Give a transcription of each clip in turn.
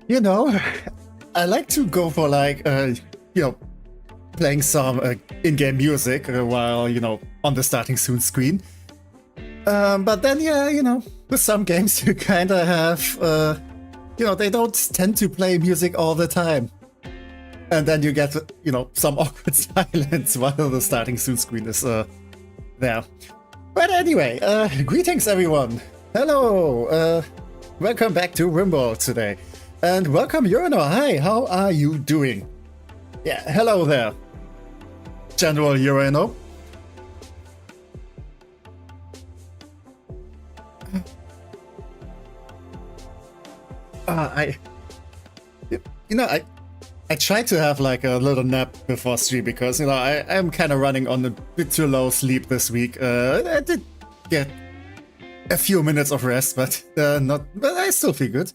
You know, I like to go for like, playing some in-game music while, on the starting soon screen. But then, yeah, with some games you kind of have, they don't tend to play music all the time. And then you get, some awkward silence while the starting soon screen is there. But anyway, greetings everyone. Hello, welcome back to Rimworld today. And welcome Urano. Hi, how are you doing? Yeah, hello there, General Urano. I tried to have like a little nap before stream because, I'm kind of running on a bit too low sleep this week. I did get a few minutes of rest, but I still feel good.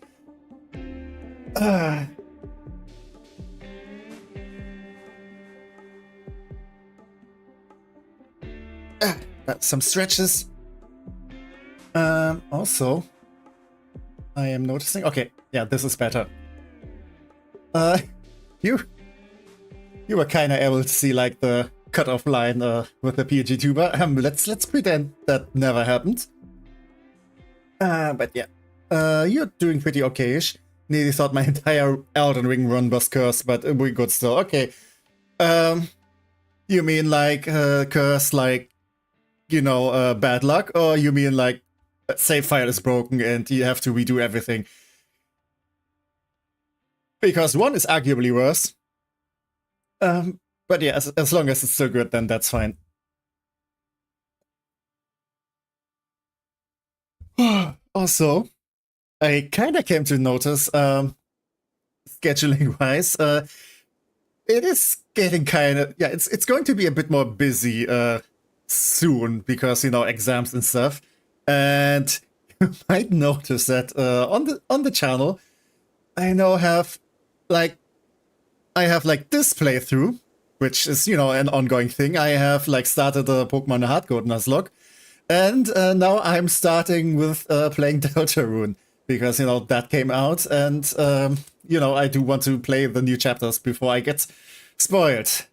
Some stretches. Also, I am noticing. Okay, yeah, this is better. You were kind of able to see like the cutoff line with the PNGtuber. Let's pretend that never happened. But yeah, you're doing pretty okay-ish. Nearly thought my entire Elden Ring run was cursed, but we're good still. Okay. You mean like curse, like bad luck, or you mean like save file is broken and you have to redo everything? Because one is arguably worse. But yeah, as long as it's still good, then that's fine. Also, I kind of came to notice, scheduling-wise, it is getting kind of, yeah, it's going to be a bit more busy soon because, exams and stuff. And you might notice that on the channel, I now have like this playthrough, which is, an ongoing thing. I have like started the Pokemon Hardcore Nuzlocke, and now I'm starting with playing Deltarune because, that came out, and, I do want to play the new chapters before I get spoiled.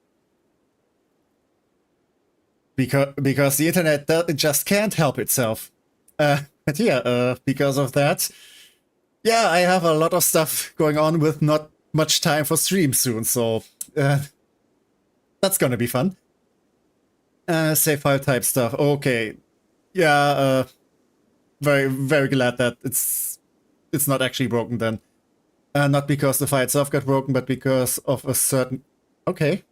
Because the internet just can't help itself. But yeah, because of that, yeah, I have a lot of stuff going on with not much time for stream soon, so that's gonna be fun. Save file type stuff. Okay, yeah. Very very glad that it's not actually broken then. Not because the file itself got broken, but because of a certain. Okay.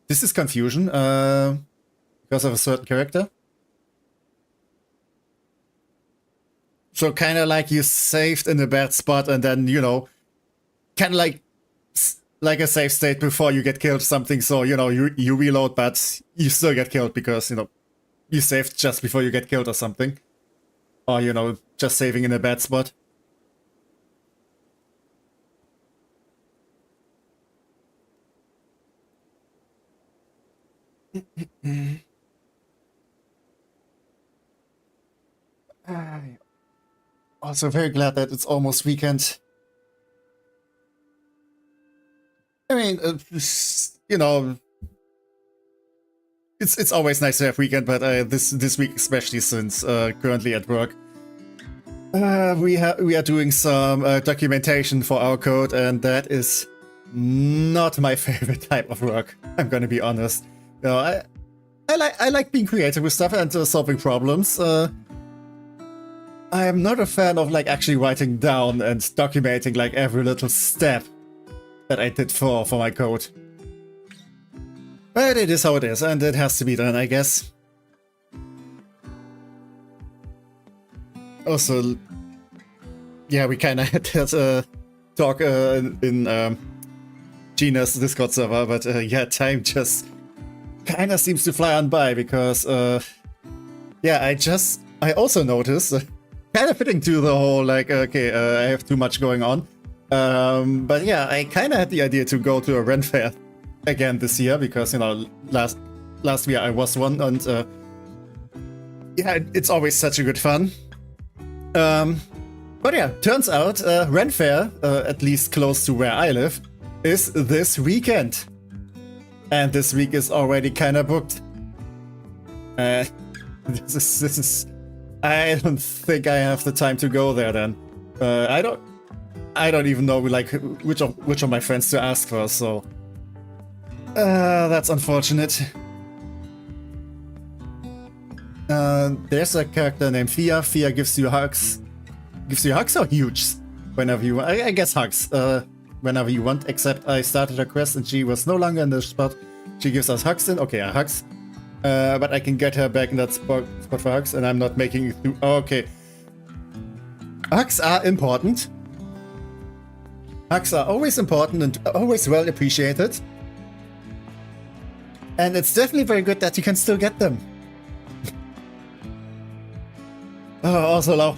This is confusion. Because of a certain character. So kind of like you saved in a bad spot and then, kind of like a safe state before you get killed something. So, you reload, but you still get killed because, you saved just before you get killed or something. Or, just saving in a bad spot. Also very glad that it's almost weekend. I mean, it's always nice to have weekend, but this week especially since currently at work, we are doing some documentation for our code, and that is not my favorite type of work. I'm gonna be honest. I like being creative with stuff and solving problems. I am not a fan of like actually writing down and documenting like every little step that I did for my code. But it is how it is, and it has to be done, I guess. Also, yeah, we kind of had that talk in Gina's Discord server, but yeah, time just kind of seems to fly on by because, yeah, I also noticed, kind of fitting to the whole, like, okay, I have too much going on. But yeah, I kind of had the idea to go to a Ren Fair again this year because, last year I was one, and yeah, it's always such a good fun. But But yeah, turns out Ren Fair, at least close to where I live, is this weekend. And this week is already kind of booked. This is... I don't think I have the time to go there then. I don't even know like which of my friends to ask for, so... that's unfortunate. There's a character named Fia. Fia gives you hugs. Gives you hugs or huge? Whenever you want. I guess hugs. Whenever you want, except I started a quest and she was no longer in the spot. She gives us hugs then. Okay, hugs. But I can get her back in that spot for hugs, and I'm not making it through. Okay. Hugs are important. Hugs are always important and always well appreciated. And it's definitely very good that you can still get them. Also,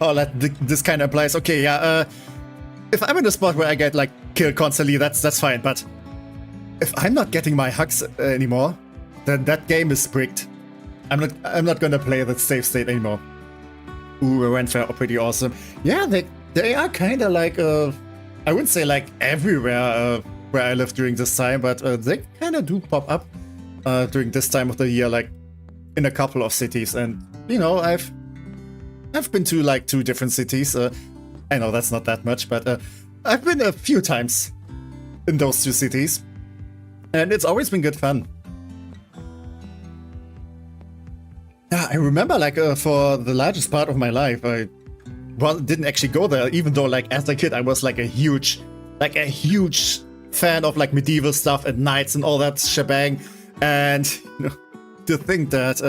this kind of applies. Okay, yeah, if I'm in a spot where I get, like, killed constantly, that's fine, but if I'm not getting my hugs anymore, then that game is bricked. I'm not gonna play that save state anymore. Ooh, Ren Fair are pretty awesome. Yeah, they are kind of like, I wouldn't say like everywhere where I live during this time, but they kind of do pop up during this time of the year, like in a couple of cities. And, you know, I've been to like 2 different cities. I know that's not that much, but I've been a few times in those 2 cities. And it's always been good fun. Yeah, I remember like for the largest part of my life, I didn't actually go there, even though like as a kid I was like a huge fan of like medieval stuff and knights and all that shebang. And you know, to think that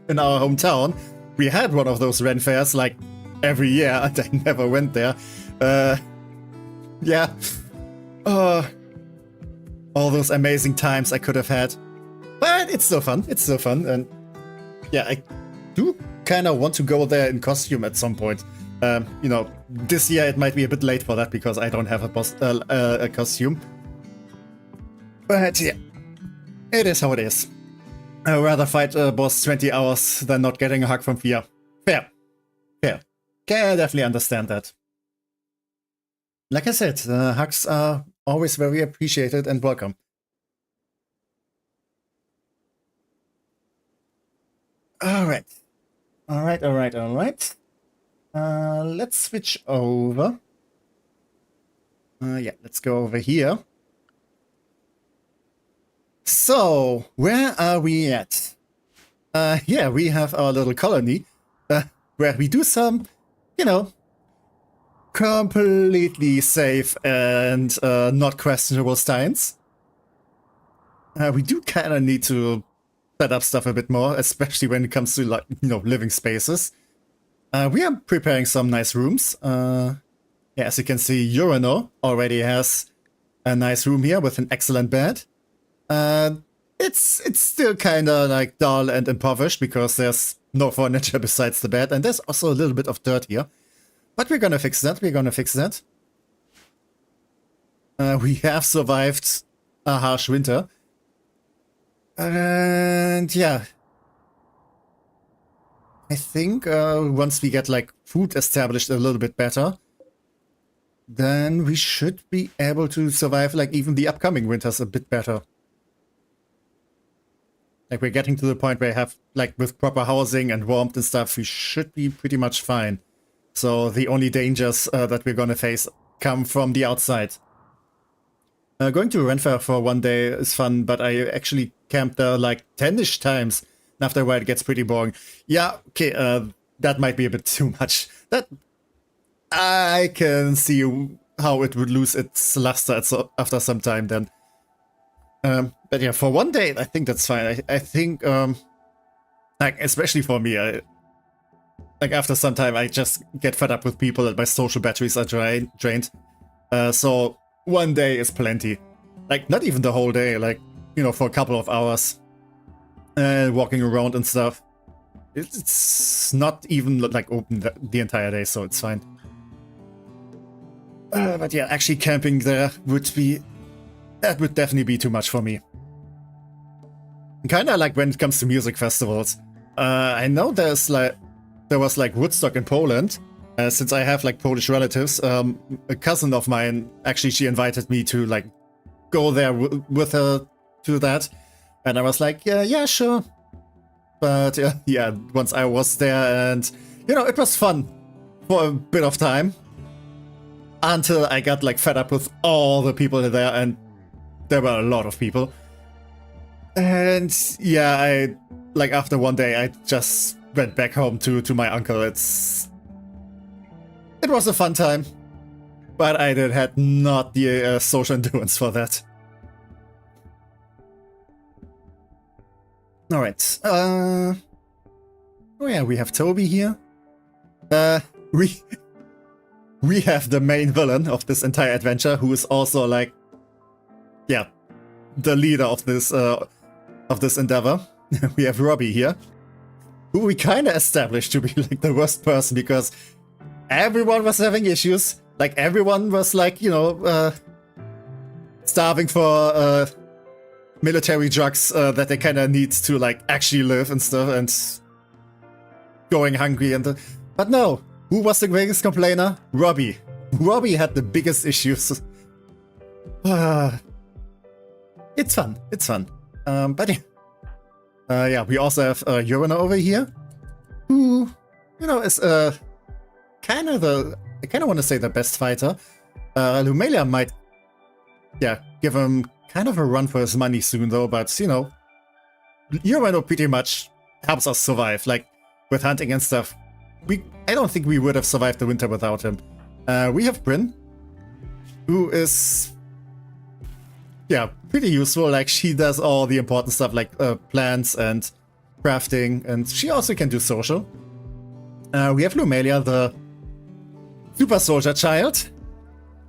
in our hometown we had one of those Ren fairs like every year, and I never went there. Yeah. All those amazing times I could have had. But it's still fun. It's still fun. And yeah, I do kind of want to go there in costume at some point. You know, this year it might be a bit late for that because I don't have a costume. But yeah, it is how it is. I'd rather fight a boss 20 hours than not getting a hug from Fia. Fair. Fair. Can definitely understand that. Like I said, hugs are always very appreciated and welcome. Alright. Alright. Let's switch over. Yeah, let's go over here. So, where are we at? Yeah, we have our little colony, where we do some, you know, completely safe and not questionable science. We do kind of need to set up stuff a bit more, especially when it comes to, like, you know, living spaces. We are preparing some nice rooms. Yeah, as you can see, Urano already has a nice room here with an excellent bed. It's still kind of like dull and impoverished because there's no furniture besides the bed, and there's also a little bit of dirt here. But we're gonna fix that. We have survived a harsh winter. And yeah, I think once we get like food established a little bit better, then we should be able to survive like even the upcoming winters a bit better. Like we're getting to the point where I have like with proper housing and warmth and stuff, we should be pretty much fine. So the only dangers that we're gonna face come from the outside. Going to Ren Fair for one day is fun, but I actually camped there like 10-ish times. And after a while it gets pretty boring. Yeah, okay, that might be a bit too much. That I can see how it would lose its luster after some time then. But yeah, for one day, I think that's fine. I think, like, especially for me, like, after some time, I just get fed up with people and my social batteries are drained. So, one day is plenty. Like, not even the whole day, like, you know, for a couple of hours. Walking around and stuff. It's not even, like, open the entire day, so it's fine. But yeah, actually camping there would be... That would definitely be too much for me. Kinda like when it comes to music festivals. I know there was like Woodstock in Poland, Since I have like Polish relatives, a cousin of mine, actually she invited me to like go there with her to that. And I was like, yeah, sure. But yeah, once I was there, and it was fun for a bit of time. Until I got like fed up with all the people there, and there were a lot of people. And yeah, I like after one day I just went back home to my uncle. It was a fun time, but I had not the social endurance for that. All right. Oh yeah, we have Toby here. We have the main villain of this entire adventure, who is also like, yeah, the leader of this endeavor. We have Robbie here, who we kind of established to be like the worst person because everyone was having issues. Like everyone was like, starving for military drugs that they kind of need to like actually live and stuff, and going hungry and but no. Who was the biggest complainer? Robbie. Robbie had the biggest issues. It's fun. It's fun. But yeah. Yeah, we also have Urana over here, who, is kind of I kind of want to say the best fighter. Lumelia might, yeah, give him kind of a run for his money soon though, but, Urana pretty much helps us survive, like, with hunting and stuff. I don't think we would have survived the winter without him. We have Bryn, who is, yeah, pretty useful. Like, she does all the important stuff like plants and crafting, and she also can do social. We have Lumelia, the super soldier child,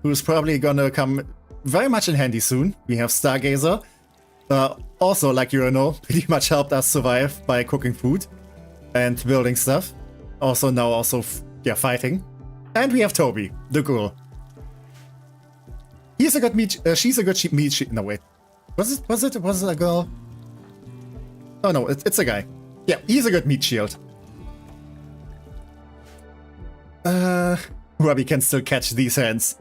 who's probably gonna come very much in handy soon. We have Stargazer, also, like pretty much helped us survive by cooking food and building stuff. Also now, fighting. And we have Toby, the girl. He's a good meat. She's a good meat. No wait, was it a girl? Oh no, it's a guy. Yeah, he's a good meat shield. Robbie can still catch these hands.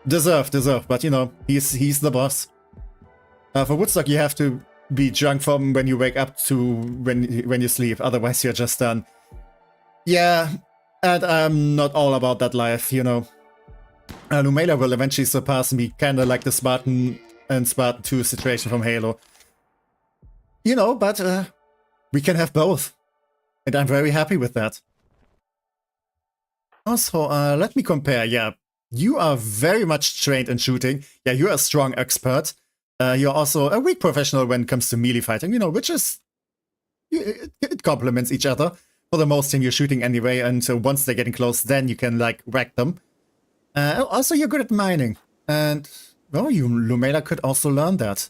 Deserve, but he's the boss. For Woodstock, you have to be drunk from when you wake up to when you sleep. Otherwise, you're just done. Yeah, and I'm not all about that life, Lumelia will eventually surpass me, kinda like the Spartan and Spartan 2 situation from Halo. But we can have both. And I'm very happy with that. Also, let me compare. Yeah, you are very much trained in shooting. Yeah, you're a strong expert. You're also a weak professional when it comes to melee fighting, which is... It complements each other. For the most team, you're shooting anyway, and so once they're getting close, then you can, like, wreck them. Also, you're good at mining. And, well, Lumelia could also learn that.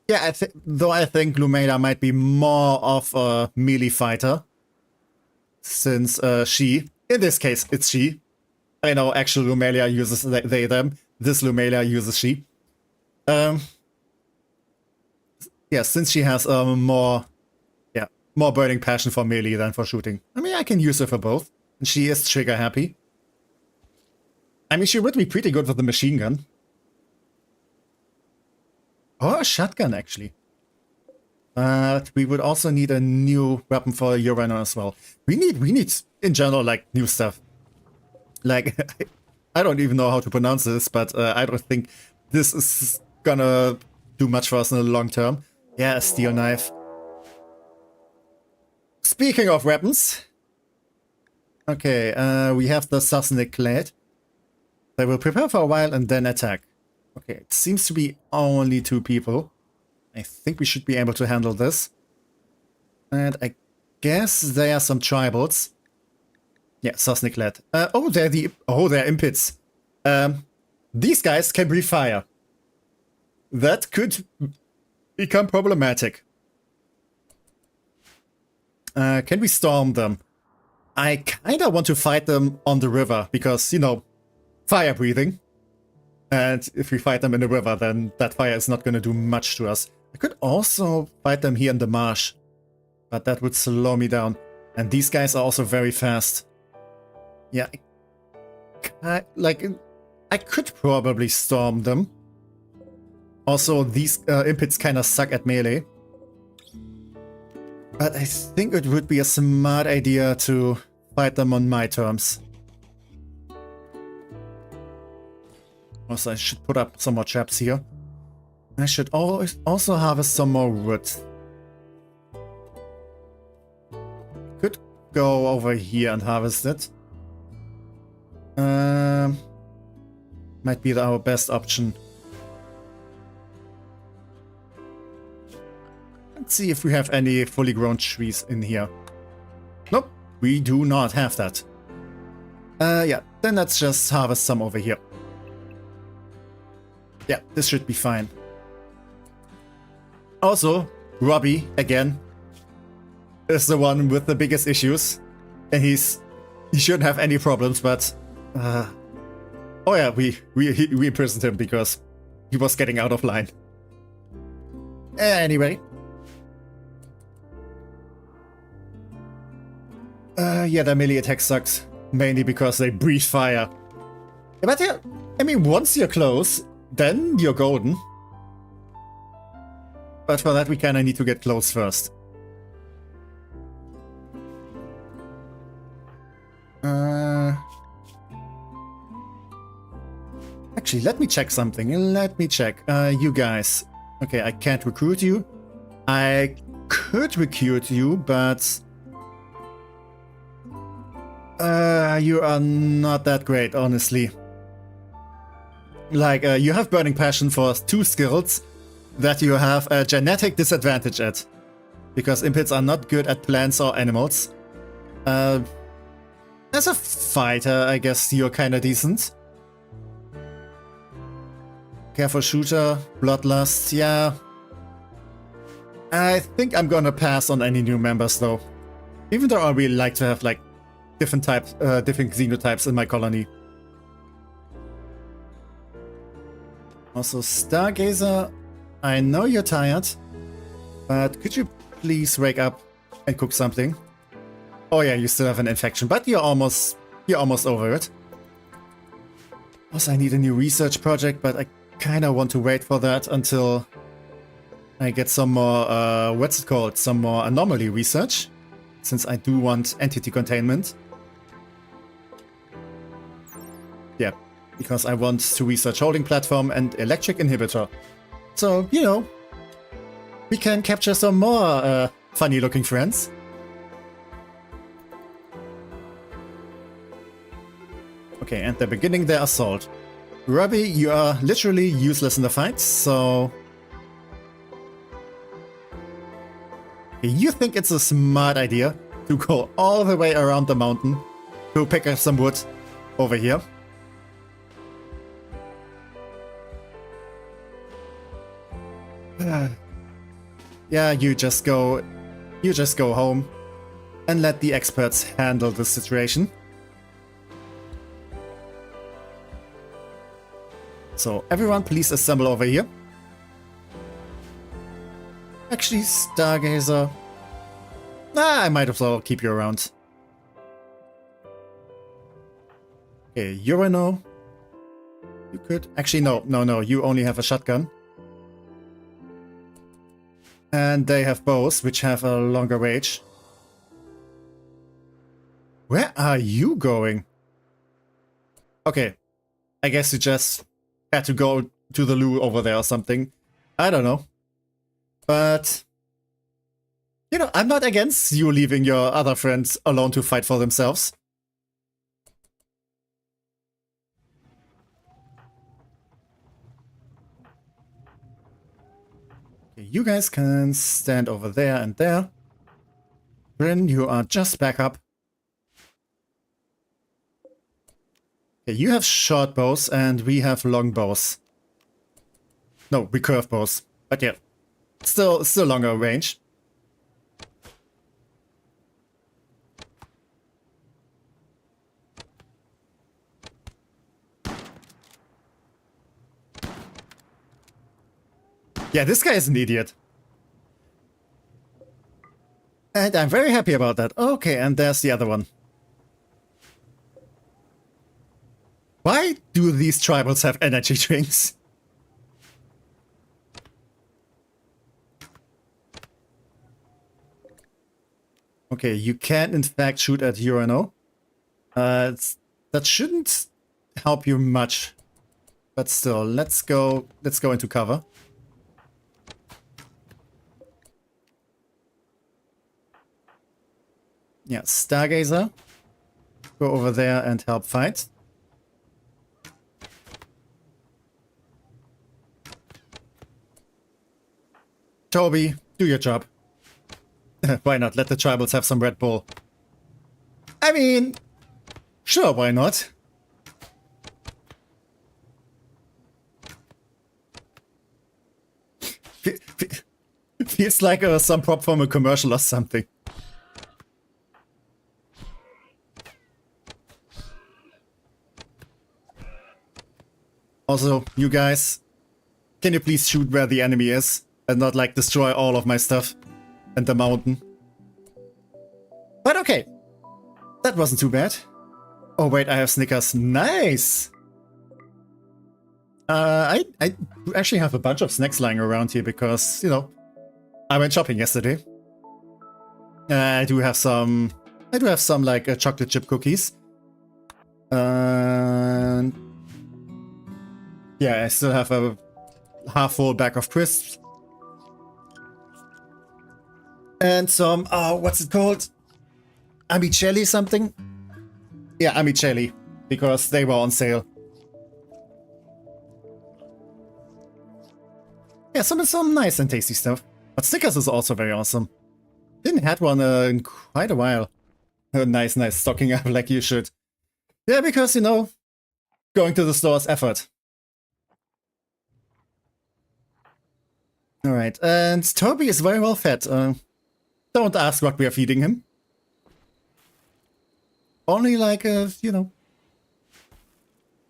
Yeah, I think Lumelia might be more of a melee fighter. Since in this case, it's she. I know actual Lumelia uses they, them. This Lumelia uses she. Yeah, since she has more burning passion for melee than for shooting. I mean, I can use her for both. And she is trigger happy. I mean, she would be pretty good with the machine gun. Or a shotgun, actually. But we would also need a new weapon for Urana as well. We need, in general, like, new stuff. Like, I don't even know how to pronounce this, but I don't think this is gonna do much for us in the long term. Yeah, a steel knife. Speaking of weapons. Okay, we have the Sasnik Clad. They will prepare for a while and then attack. Okay, it seems to be only 2 people. I think we should be able to handle this. And I guess there are some tribals. Yeah, Sasnik Clad. They're impits. These guys can breathe fire. That could become problematic. Can we storm them? I kinda want to fight them on the river because, fire breathing. And if we fight them in the river, then that fire is not gonna do much to us. I could also fight them here in the marsh. but that would slow me down. And these guys are also very fast. Yeah, I could probably storm them. Also, these impids kind of suck at melee. But I think it would be a smart idea to fight them on my terms. Also, I should put up some more traps here. I should also harvest some more wood. Could go over here and harvest it. Might be our best option. Let's see if we have any fully grown trees in here. Nope, we do not have that. Yeah, then let's just harvest some over here. Yeah, this should be fine. Also, Robbie, again, is the one with the biggest issues. And he shouldn't have any problems, but... oh yeah, we imprisoned him because he was getting out of line. Anyway. Yeah, the melee attack sucks. Mainly because they breathe fire. But yeah, I mean, once you're close, then you're golden. But for that, we kinda need to get close first. Actually, let me check something. Let me check. You guys. Okay, I can't recruit you. I could recruit you, but... you are not that great, honestly. Like, you have Burning Passion for 2 skills that you have a genetic disadvantage at. Because impids are not good at plants or animals. As a fighter, I guess you're kinda decent. Careful shooter, bloodlust, yeah. I think I'm gonna pass on any new members though. Even though I really like to have like different types, different xenotypes in my colony. Also, Stargazer, I know you're tired, but could you please wake up and cook something? Oh yeah, you still have an infection, but you're almost over it. Also, I need a new research project, but I kinda want to wait for that until I get some more, what's it called? Some more anomaly research, since I do want entity containment. Yeah, because I want to research holding platform and electric inhibitor. So, you know, we can capture some more funny looking friends. Okay, and they're beginning their assault. Robbie, you are literally useless in the fight, so... You think it's a smart idea to go all the way around the mountain to pick up some wood over here? Yeah, you just go home and let the experts handle the situation. So everyone please assemble over here. Actually, Stargazer, I might as well keep you around. Okay, Urano, you could, actually no, you only have a shotgun. And they have bows, which have a longer range. Where are you going? Okay, I guess you just had to go to the loo over there or something. I don't know. But, you know, I'm not against you leaving your other friends alone to fight for themselves. Okay, you guys can stand over there and there. Bryn, you are just back up. Okay, you have short bows and we have long bows. No, recurve bows. But yeah, still longer range. Yeah, this guy is an idiot. And I'm very happy about that. Okay, and there's the other one. Why do these tribals have energy drinks? Okay, you can in fact shoot at Urano. That shouldn't help you much. But still, let's go into cover. Yeah, Stargazer. Go over there and help fight. Toby, do your job. Why not? Let the tribals have some Red Bull. I mean, sure, why not? Feels like some prop from a commercial or something. Also, you guys, can you please shoot where the enemy is and not like destroy all of my stuff and the mountain? But okay, that wasn't too bad. Oh wait, I have Snickers. Nice! I actually have a bunch of snacks lying around here because, you know, I went shopping yesterday. I do have some like chocolate chip cookies. And yeah, I still have a half full bag of crisps. And some, what's it called? Amicelli something? Yeah, Amicelli, because they were on sale. Yeah, some nice and tasty stuff. But Snickers is also very awesome. Didn't had one in quite a while. Nice, stocking up like you should. Yeah, because, you know, going to the store is effort. Alright, and Toby is very well fed. Don't ask what we are feeding him. Only like a, you know,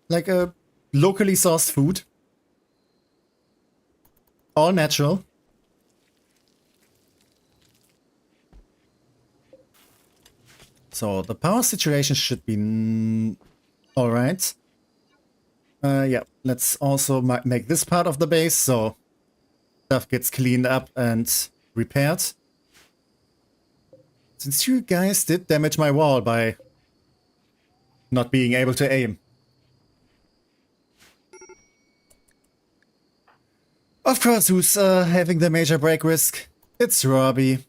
like a locally sourced food. All natural. So the power situation should be alright. Yeah, let's also make this part of the base so stuff gets cleaned up and repaired. Since you guys did damage my wall by not being able to aim. Of course, who's having the major break risk? It's Robbie.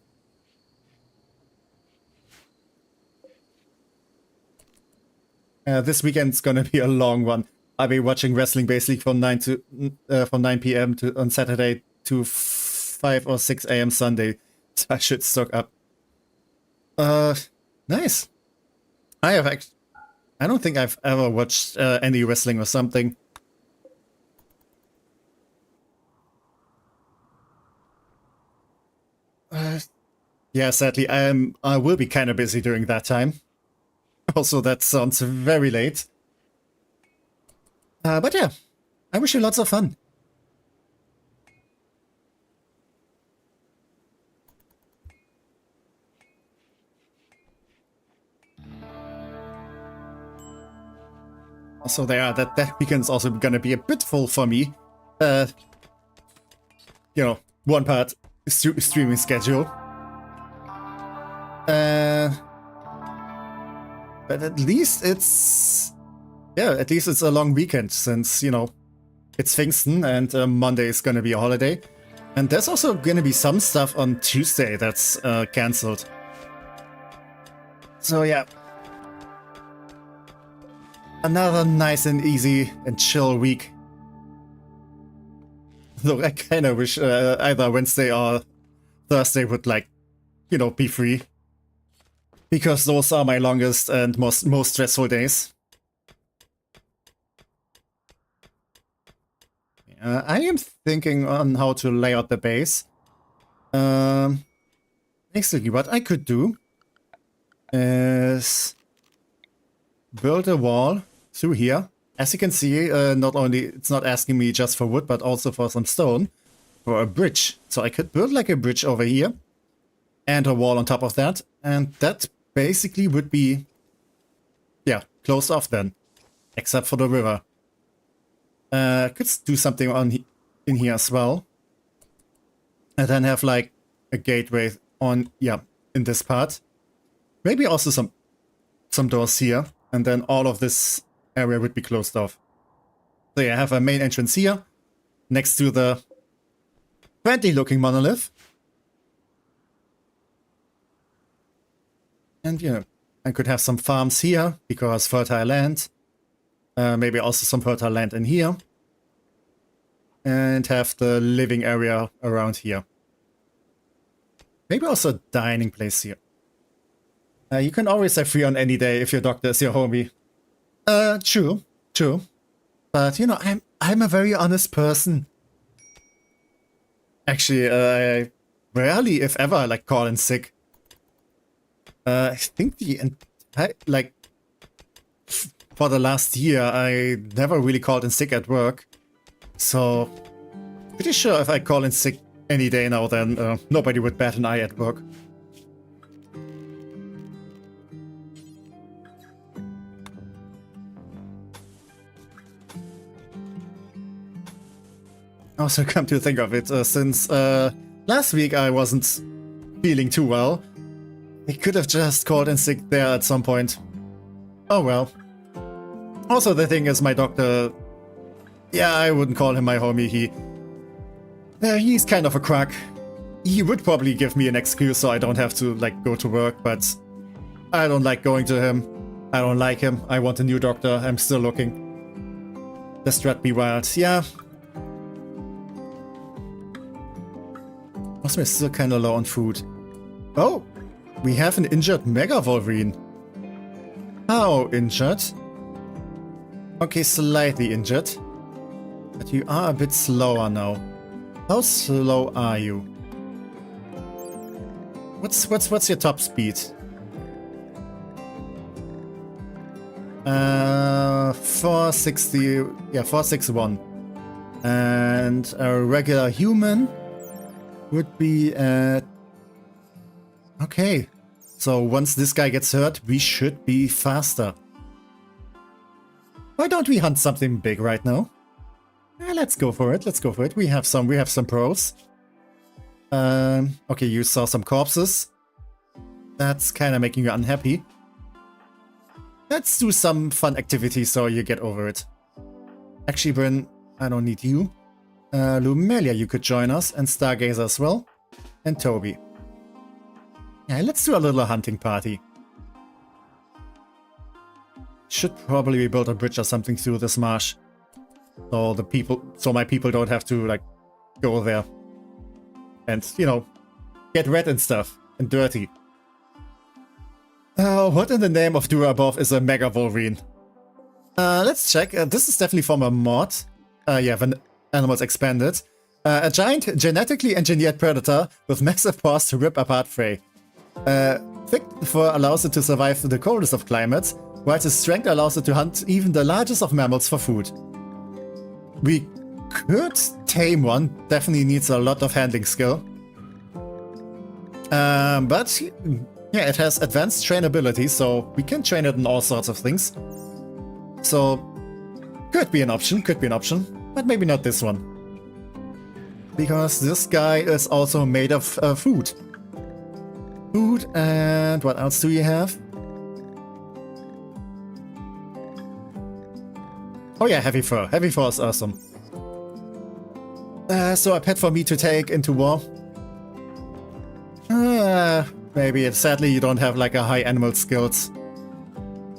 This weekend's gonna be a long one. I'll be watching wrestling basically from 9 p.m. to on Saturday to 5 or 6 a.m. Sunday. So I should stock up. Nice. I don't think I've ever watched any wrestling or something. Yeah, sadly, I will be kind of busy during that time. Also, that sounds very late. But yeah, I wish you lots of fun. Also, that weekend's also gonna be a bit full for me. You know, one part streaming schedule. But at least it's... Yeah, at least it's a long weekend since, you know, it's Pfingsten and Monday is gonna be a holiday. And there's also gonna be some stuff on Tuesday that's cancelled. So yeah. Another nice and easy and chill week. Though I kind of wish either Wednesday or Thursday would, like, you know, be free. Because those are my longest and most stressful days. I am thinking on how to lay out the base. Basically, what I could do is build a wall through here. As you can see, not only it's not asking me just for wood, but also for some stone for a bridge. So I could build like a bridge over here. and a wall on top of that. And that basically would be, yeah, closed off then, except for the river. Could do something in here as well. And then have like a gateway on, yeah, in this part. Maybe also some doors here. And then all of this area would be closed off. So yeah, I have a main entrance here, next to the friendly looking monolith. And yeah, I could have some farms here, because fertile land. Maybe also some fertile land in here. And have the living area around here. Maybe also a dining place here. You can always have free on any day if your doctor is your homie. True. But, you know, I'm a very honest person. Actually, I rarely, if ever, like, call in sick. I think for the last year, I never really called in sick at work. So, pretty sure if I call in sick any day now, then nobody would bat an eye at work. Also, come to think of it, since last week I wasn't feeling too well, I could have just called in sick there at some point. Oh well. Also, the thing is, my doctor, yeah, I wouldn't call him my homie. He's kind of a crack. He would probably give me an excuse so I don't have to, like, go to work, but I don't like going to him. I don't like him. I want a new doctor. I'm still looking. The strat be wild. Yeah. Also, we're still kind of low on food. Oh, we have an injured Mega Wolverine. How injured? Okay, slightly injured. But you are a bit slower now. How slow are you? What's your top speed? 460, yeah, 461. And a regular human would be at... Okay, so once this guy gets hurt, we should be faster. Why don't we hunt something big right now? Let's go for it, let's go for it. We have some pros. Okay, you saw some corpses. That's kind of making you unhappy. Let's do some fun activities so you get over it. Actually, Bryn, I don't need you. Lumelia, you could join us, and Stargazer as well. And Toby. Yeah, let's do a little hunting party. Should probably build a bridge or something through this marsh. So my people don't have to, like, go there. And, you know, get wet and stuff. And dirty. What in the name of Dura Above is a Mega Wolverine? Let's check. This is definitely from a mod. Yeah, when Animals Expanded. A giant genetically engineered predator with massive paws to rip apart prey. Thick fur allows it to survive the coldest of climates, while its strength allows it to hunt even the largest of mammals for food. We could tame one. Definitely needs a lot of handling skill. But yeah, it has advanced trainability, so we can train it in all sorts of things. So could be an option, but maybe not this one. Because this guy is also made of food. Food, and what else do you have? Oh yeah, heavy fur. Heavy fur is awesome. So a pet for me to take into war. Maybe. Sadly, you don't have like a high animal skills.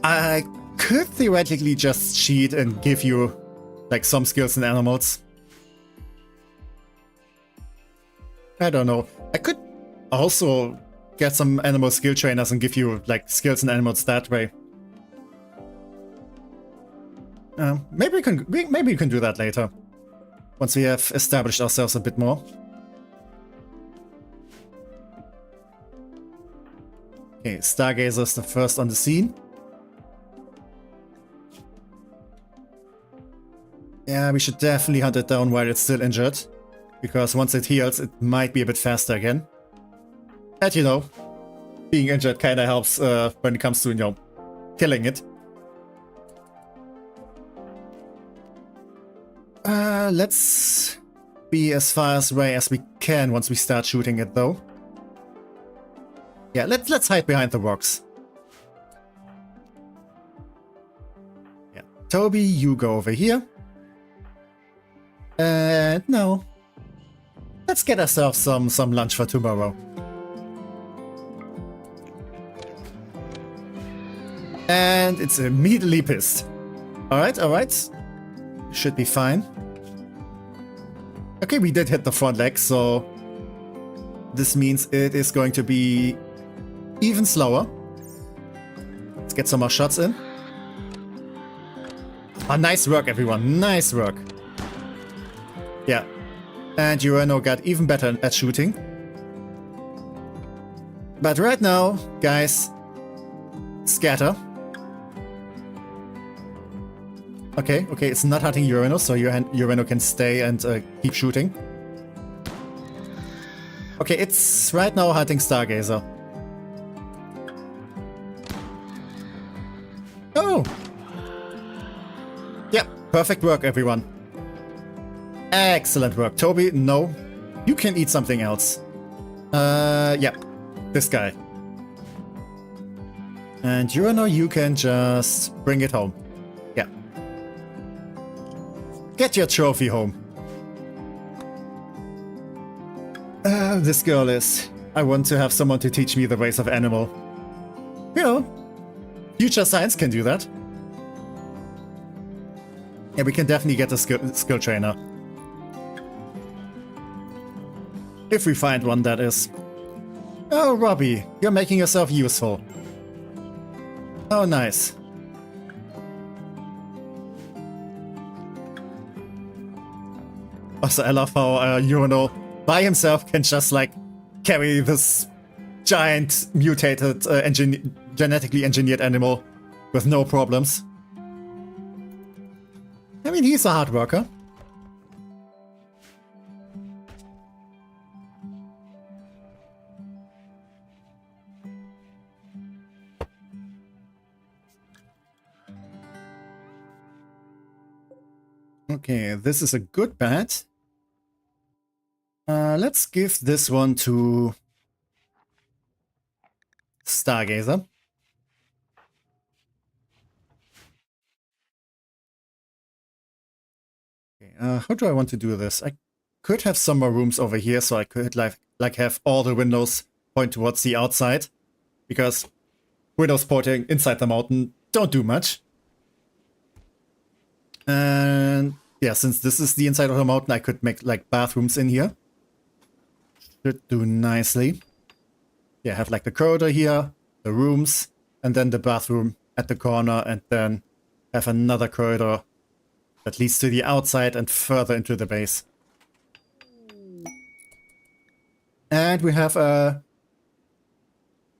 I could theoretically just cheat and give you like some skills in animals. I don't know. I could also get some animal skill trainers and give you like skills in animals that way. Maybe we can do that later, once we have established ourselves a bit more. Okay, Stargazer is the first on the scene. Yeah, we should definitely hunt it down while it's still injured, because once it heals, it might be a bit faster again. And you know, being injured kinda helps when it comes to, you know, killing it. Let's be as far away as we can once we start shooting it, though. Yeah, let's hide behind the rocks. Yeah, Toby, you go over here. And no, let's get ourselves some lunch for tomorrow. And it's immediately pissed. Alright, alright. Should be fine. Okay, we did hit the front leg, so this means it is going to be even slower. Let's get some more shots in. Ah, nice work, everyone. Nice work. Yeah. And Urano got even better at shooting. But right now, guys, scatter. Okay, okay, it's not hunting Urano, so Urano can stay and keep shooting. Okay, it's right now hunting Stargazer. Oh! Yeah, perfect work, everyone. Excellent work. Toby, no. You can eat something else. Yeah, this guy. And Urano, you can just bring it home. Yeah. Get your trophy home. This girl is... I want to have someone to teach me the ways of animal. You know, future science can do that. Yeah, we can definitely get a skill trainer. If we find one, that is. Oh, Robbie, you're making yourself useful. Oh, nice. Also, I love how Urano by himself can just like carry this giant mutated genetically engineered animal with no problems. I mean, he's a hard worker. Okay, this is a good bet. Let's give this one to Stargazer. Okay, how do I want to do this? I could have some more rooms over here, so I could like have all the windows point towards the outside, because windows pointing inside the mountain don't do much. And yeah, since this is the inside of the mountain, I could make like bathrooms in here. Should do nicely. Yeah, have like the corridor here, the rooms, and then the bathroom at the corner, and then have another corridor that leads to the outside and further into the base. And we have a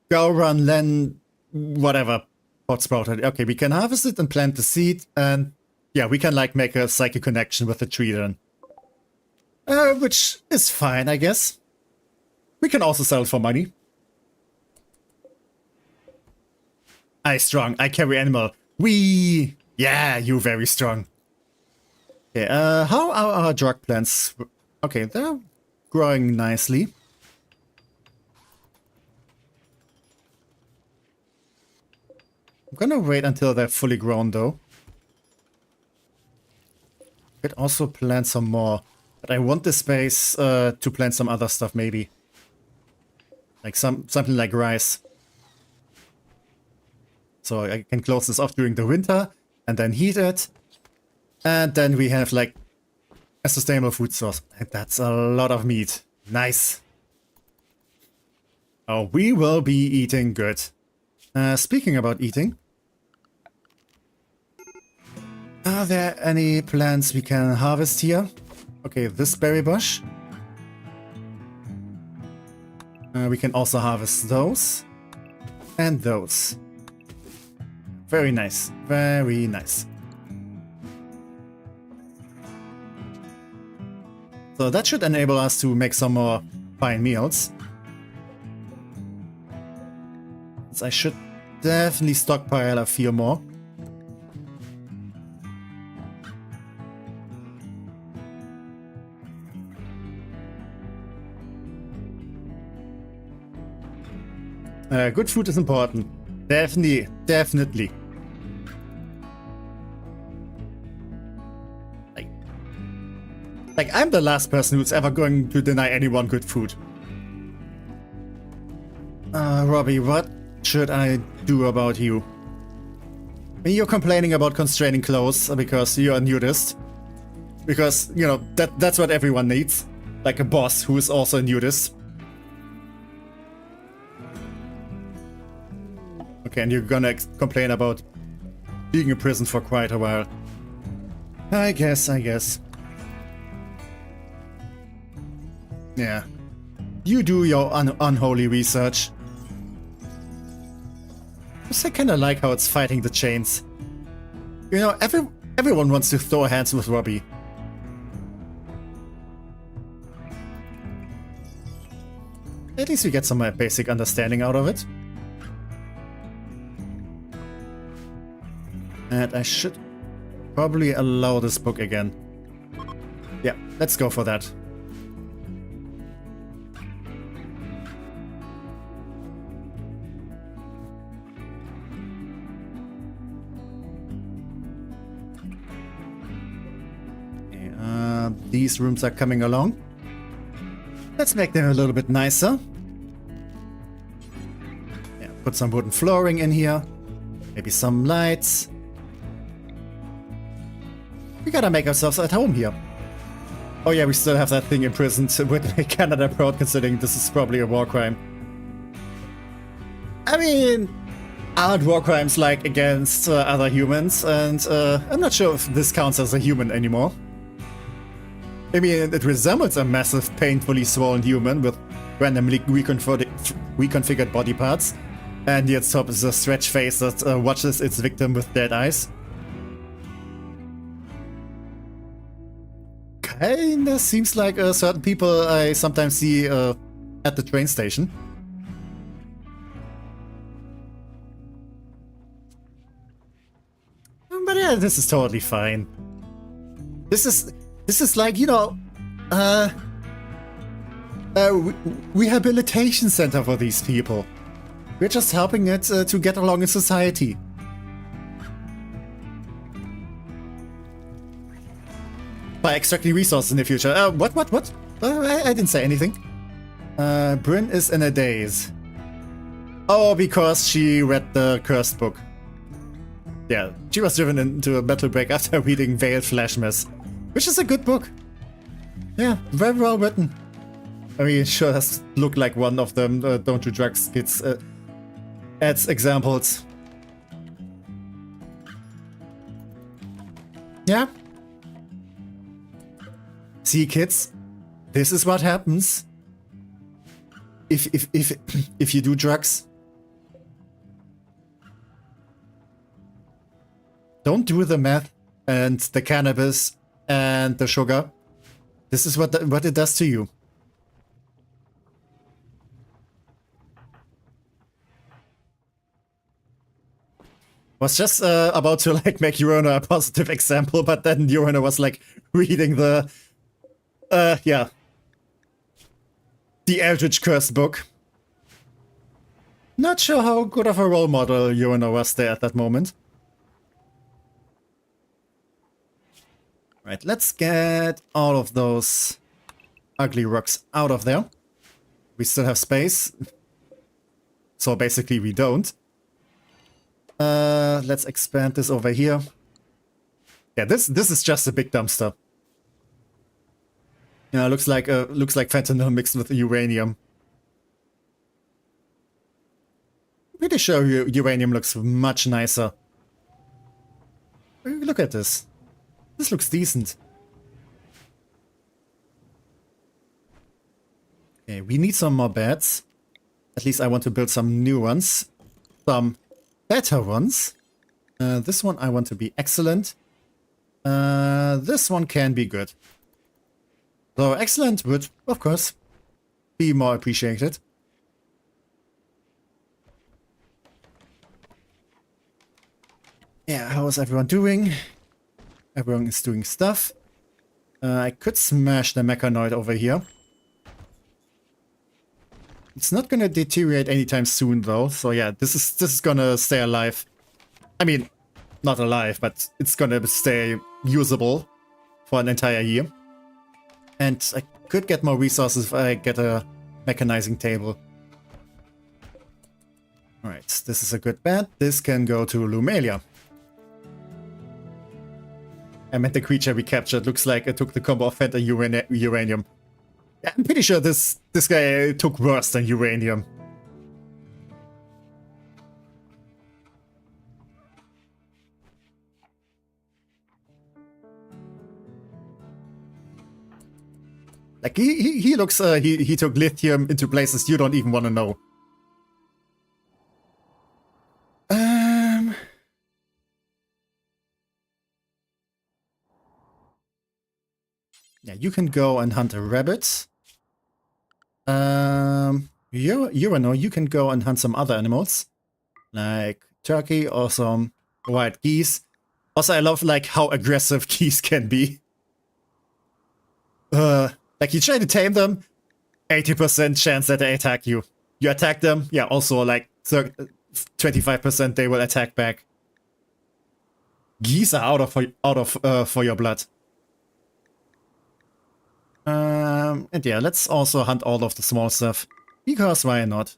Gauran Len whatever pot sprouted. Okay, we can harvest it and plant the seed, and yeah, we can like make a psychic connection with the tree then. Which is fine, I guess. We can also sell it for money. I strong, I carry animal. Wee! Yeah, you very strong. Okay, how are our drug plants? Okay, they're growing nicely. I'm gonna wait until they're fully grown though. Could also plant some more, but I want the space to plant some other stuff maybe. Like something like rice. So I can close this off during the winter and then heat it. And then we have like a sustainable food source. And that's a lot of meat. Nice. Oh, we will be eating good. Speaking about eating. Are there any plants we can harvest here? Okay, this berry bush. We can also harvest those. And those. Very nice. Very nice. So that should enable us to make some more fine meals. I should definitely stockpile a few more. Good food is important. Definitely, definitely. Like I'm the last person who's ever going to deny anyone good food. Robbie, what should I do about you? You're complaining about constraining clothes because you're a nudist. Because, you know, that's what everyone needs. Like a boss who is also a nudist. Okay, and you're gonna complain about being in prison for quite a while. I guess. Yeah. You do your unholy research. I kinda like how it's fighting the chains. You know, everyone wants to throw hands with Robbie. At least we get some basic understanding out of it. And I should probably allow this book again. Yeah, let's go for that. These rooms are coming along. Let's make them a little bit nicer. Yeah, put some wooden flooring in here. Maybe some lights. We gotta make ourselves at home here. Oh yeah, we still have that thing imprisoned with make Canada proud, considering this is probably a war crime. I mean, aren't war crimes like against other humans? And I'm not sure if this counts as a human anymore. I mean, it resembles a massive, painfully swollen human with randomly reconfigured body parts. And near its top is a stretched face that watches its victim with dead eyes. Kinda seems like certain people I sometimes see at the train station. But yeah, this is totally fine. This is like, you know, rehabilitation center for these people. We're just helping it to get along in society. By extracting resources in the future. What? I didn't say anything. Bryn is in a daze. Oh, because she read the cursed book. Yeah, she was driven into a metal break after reading Veiled Flashmas, which is a good book. Yeah, very well written. I mean, it sure does look like one of them don't do drugs kids adds examples. Yeah. See, kids, this is what happens if you do drugs. Don't do the meth and the cannabis and the sugar. This is what it does to you. Was just about to like make Urona a positive example, but then Urona was like reading the yeah, the Eldritch Curse book. Not sure how good of a role model Urona was there at that moment. Right, let's get all of those ugly rocks out of there. We still have space. So basically we don't. Let's expand this over here. Yeah, this is just a big dumpster. Yeah, looks like fentanyl mixed with uranium. Pretty sure uranium looks much nicer. Look at this. This looks decent. Okay, we need some more beds. At least I want to build some new ones. Some better ones. This one I want to be excellent. This one can be good. So excellent would, of course, be more appreciated. Yeah, how is everyone doing? Everyone is doing stuff. I could smash the mechanoid over here. It's not gonna deteriorate anytime soon though, so yeah, this is gonna stay alive. I mean, not alive, but it's gonna stay usable for an entire year. And I could get more resources if I get a mechanizing table. Alright, this is a good bet. This can go to Lumelia. I meant the creature we captured. Looks like it took the combo of Fed and Uranium. Yeah, I'm pretty sure this guy took worse than Uranium. Like, he looks, he took lithium into places you don't even want to know. Yeah, you can go and hunt a rabbit. You can go and hunt some other animals. Like turkey or some wild geese. Also, I love, like, how aggressive geese can be. Like, you try to tame them, 80% chance that they attack you. You attack them, yeah, also, like, 25% they will attack back. Geese are out of for your blood. And yeah, let's also hunt all of the small stuff. Because why not?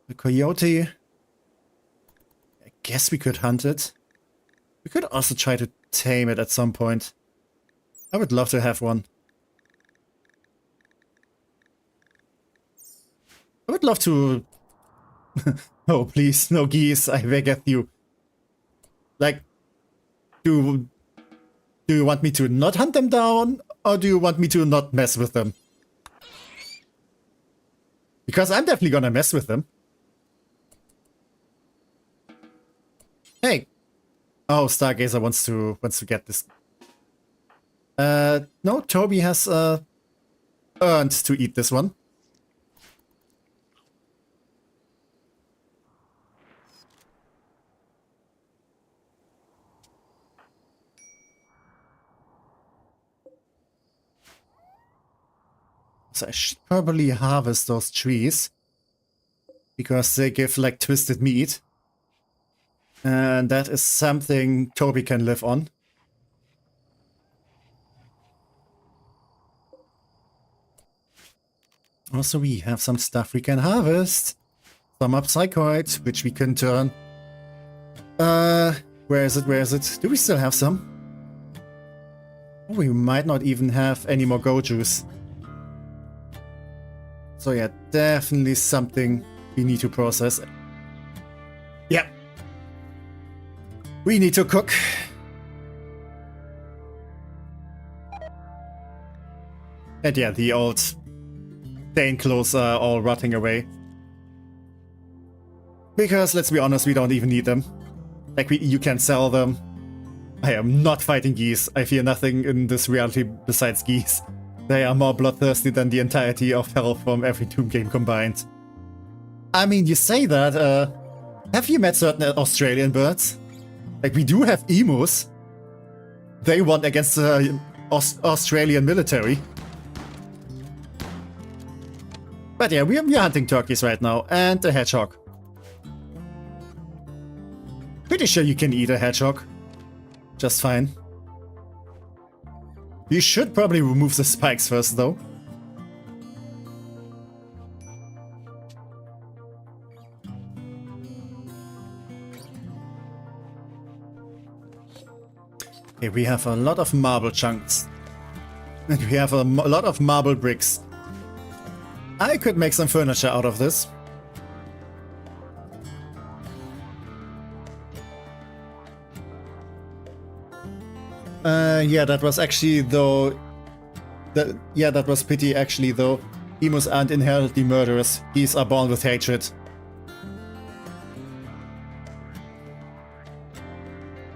The coyote. I guess we could hunt it. We could also try to tame it at some point. I would love to have one. I would love to... Oh, please, no geese, I beg of you. Like, do you want me to not hunt them down? Or do you want me to not mess with them? Because I'm definitely gonna mess with them. Hey! Oh, Stargazer wants to get this. No, Toby has earned to eat this one. So I should probably harvest those trees. Because they give, like, twisted meat. And that is something Toby can live on. Also, we have some stuff we can harvest. Some upcycloid, which we can turn. Where is it? Where is it? Do we still have some? Oh, we might not even have any more go juice. So yeah, definitely something we need to process. Yeah. We need to cook. And yeah, the old Dane clothes are all rotting away. Because, let's be honest, we don't even need them. Like, you can sell them. I am not fighting geese. I fear nothing in this reality besides geese. They are more bloodthirsty than the entirety of hell from every Doom game combined. I mean, you say that, have you met certain Australian birds? Like, we do have emus. They won against the Australian military. But yeah, we're hunting turkeys right now, and a hedgehog. Pretty sure you can eat a hedgehog. Just fine. You should probably remove the spikes first, though. Okay, we have a lot of marble chunks. And we have a lot of marble bricks. I could make some furniture out of this. Yeah, that was actually though... yeah, that was pity actually though. Emus aren't inherently murderous. Geese are born with hatred.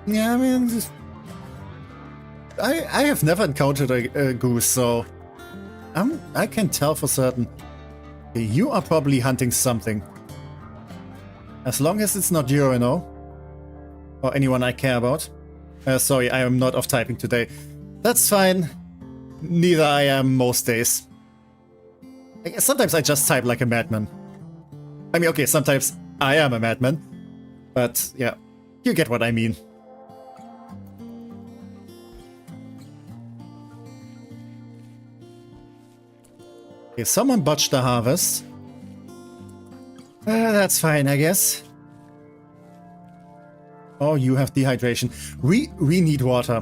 Yeah, I mean... I have never encountered a goose, so... I can tell for certain. You are probably hunting something. As long as it's not Urano. or anyone I care about. Sorry, I am not off typing today. That's fine. Neither I am most days. I guess sometimes I just type like a madman. I mean, okay, sometimes I am a madman. But yeah, you get what I mean. Okay, someone botched the harvest. That's fine, I guess. Oh, you have dehydration. We need water.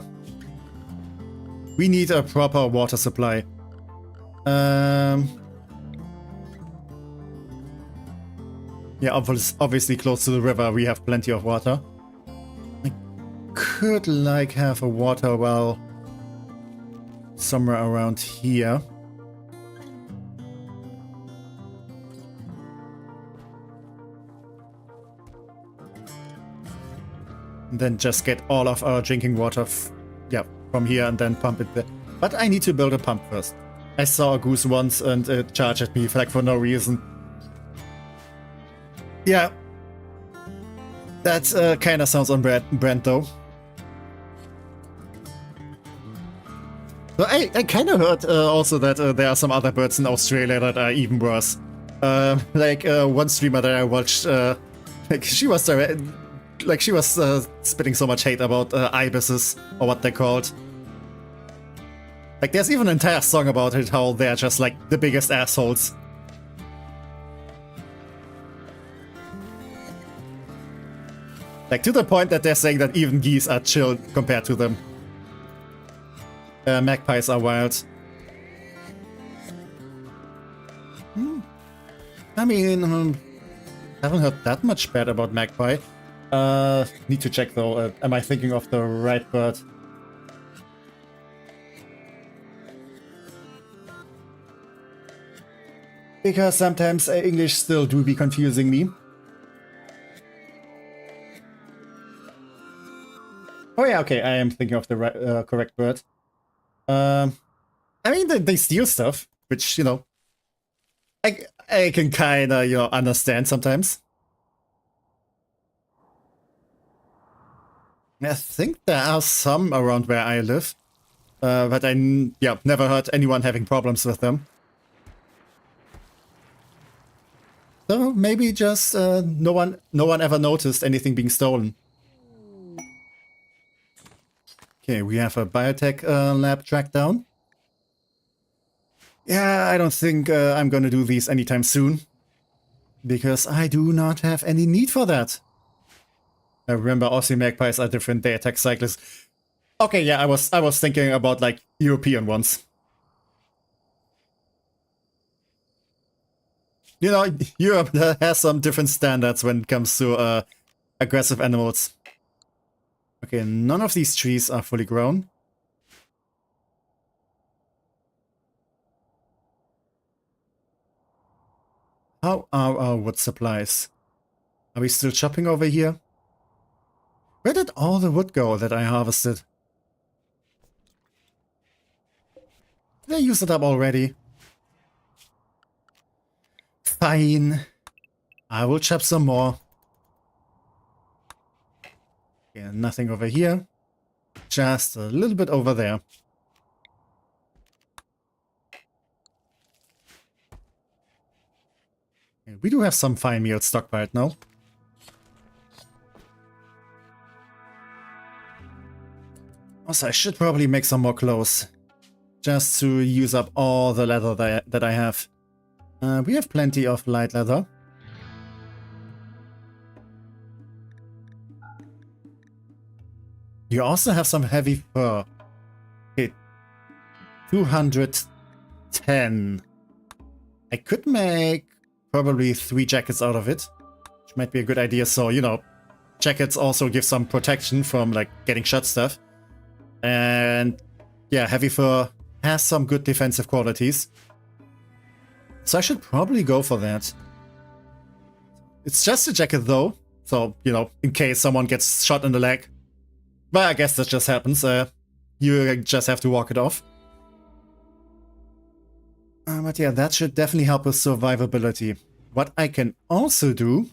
We need a proper water supply. Yeah, obviously close to the river we have plenty of water. I could like have a water well somewhere around here. And then just get all of our drinking water from here and then pump it there. But I need to build a pump first. I saw a goose once and it charged at me for no reason. Yeah. That kind of sounds on brand though. So I kind of heard also that there are some other birds in Australia that are even worse. One streamer that I watched, she was spitting so much hate about ibises, or what they're called. Like, there's even an entire song about it, how they're just like the biggest assholes. Like, to the point that they're saying that even geese are chill compared to them. Magpies are wild. I mean, haven't heard that much bad about magpie. Need to check though. Am I thinking of the right bird? Because sometimes English still do be confusing me. Oh yeah, okay, I am thinking of the right, correct bird. I mean, they steal stuff, which, you know, I can kind of, you know, understand sometimes. I think there are some around where I live, but never heard anyone having problems with them. So maybe just no one ever noticed anything being stolen. Okay, we have a biotech lab tracked down. Yeah, I don't think I'm gonna do these anytime soon, because I do not have any need for that. I remember Aussie magpies are different, they attack cyclists. Okay, yeah, I was thinking about like European ones. You know, Europe has some different standards when it comes to aggressive animals. Okay, none of these trees are fully grown. How are our wood supplies? Are we still chopping over here? Where did all the wood go that I harvested? Did I use it up already? Fine. I will chop some more. Yeah, nothing over here. Just a little bit over there. Yeah, we do have some fine meal stockpiled now. Also, I should probably make some more clothes. Just to use up all the leather that I have. We have plenty of light leather. You also have some heavy fur. Okay, 210. I could make probably 3 jackets out of it, which might be a good idea. So, you know, jackets also give some protection from like getting shot stuff. And yeah, heavy fur has some good defensive qualities. So I should probably go for that. It's just a jacket though, so, you know, in case someone gets shot in the leg. But I guess that just happens. You just have to walk it off. But yeah, that should definitely help with survivability. What I can also do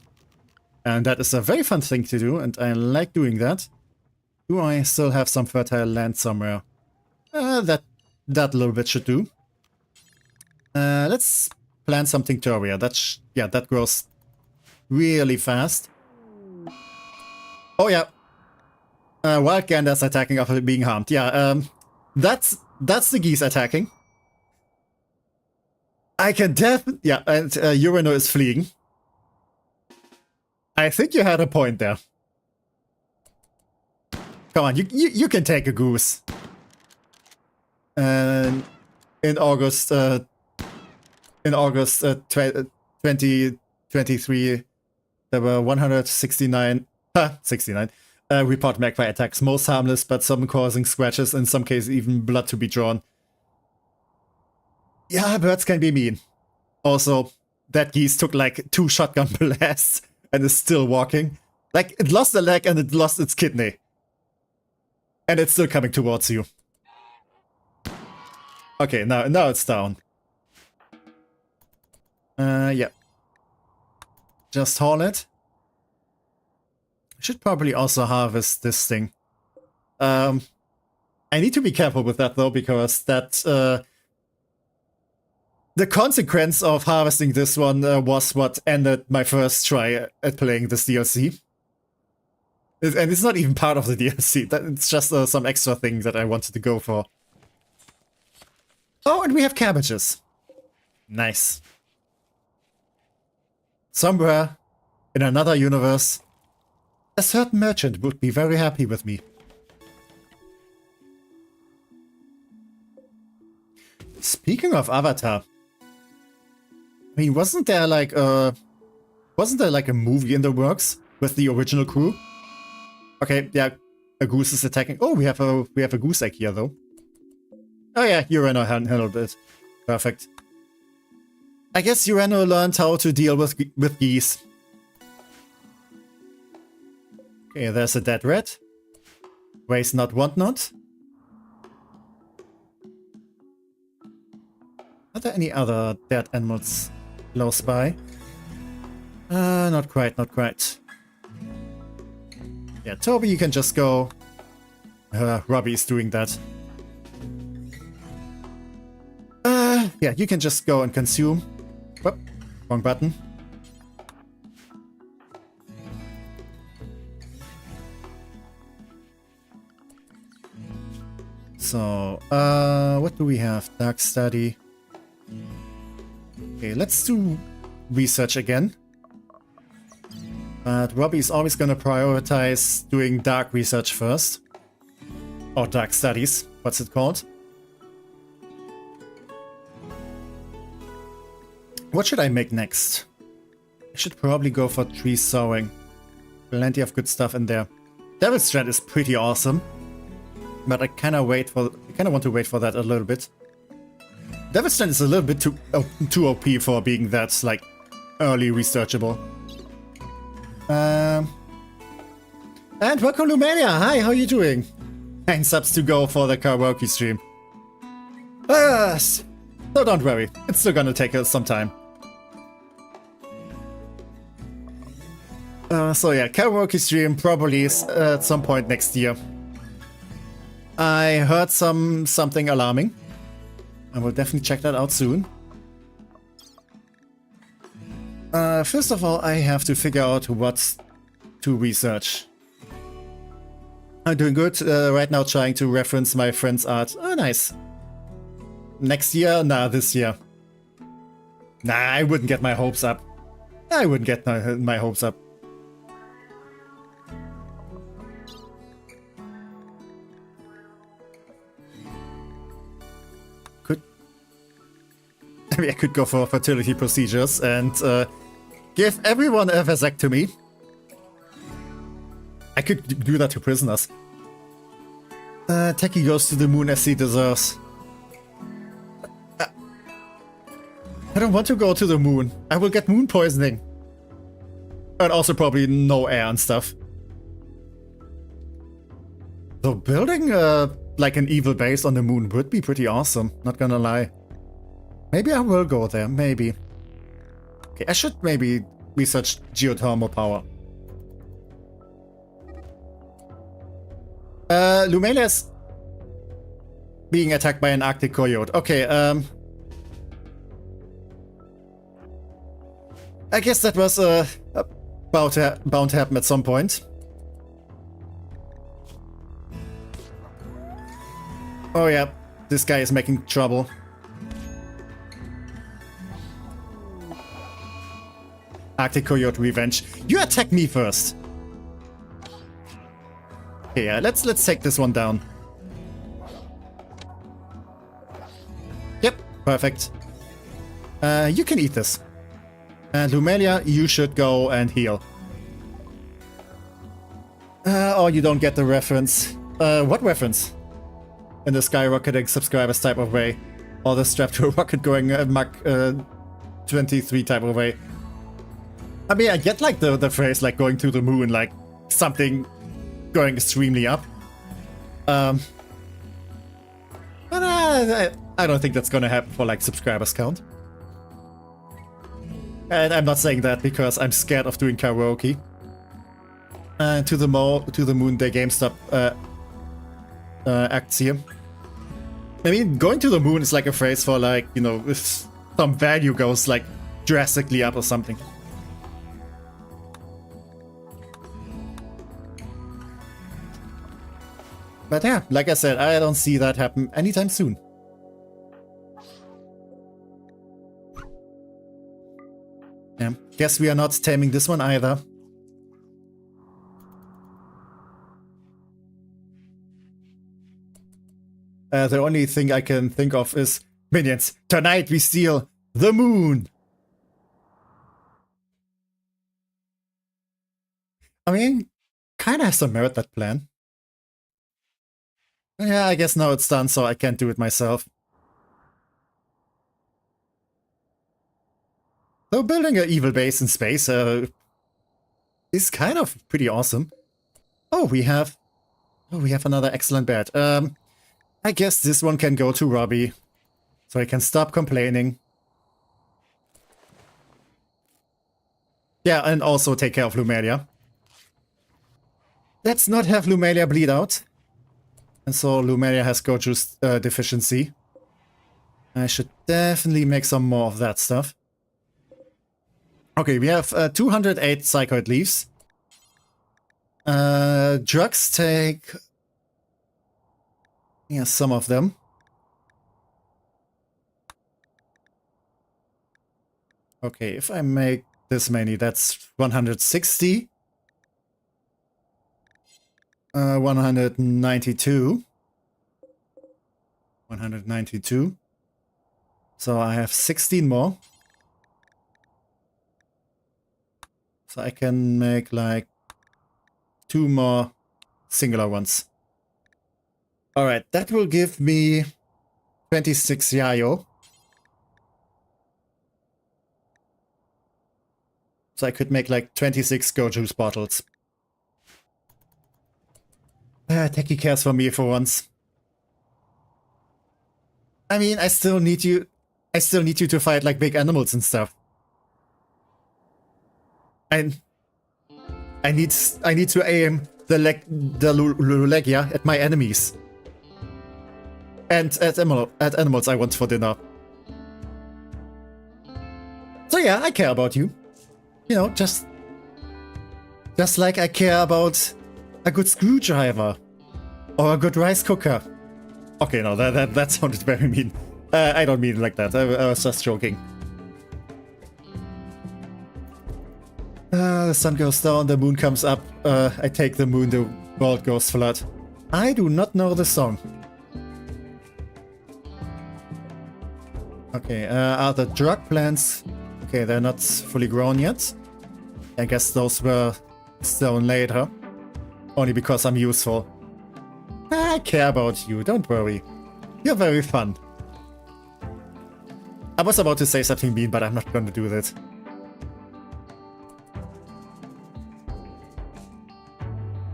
And that is a very fun thing to do, and I like doing that. Do I still have some fertile land somewhere? That little bit should do. Let's plant some Tinctoria. That grows really fast. Oh yeah. Wild ganders attacking after being harmed. Yeah, that's the geese attacking. I can yeah, and Urano is fleeing. I think you had a point there. Come on, you can take a goose. And in August 2023, there were 169 report magpie attacks, most harmless, but some causing scratches, in some cases even blood to be drawn. Yeah, birds can be mean. Also, that geese took like 2 shotgun blasts and is still walking. Like, it lost a leg and it lost its kidney. And it's still coming towards you. Okay, now it's down. Yeah. Just haul it. Should probably also harvest this thing. I need to be careful with that though, because that the consequence of harvesting this one was what ended my first try at playing this DLC. And it's not even part of the DLC. It's just some extra thing that I wanted to go for. Oh, and we have cabbages. Nice. Somewhere in another universe, a certain merchant would be very happy with me. Speaking of Avatar, I mean, wasn't there like a movie in the works with the original crew? Okay, yeah, a goose is attacking. Oh, we have a goose egg here though. Oh yeah, Urano handled it. Perfect. I guess Urano learned how to deal with geese. Okay, there's a dead rat. Waste not, want not. Are there any other dead animals close by? Not quite, not quite. Yeah, Toby, you can just go. Robbie is doing that. Yeah, you can just go and consume. Whoop, wrong button. So, what do we have? Dark study. Okay, let's do research again. But Robbie is always gonna prioritize doing dark research first. Or dark studies, what's it called? What should I make next? I should probably go for tree sowing. Plenty of good stuff in there. Devil's Strand is pretty awesome. But I kind of want to wait for that a little bit. Devil's Strand is a little bit too OP for being that, like, early researchable. And welcome Lumania! Hi, how you doing? 9 subs to go for the karaoke stream. So don't worry, it's still gonna take us some time. So yeah, karaoke stream probably is at some point next year. I heard something alarming. I will definitely check that out soon. First of all, I have to figure out what to research. I'm doing good right now, trying to reference my friend's art. Oh, nice. Next year? Nah, this year. Nah, I wouldn't get my hopes up. I wouldn't get my hopes up. I mean, I could go for fertility procedures and give everyone a vasectomy. I could do that to prisoners. Techie goes to the moon as he deserves. I don't want to go to the moon. I will get moon poisoning. And also probably no air and stuff. So building like an evil base on the moon would be pretty awesome, not gonna lie. Maybe I will go there, maybe. Okay, I should maybe research geothermal power. Lumelia is being attacked by an Arctic coyote. Okay, I guess that was bound to happen at some point. Oh yeah, this guy is making trouble. Arctic coyote revenge. You attack me first. Okay, yeah, let's take this one down. Yep, perfect. You can eat this. And Lumelia, you should go and heal. Oh, you don't get the reference. What reference? In the skyrocketing subscribers type of way. Or the strapped to a rocket going Mach 23 type of way. I mean, I get like the phrase like going to the moon, like something going extremely up. But I don't think that's gonna happen for like subscribers count. And I'm not saying that because I'm scared of doing karaoke. To the moon, the GameStop acts here. I mean, going to the moon is like a phrase for like, you know, if some value goes like drastically up or something. But yeah, like I said, I don't see that happen anytime soon. Yeah, guess we are not taming this one either. The only thing I can think of is, minions, tonight we steal the moon! I mean, kinda has some merit, that plan. Yeah, I guess now it's done, so I can't do it myself. Though building an evil base in space is kind of pretty awesome. Oh, we have another excellent bet. I guess this one can go to Robbie, so I can stop complaining. Yeah, and also take care of Lumelia. Let's not have Lumelia bleed out. And so Lumelia has Goju's deficiency. I should definitely make some more of that stuff. Okay, we have 208 Psychoid Leaves. Drugs take... yeah, some of them. Okay, if I make this many, that's 160. 192. 192. So I have 16 more. So I can make like 2 more singular ones. Alright, that will give me 26 Yayo. So I could make like 26 Goju's bottles. Techie cares for me for once. I mean, I still need you to fight like big animals and stuff. And I need to aim the Lulegia at my enemies. And at animals I want for dinner. So yeah, I care about you. You know, just like I care about a good screwdriver. Or a good rice cooker. Okay, no, that sounded very mean. I don't mean it like that. I was just joking. The sun goes down, the moon comes up. I take the moon, the world goes flat. I do not know the song. Okay, are the drug plants... okay, they're not fully grown yet. I guess those were sown later. Only because I'm useful. I care about you, don't worry. You're very fun. I was about to say something mean, but I'm not gonna do that.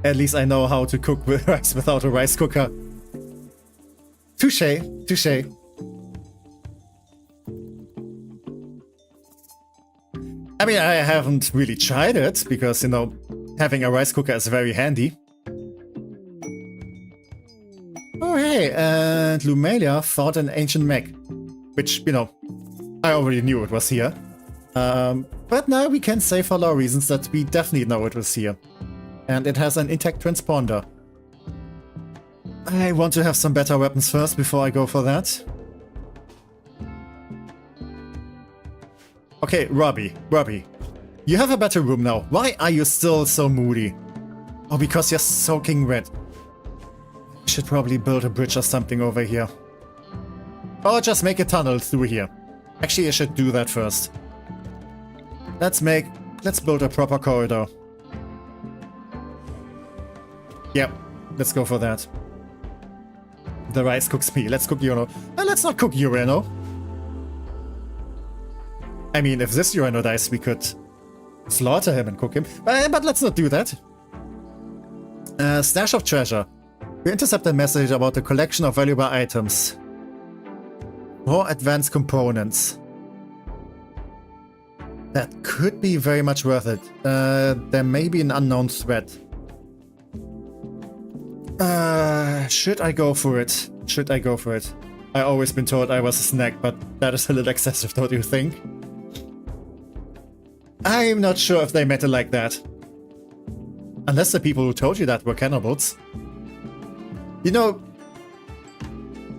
At least I know how to cook with rice without a rice cooker. Touché, touché. I mean, I haven't really tried it, because, you know, having a rice cooker is very handy. Oh hey, and Lumelia fought an ancient mech. Which, you know, I already knew it was here. But now we can say for law reasons that we definitely know it was here. And it has an intact transponder. I want to have some better weapons first before I go for that. Okay, Robbie. You have a better room now. Why are you still so moody? Oh, because you're soaking wet. I should probably build a bridge or something over here. Or just make a tunnel through here. Actually, I should do that first. Let's build a proper corridor. Yep, let's go for that. The rice cooks me. Let's cook Urano. Let's not cook Urano. I mean, if this Urano dies, we could slaughter him and cook him. But let's not do that. Stash of treasure. We intercept a message about a collection of valuable items. More advanced components. That could be very much worth it. There may be an unknown threat. Should I go for it? I always been told I was a snack, but that is a little excessive, don't you think? I'm not sure if they meant it like that. Unless the people who told you that were cannibals. You know,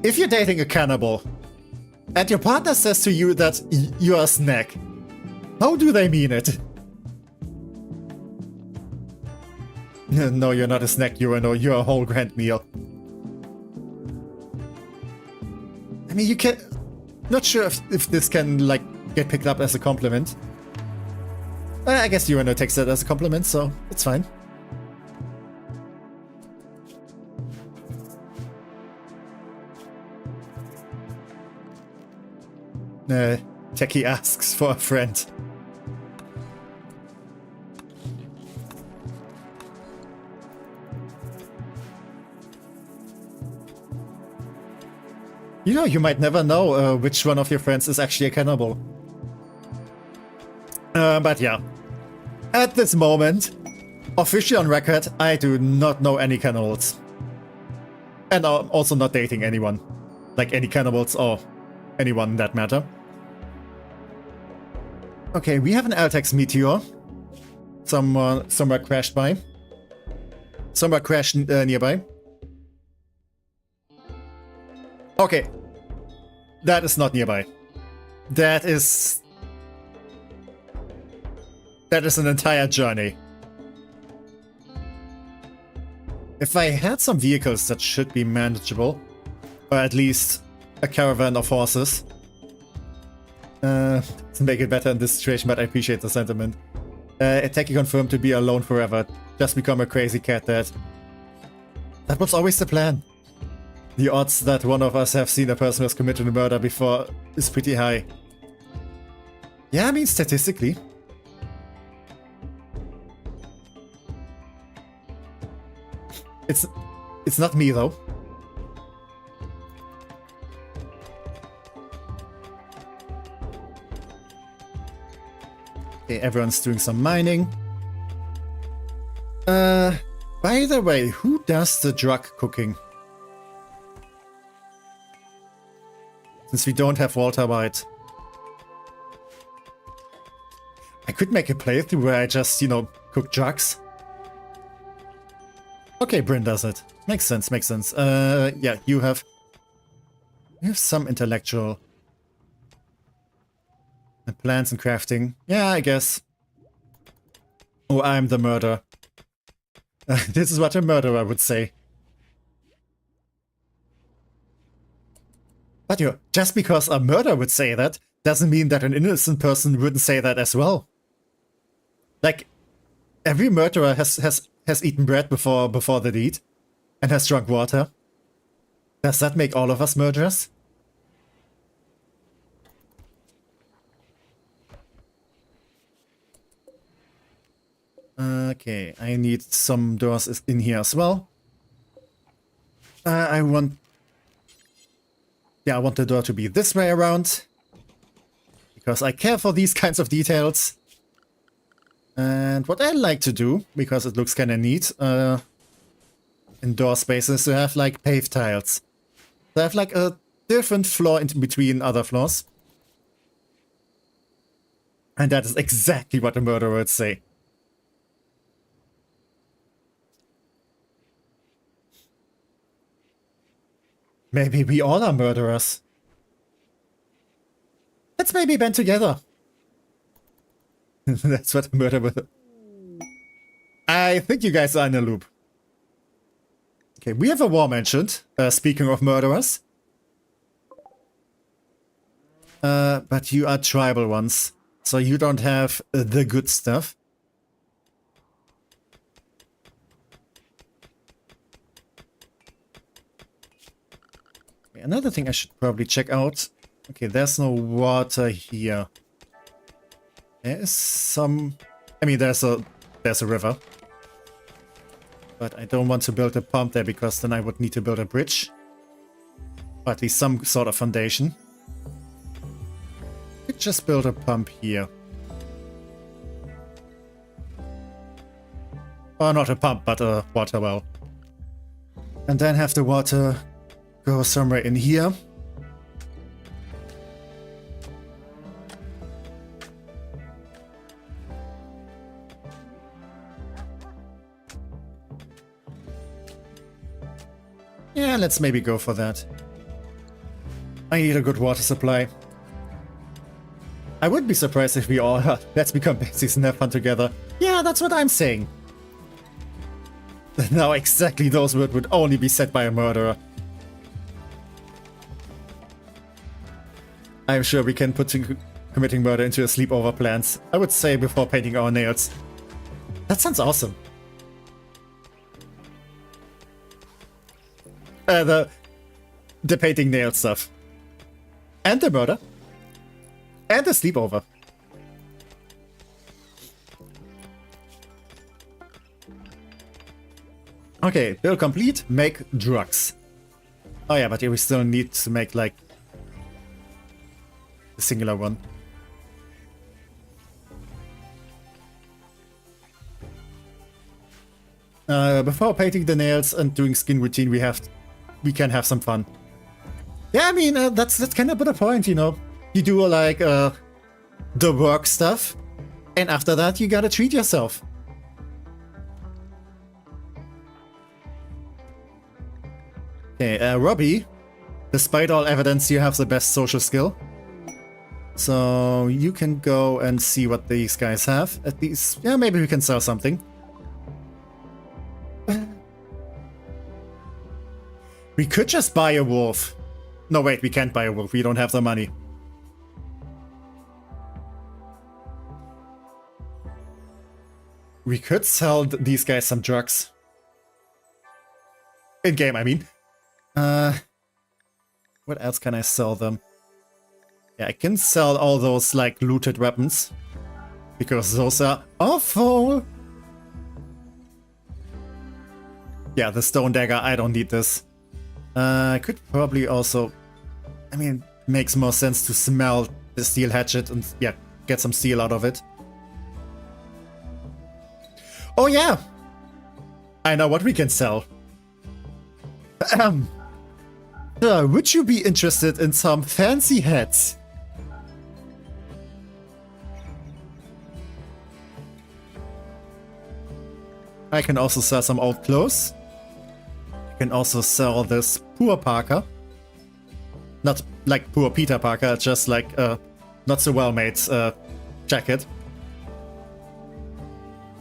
if you're dating a cannibal, and your partner says to you that you're a snack, how do they mean it? No, you're not a snack, Urano. You're a whole grand meal. I mean, you can... Not sure if this can, like, get picked up as a compliment. I guess Urano takes that as a compliment, so it's fine. Techie asks for a friend. You know, you might never know which one of your friends is actually a cannibal. But yeah. At this moment, officially on record, I do not know any cannibals. And I'm also not dating anyone. Like any cannibals or anyone in that matter. Okay, we have an Altex meteor. Somewhere crashed by. Somewhere crashed nearby. Okay. That is not nearby. That is an entire journey. If I had some vehicles that should be manageable, or at least a caravan of horses, to make it better in this situation, but I appreciate the sentiment. Techie confirmed to be alone forever. Just become a crazy cat dad. That was always the plan. The odds that one of us have seen a person who has committed a murder before is pretty high. Yeah, I mean, statistically. It's not me, though. Okay, everyone's doing some mining. By the way, who does the drug cooking? Since we don't have Walter White. I could make a playthrough where I just, you know, cook drugs. Okay, Bryn does it. Makes sense, makes sense. Yeah, you have some intellectual. And plans and crafting. Yeah, I guess. Oh, I'm the murderer. This is what a murderer would say. But you know, just because a murderer would say that, doesn't mean that an innocent person wouldn't say that as well. Like, every murderer has eaten bread before the deed, and has drunk water. Does that make all of us murderers? Okay, I need some doors in here as well. I want the door to be this way around. Because I care for these kinds of details. And what I like to do, because it looks kinda neat, indoor spaces to have like paved tiles. They have like a different floor in between other floors. And that is exactly what a murderer would say. Maybe we all are murderers. Let's maybe band together. That's what a murderer would... I think you guys are in a loop. Okay, we have a war mentioned, speaking of murderers. But you are tribal ones, so you don't have the good stuff. Another thing I should probably check out. Okay, there's no water here. There is some... I mean, there's a river. But I don't want to build a pump there because then I would need to build a bridge. Or at least some sort of foundation. Could just build a pump here. Or not a pump, but a water well. And then have the water go somewhere in here. Yeah, let's maybe go for that. I need a good water supply. I wouldn't be surprised if we all let's become besties and have fun together. Yeah, that's what I'm saying. Now exactly those words would only be said by a murderer. I'm sure we can put committing murder into a sleepover plans. I would say before painting our nails. That sounds awesome. The painting nail stuff. And the murder. And the sleepover. Okay, build complete, make drugs. Oh yeah, but we still need to make like a singular one. Before painting the nails and doing skin routine, we can have some fun. Yeah, I mean that's kind of the point, you know. You do like the work stuff, and after that you gotta treat yourself. Okay, Robbie, despite all evidence, you have the best social skill. So you can go and see what these guys have. At least, yeah, maybe we can sell something. We could just buy a wolf. No, wait, we can't buy a wolf. We don't have the money. We could sell these guys some drugs. In-game, I mean. What else can I sell them? Yeah, I can sell all those, like, looted weapons. Because those are awful! Yeah, the stone dagger, I don't need this. I could probably also... I mean, makes more sense to smell the steel hatchet and, yeah, get some steel out of it. Oh yeah! I know what we can sell. Would you be interested in some fancy hats? I can also sell some old clothes. I can also sell this poor Parker. Not like poor Peter Parker, just like a not so well made jacket.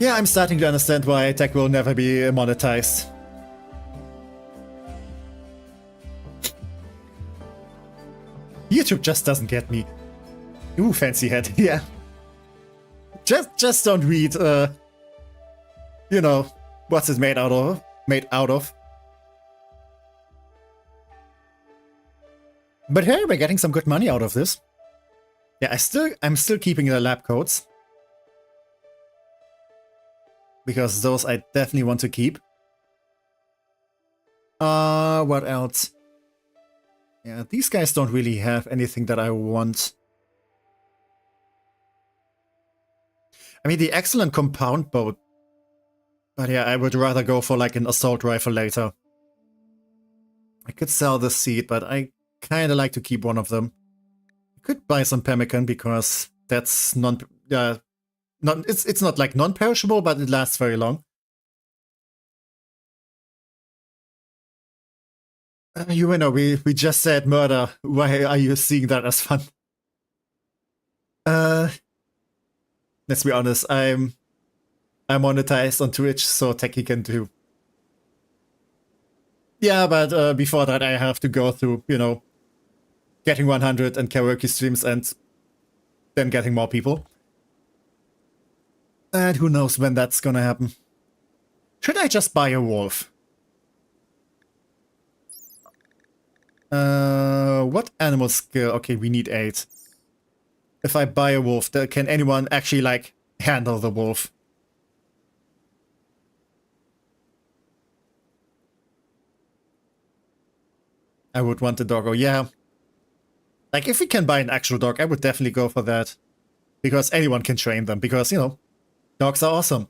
Yeah, I'm starting to understand why tech will never be monetized. YouTube just doesn't get me. Ooh, fancy hat, yeah. Just don't read, you know, what's it made out of. But hey, we're getting some good money out of this. Yeah, I'm still keeping the lab coats. Because those I definitely want to keep. What else? Yeah, these guys don't really have anything that I want. I mean, the excellent compound bow But yeah, I would rather go for like an assault rifle later. I could sell the seed, but I kind of like to keep one of them. I could buy some pemmican because that's it's not like non-perishable, but it lasts very long. You know, we just said murder. Why are you seeing that as fun? Let's be honest. I'm monetized on Twitch, so techie can too. Yeah, but before that, I have to go through, you know, getting 100 and karaoke streams and then getting more people. And who knows when that's gonna happen. Should I just buy a wolf? What animal skill? Okay, we need 8. If I buy a wolf, can anyone actually, like, handle the wolf? I would want the doggo, yeah. Like, if we can buy an actual dog, I would definitely go for that. Because anyone can train them, because, you know, dogs are awesome.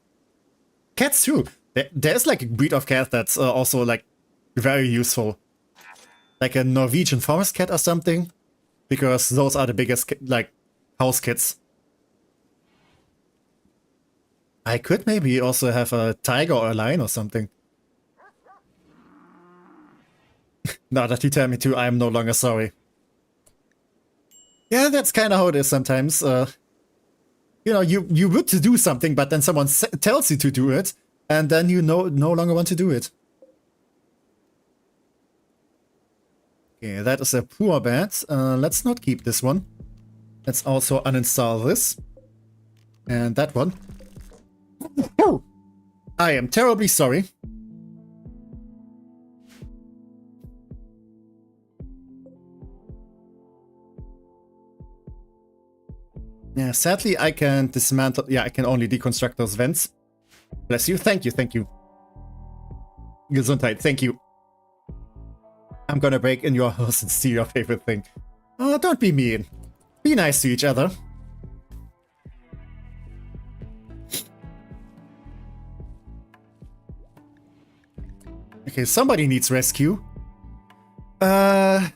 Cats too. There's like a breed of cat that's also, like, very useful. Like a Norwegian forest cat or something. Because those are the biggest, like, house cats. I could maybe also have a tiger or a lion or something. Now that you tell me to, I am no longer sorry. Yeah, that's kind of how it is sometimes. You know, you would to do something, but then someone tells you to do it, and then you no longer want to do it. Okay, that is a poor bet. Let's not keep this one. Let's also uninstall this. And that one. Oh! I am terribly sorry. Yeah, sadly I can dismantle... Yeah, I can only deconstruct those vents. Bless you. Thank you, thank you. Gesundheit, thank you. I'm gonna break in your house and steal your favorite thing. Oh, don't be mean. Be nice to each other. Okay, somebody needs rescue. An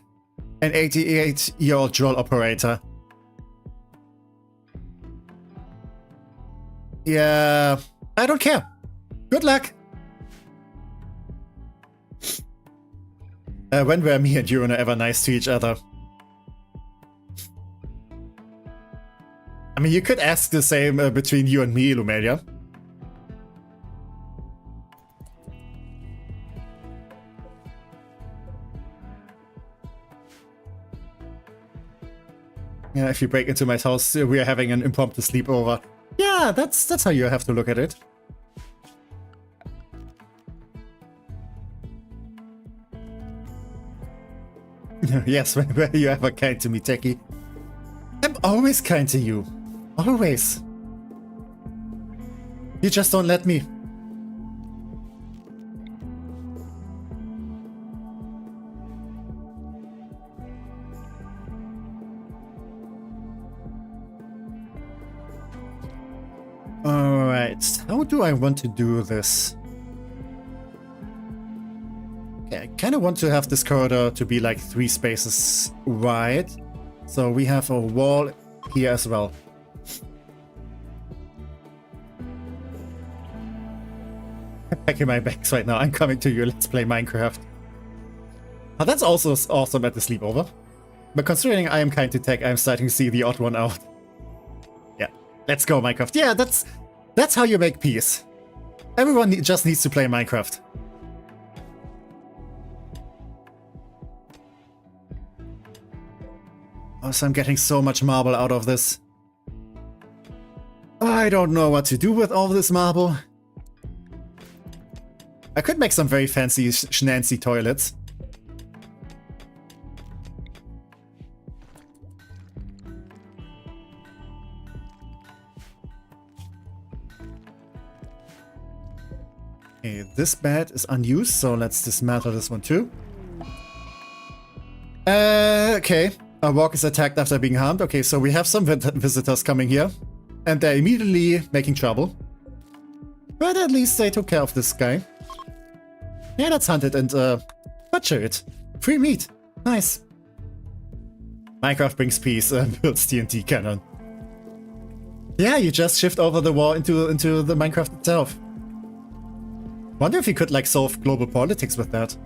88-year-old droll operator. Yeah, I don't care. Good luck. When were me and you ever nice to each other? I mean, you could ask the same between you and me, Lumelia. Yeah, if you break into my house, we are having an impromptu sleepover. Yeah, that's how you have to look at it. Yes, were you ever kind to me, Techie? I'm always kind to you. Always. You just don't let me. Alright, how do I want to do this? Okay, I kind of want to have this corridor to be like 3 spaces wide. So we have a wall here as well. I'm packing my bags right now. I'm coming to you. Let's play Minecraft. Oh, that's also awesome at the sleepover. But considering I am kind to tech, I'm starting to see the odd one out. Yeah, let's go Minecraft. Yeah, that's how you make peace. Everyone just needs to play Minecraft. Oh, so I'm getting so much marble out of this. I don't know what to do with all this marble. I could make some very fancy schnancy toilets. Okay, this bed is unused, so let's dismantle this one too. Okay. A walk is attacked after being harmed. Okay, so we have some visitors coming here. And they're immediately making trouble. But at least they took care of this guy. Yeah, let's hunt it and butcher it. Free meat. Nice. Minecraft brings peace and builds TNT cannon. Yeah, you just shift over the war into the Minecraft itself. Wonder if you could like solve global politics with that.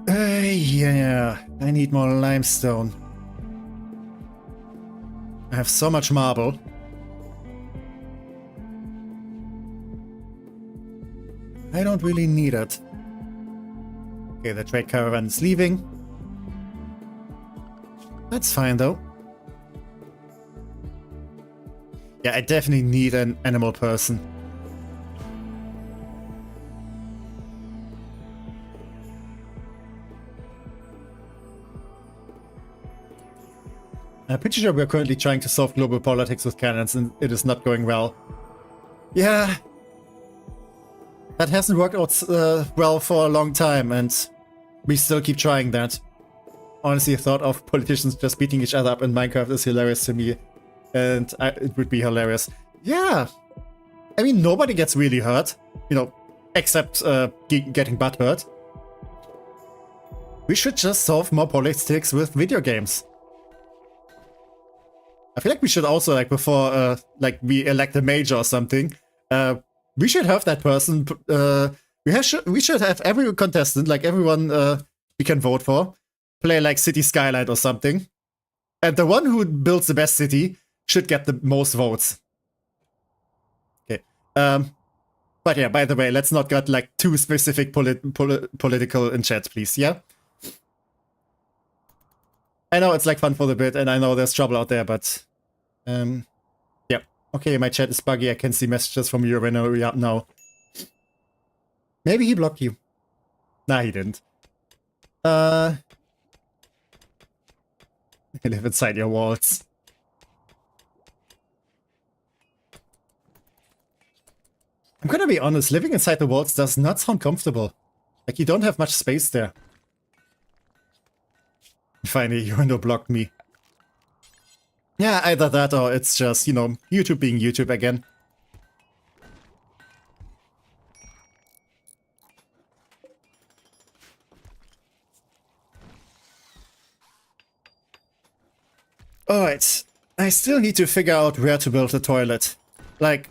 Yeah, I need more limestone. I have so much marble. I don't really need it. Okay, the trade caravan is leaving. That's fine though. Yeah, I definitely need an animal person. I'm pretty sure we're currently trying to solve global politics with cannons and it is not going well. Yeah. That hasn't worked out well for a long time and we still keep trying that. Honestly, the thought of politicians just beating each other up in Minecraft is hilarious to me. And it would be hilarious. Yeah. I mean, nobody gets really hurt. You know, except getting butt hurt. We should just solve more politics with video games. I feel like we should also, like, before, like, we elect a mayor or something, we should have that person, we should have every contestant, like, everyone we can vote for, play, like, City Skyline or something. And the one who builds the best city should get the most votes. Okay. But yeah, by the way, let's not get, like, too specific political in chat, please, yeah? I know it's like fun for the bit, and I know there's trouble out there, but yeah. Okay, my chat is buggy. I can see messages from you now. Maybe he blocked you. Nah, he didn't. I live inside your walls. I'm gonna be honest, living inside the walls does not sound comfortable. Like, you don't have much space there. Finally, Urano blocked me. Yeah, either that or it's just, you know, YouTube being YouTube again. Alright, I still need to figure out where to build a toilet. Like,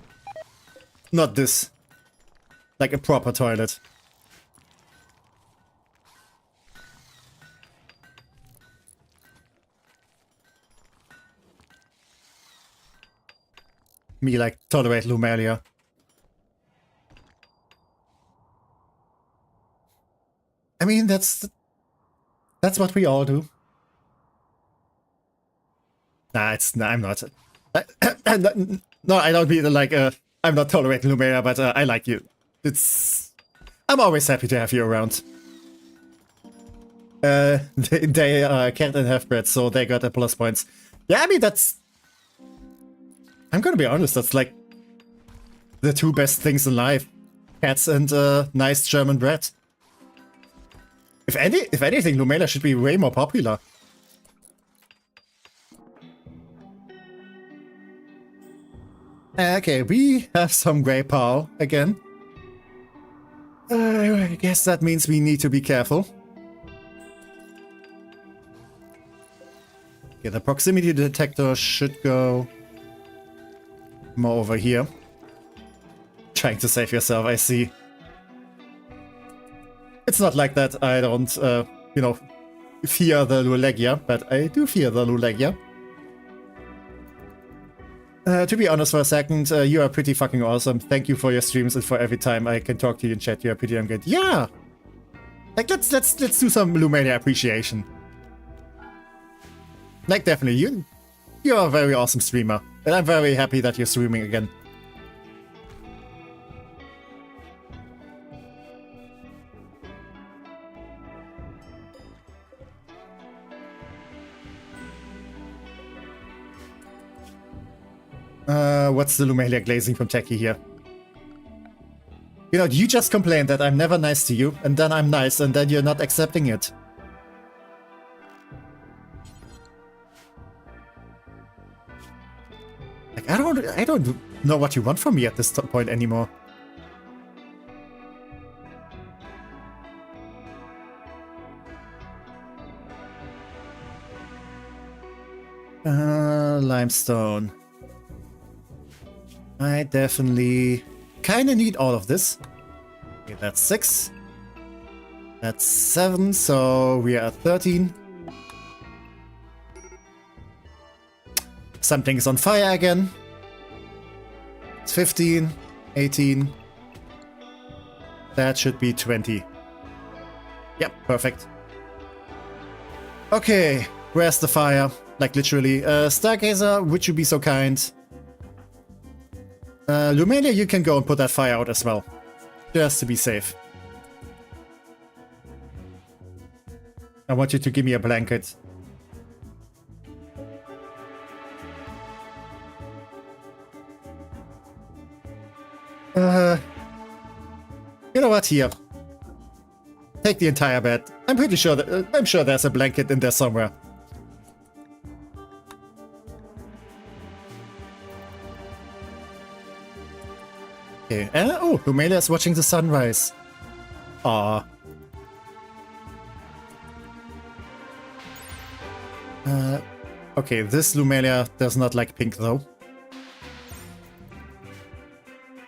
not this. Like a proper toilet. Me, like, tolerate Lumelia. I mean, that's what we all do. Nah, I'm not. No, I don't mean like, I'm not tolerating Lumelia, but I like you. I'm always happy to have you around. They are cat and half-bred, so they got a plus points. Yeah, I mean, I'm gonna be honest, that's like the two best things in life. Cats and nice German bread. If anything, Lumelia should be way more popular. Okay, we have some grey power again. I guess that means we need to be careful. Okay, the proximity detector should go more over here. Trying to save yourself, I see. It's not like that I don't, you know, fear the Lulegia, but I do fear the Lulegia. To be honest for a second, you are pretty fucking awesome. Thank you for your streams and for every time I can talk to you in chat. You are pretty damn good. Yeah! Like, let's do some Lumelia appreciation. Like, definitely, you're a very awesome streamer. And I'm very happy that you're streaming again. What's the Lumelia glazing from Techie here? You know, you just complained that I'm never nice to you, and then I'm nice, and then you're not accepting it. Like, I don't know what you want from me at this point anymore. Limestone. I definitely kind of need all of this. Okay, that's 6. That's 7, so we are at 13. Something's on fire again. It's 15, 18. That should be 20. Yep, perfect. Okay, where's the fire? Like literally. Stargazer, would you be so kind? Lumelia, you can go and put that fire out as well. Just to be safe. I want you to give me a blanket. You know what? Here. Take the entire bed. I'm pretty sure that I'm sure there's a blanket in there somewhere. Okay. Oh, Lumelia is watching the sunrise. Aww. Okay, this Lumelia does not like pink though.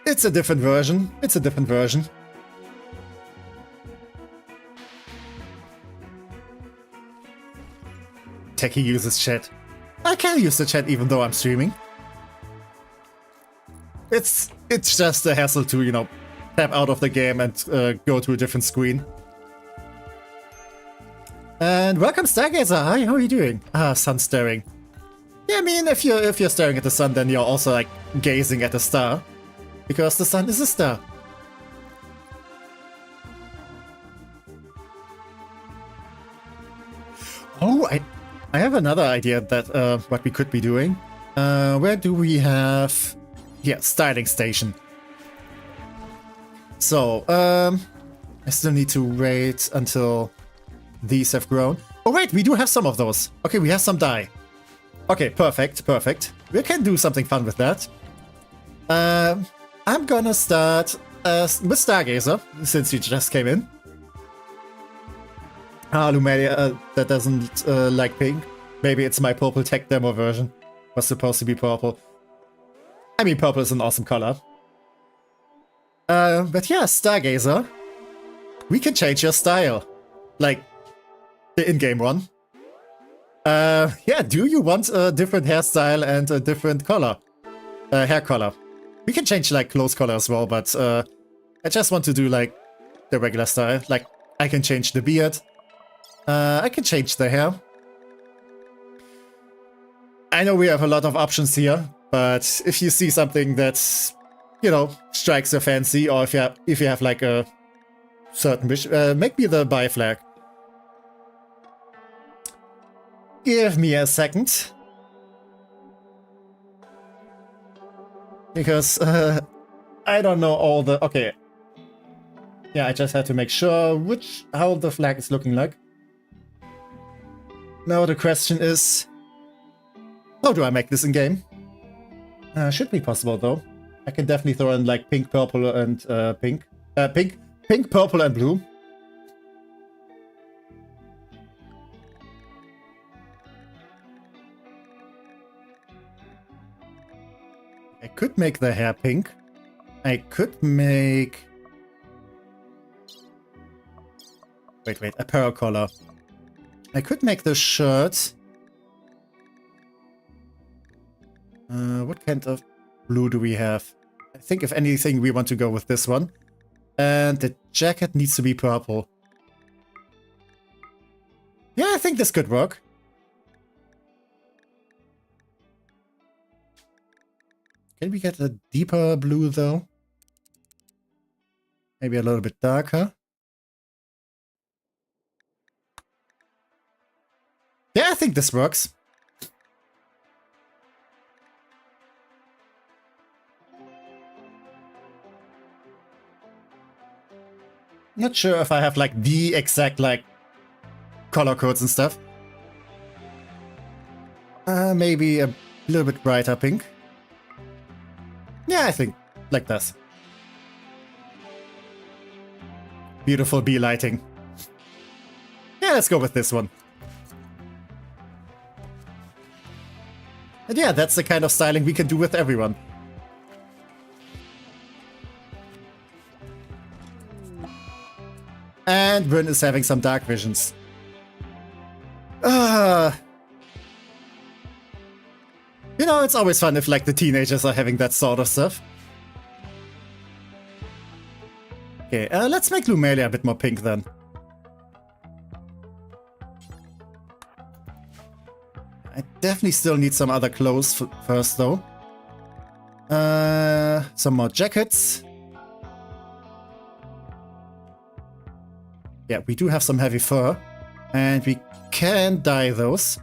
It's a different version. It's a different version. Techie uses chat. I can use the chat even though I'm streaming. It's just a hassle to, you know, tap out of the game and go to a different screen. And welcome Stargazer. Hi, how are you doing? Ah, sun staring. Yeah, I mean, if you're staring at the sun, then you're also like gazing at a star, because the sun is a star. Oh, I have another idea that what we could be doing. Where do we have? Yeah, starting station. So, I still need to wait until these have grown. Oh wait, we do have some of those. Okay, we have some dye. Okay, perfect, perfect. We can do something fun with that. I'm gonna start with Stargazer, since you just came in. Ah, Lumelia, that doesn't like pink. Maybe it's my purple tech demo version. Was supposed to be purple. I mean, purple is an awesome color. But yeah, Stargazer. We can change your style. Like, the in-game one. Yeah, do you want a different hairstyle and a different color? Hair color. We can change, like, clothes color as well, but I just want to do, like, the regular style. Like, I can change the beard. I can change the hair. I know we have a lot of options here, but if you see something that's, you know, strikes your fancy, or if you have like a certain wish, make me the buy flag. Give me a second. Because I don't know all the... Okay. Yeah, I just had to make sure how the flag is looking like. Now the question is, how do I make this in-game? Should be possible though. I can definitely throw in like pink, purple, and pink. Pink, purple, and blue. I could make the hair pink. I could make... Wait, apparel color. I could make the shirt... what kind of blue do we have? I think if anything we want to go with this one. And the jacket needs to be purple. Yeah, I think this could work. Can we get a deeper blue though? Maybe a little bit darker. Yeah, I think this works. Not sure if I have like the exact like color codes and stuff. Maybe a little bit brighter pink. Yeah, I think like this. Beautiful bee lighting. Yeah, let's go with this one. And yeah, that's the kind of styling we can do with everyone. And Bryn is having some dark visions. You know, it's always fun if like the teenagers are having that sort of stuff. Okay, let's make Lumelia a bit more pink then. I definitely still need some other clothes first though. Some more jackets. Yeah, we do have some heavy fur. And we can dye those.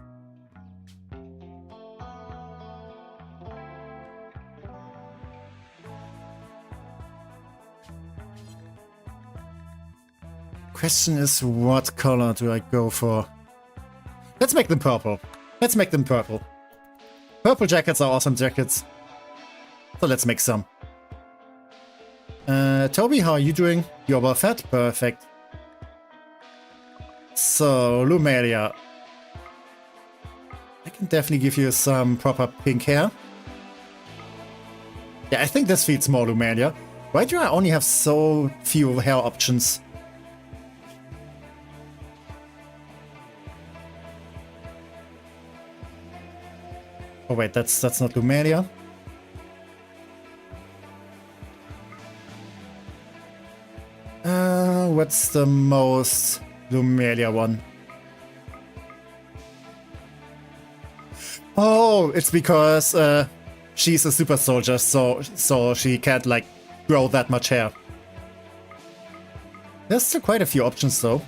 Question is, what color do I go for? Let's make them purple. Let's make them purple. Purple jackets are awesome jackets. So let's make some. Toby, how are you doing? You're well fed? Perfect. So, Lumelia. I can definitely give you some proper pink hair. Yeah, I think this fits more Lumelia. Why do I only have so few hair options? Oh wait, that's not Lumelia. What's the most Lumelia one? Oh, it's because she's a super soldier, so she can't like grow that much hair. There's still quite a few options though.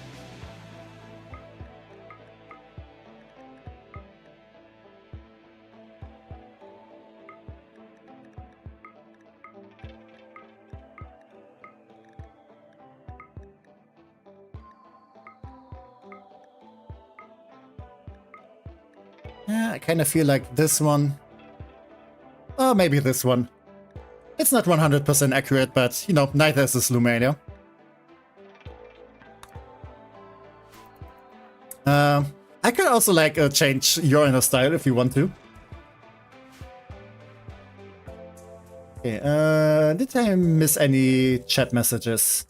Yeah, I kind of feel like this one. Or maybe this one. It's not 100% accurate, but, you know, neither is this Lumelia. I could also, like, change your inner style if you want to. Okay, did I miss any chat messages?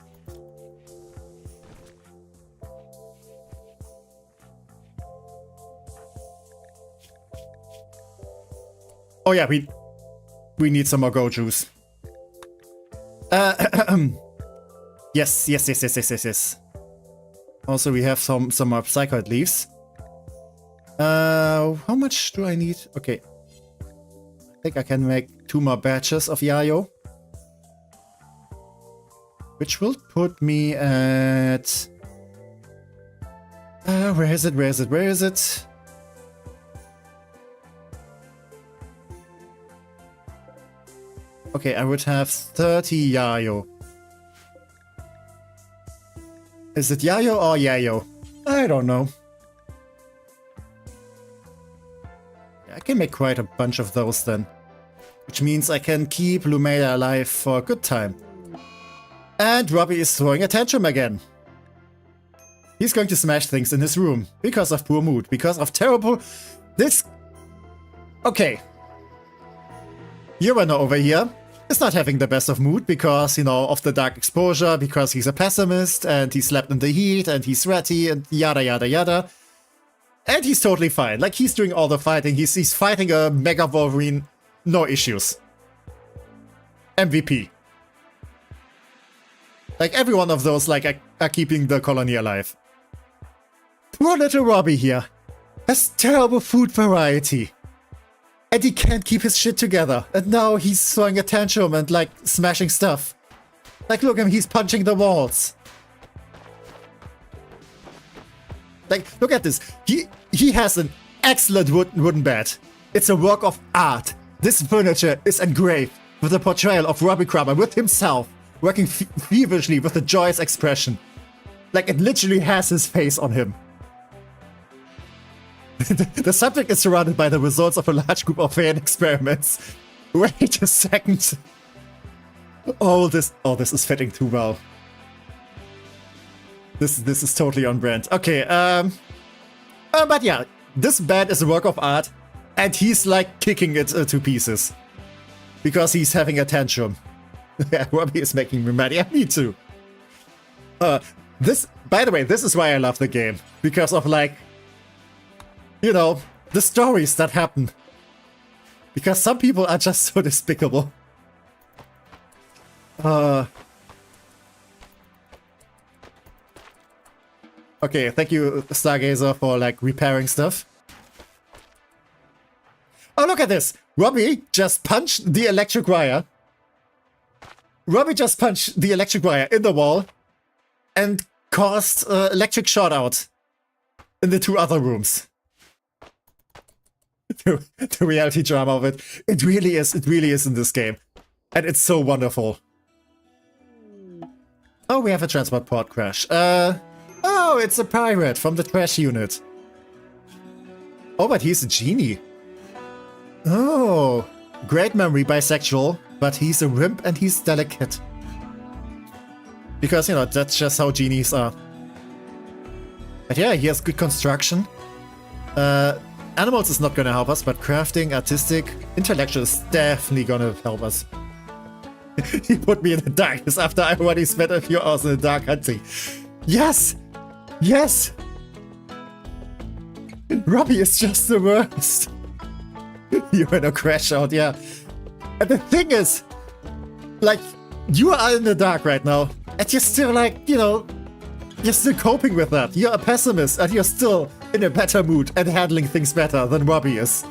Oh yeah, we need some more go juice. Yes. Also, we have some more psychoid leaves. How much do I need? Okay. I think I can make 2 more batches of Yayo. Which will put me at... where is it? Okay, I would have 30 Yayo. Is it Yayo or Yayo? I don't know. I can make quite a bunch of those then. Which means I can keep Lumelia alive for a good time. And Robbie is throwing a tantrum again. He's going to smash things in his room. Because of poor mood. Because of terrible... This... Okay. Urano over here is not having the best of mood because, you know, of the dark exposure, because he's a pessimist, and he slept in the heat, and he's sweaty, and yada yada yada. And he's totally fine. Like, he's doing all the fighting. He's fighting a Mega Wolverine. No issues. MVP. Like, every one of those, like, are keeping the colony alive. Poor little Robbie here has terrible food variety. And he can't keep his shit together. And now he's throwing a tantrum and, like, smashing stuff. Like, look at him, he's punching the walls. Like, look at this. He has an excellent wooden bed. It's a work of art. This furniture is engraved with a portrayal of Robbie Crummer with himself, working feverishly with a joyous expression. Like, it literally has his face on him. The subject is surrounded by the results of a large group of fan experiments. Wait a second. Oh, this is fitting too well. This is totally on brand. Okay, but yeah, this bed is a work of art, and he's like kicking it to pieces because he's having a tantrum. Yeah, Robbie is making me mad. Yeah, me too. This, by the way, this is why I love the game, because of like, you know, the stories that happen. Because some people are just so despicable. Okay, thank you, Stargazer, for like repairing stuff. Oh, look at this! Robbie just punched the electric wire. Robbie just punched the electric wire in the wall and caused electric short out in the 2 other rooms. The reality drama of it. It really is in this game. And it's so wonderful. Oh, we have a transport pod crash. Oh, it's a pirate from the trash unit. Oh, but he's a genie. Oh, great memory, bisexual, but he's a wimp and he's delicate. Because, you know, that's just how genies are. But yeah, he has good construction. Animals is not gonna help us, but crafting, artistic, intellectual is definitely gonna help us. He put me in the darkness after I already spent a few hours in the dark hunting. Yes! Yes! Robbie is just the worst. You're in a crash out, yeah. And the thing is, like, you are in the dark right now, and you're still like, you know, you're still coping with that. You're a pessimist, and you're still in a better mood and handling things better than Robbie is.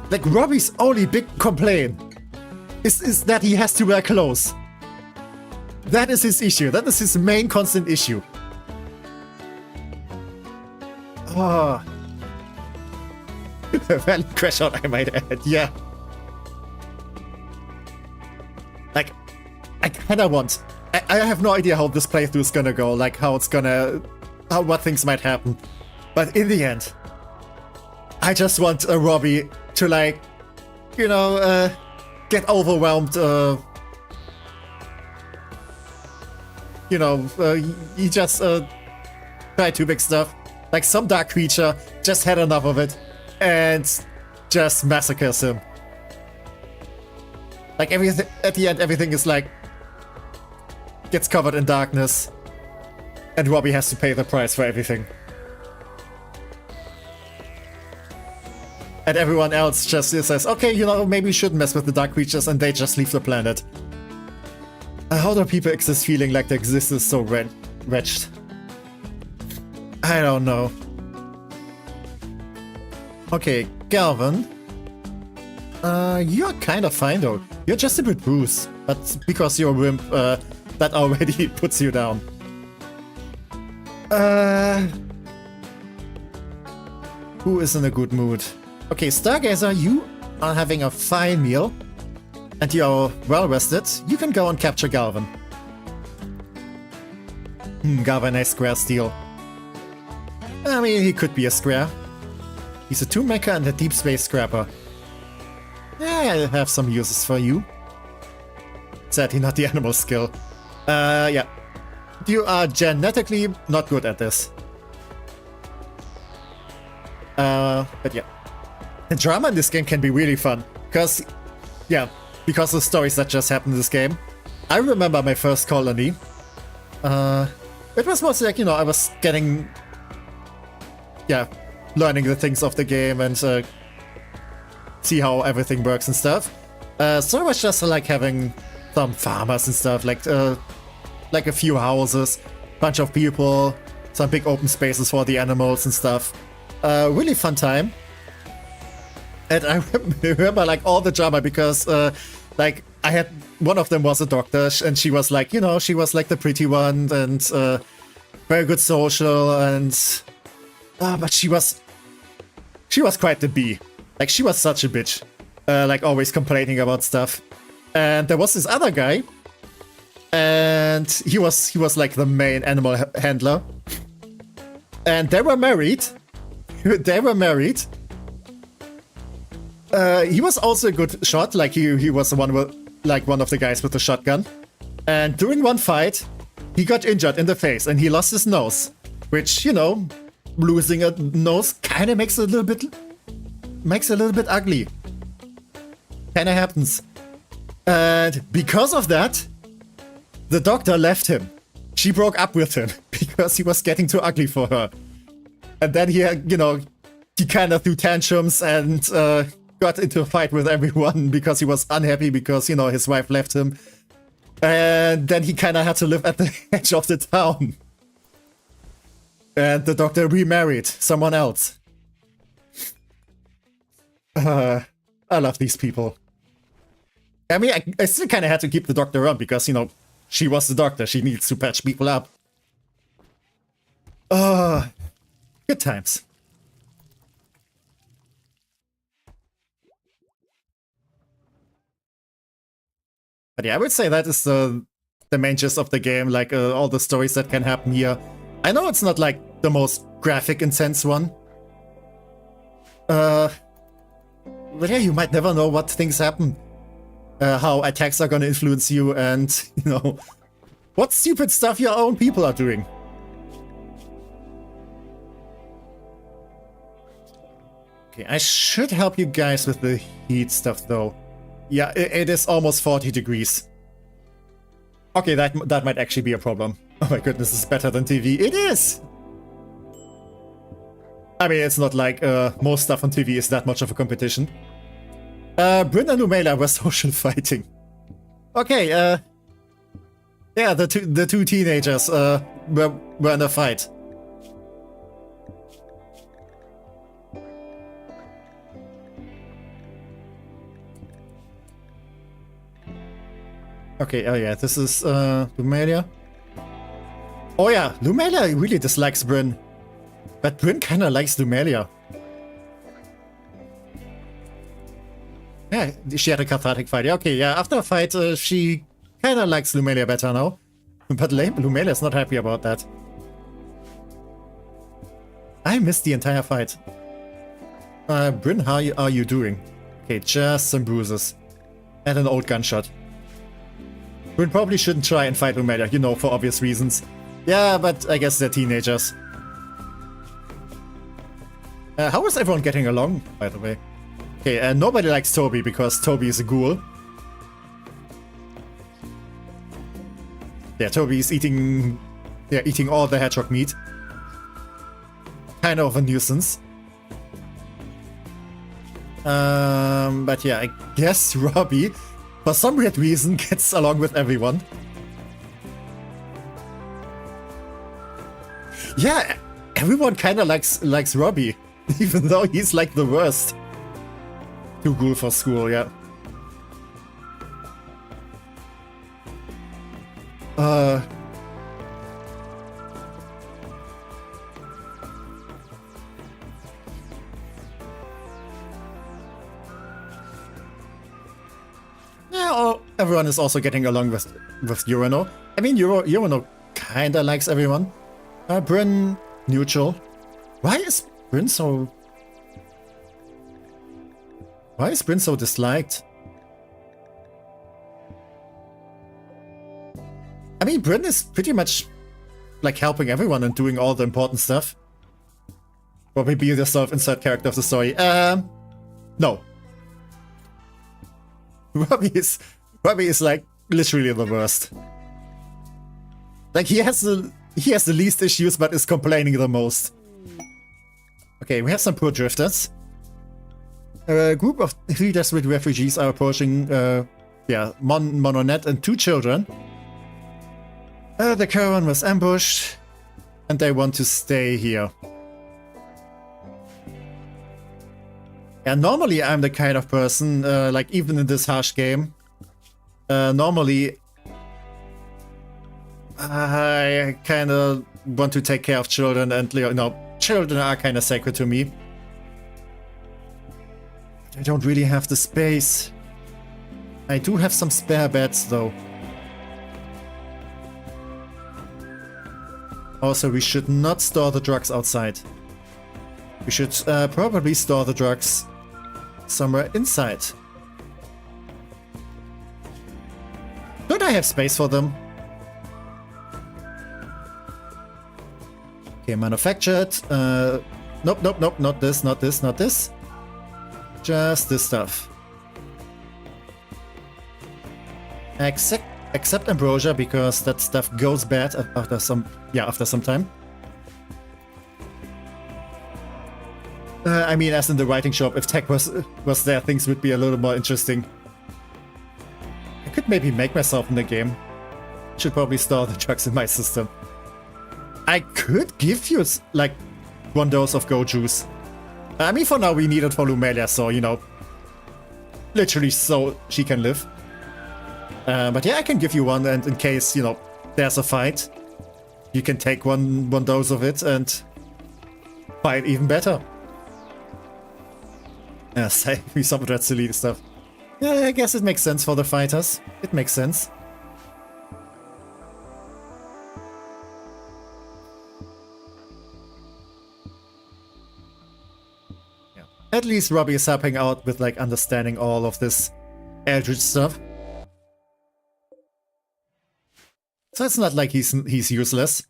Like, Robbie's only big complaint is that he has to wear clothes. That is his issue. That is his main constant issue. Oh. Valid crash out, I might add, yeah. Like, I kinda want... I have no idea how this playthrough is gonna go, like how it's gonna... what things might happen. But in the end, I just want Robbie to, like, you know, get overwhelmed, you know, he just tried too big stuff. Like some dark creature just had enough of it and just massacres him. Like everything at the end, everything is like gets covered in darkness, and Robbie has to pay the price for everything. And everyone else just says, okay, you know, maybe we shouldn't mess with the dark creatures, and they just leave the planet. How do people exist feeling like their existence is so wretched? I don't know. Okay, Galvin. You're kind of fine though. You're just a bit bruised, but because you're a wimp, that already puts you down. Who is in a good mood? Okay, Stargazer, you are having a fine meal, and you are well rested. You can go and capture Galvin. Galvin, a square steel. I mean, he could be a square. He's a tomb maker and a deep space scrapper. Yeah, I have some uses for you. Sadly, not the animal skill. Yeah. You are genetically not good at this. But yeah. The drama in this game can be really fun. Because, yeah, because of the stories that just happened in this game. I remember my first colony. It was mostly like, you know, I was getting... yeah, learning the things of the game and see how everything works and stuff. So I was just like having some farmers and stuff, like a few houses, bunch of people, some big open spaces for the animals and stuff. Really fun time. And I remember like all the drama because like I had one of them was a doctor and she was like, you know, she was like the pretty one and very good social and but she was quite the bee. Like she was such a bitch, like always complaining about stuff. And there was this other guy, and he was like the main animal handler. And they were married. They were married. He was also a good shot, like he was one of the guys with the shotgun. And during one fight, he got injured in the face and he lost his nose. Which, you know, losing a nose kinda makes it a little bit ugly. Kinda happens. And because of that, the doctor left him. She broke up with him because he was getting too ugly for her. And then he, you know, he kind of threw tantrums and got into a fight with everyone because he was unhappy because, you know, his wife left him. And then he kind of had to live at the edge of the town. And the doctor remarried someone else. I love these people. I mean, I still kind of had to keep the doctor around because, you know, she was the doctor. She needs to patch people up. Good times. But yeah, I would say that is the main gist of the game, like all the stories that can happen here. I know it's not like the most graphic, intense one. But yeah, you might never know what things happen. How attacks are gonna influence you and, you know, what stupid stuff your own people are doing. Okay, I should help you guys with the heat stuff though. Yeah, it is almost 40 degrees. Okay, that might actually be a problem. Oh my goodness, it's better than TV. It is! I mean, it's not like most stuff on TV is that much of a competition. Bryn and Umela were social fighting. Okay, yeah, the two teenagers were in a fight. Okay, oh yeah, this is Lumelia. Oh yeah, Lumelia really dislikes Bryn. But Bryn kinda likes Lumelia. Yeah, she had a cathartic fight. Okay, yeah, after a fight, she kinda likes Lumelia better now. But Lumelia is not happy about that. I missed the entire fight. Bryn, how are you doing? Okay, just some bruises. And an old gunshot. Bryn probably shouldn't try and fight Lumelia, you know, for obvious reasons. Yeah, but I guess they're teenagers. How is everyone getting along, by the way? Okay, nobody likes Toby because Toby is a ghoul. Yeah, Toby is eating all the hedgehog meat. Kind of a nuisance. But yeah, I guess Robbie, for some weird reason, gets along with everyone. Yeah, everyone kind of likes Robbie, even though he's like the worst. Too cool for school, yeah. Yeah, everyone is also getting along with Urano. I mean, Urano kinda likes everyone. Bryn, neutral. Why is Bryn so disliked? I mean, Bryn is pretty much like helping everyone and doing all the important stuff. Probably be the self-insert character of the story. No. Robbie is like literally the worst. Like he has the least issues but is complaining the most. Okay, we have some poor drifters. A group of 3 desperate refugees are approaching, Mononette and 2 children. The caravan was ambushed, and they want to stay here. And normally I'm the kind of person, like even in this harsh game, normally I kind of want to take care of children, and you know, children are kind of sacred to me. I don't really have the space. I do have some spare beds though. Also, we should not store the drugs outside. We should probably store the drugs somewhere inside. Don't I have space for them? Okay, manufactured. Nope, nope, nope, not this, not this, not this. Just this stuff. Except ambrosia, because that stuff goes bad after some time. I mean, as in the writing shop, if tech was there, things would be a little more interesting. I could maybe make myself in the game. Should probably store the drugs in my system. I could give you, like, 1 dose of Go Juice. I mean, for now we need it for Lumelia, so, you know, literally so she can live. But yeah, I can give you one, and in case, you know, there's a fight, you can take one dose of it and fight even better. Save me some of that silly stuff. Yeah, I guess it makes sense for the fighters. It makes sense. Yeah. At least Robbie is helping out with, like, understanding all of this eldritch stuff. So it's not like he's useless.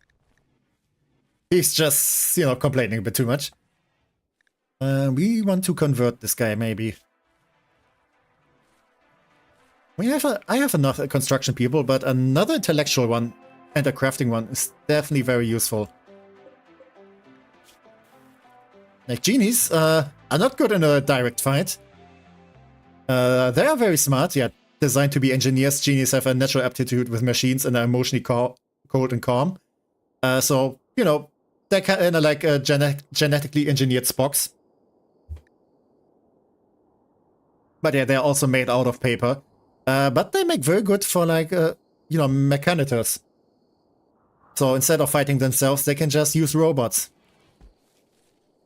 He's just, you know, complaining a bit too much. We want to convert this guy, maybe. I have enough construction people, but another intellectual one and a crafting one is definitely very useful. Like, genies are not good in a direct fight. They are very smart, yeah. Designed to be engineers, genies have a natural aptitude with machines and are emotionally cold and calm. So, you know, they're kind of like genetically engineered Spocks. But yeah, they're also made out of paper. But they make very good for, like, you know, mechanitors. So instead of fighting themselves, they can just use robots.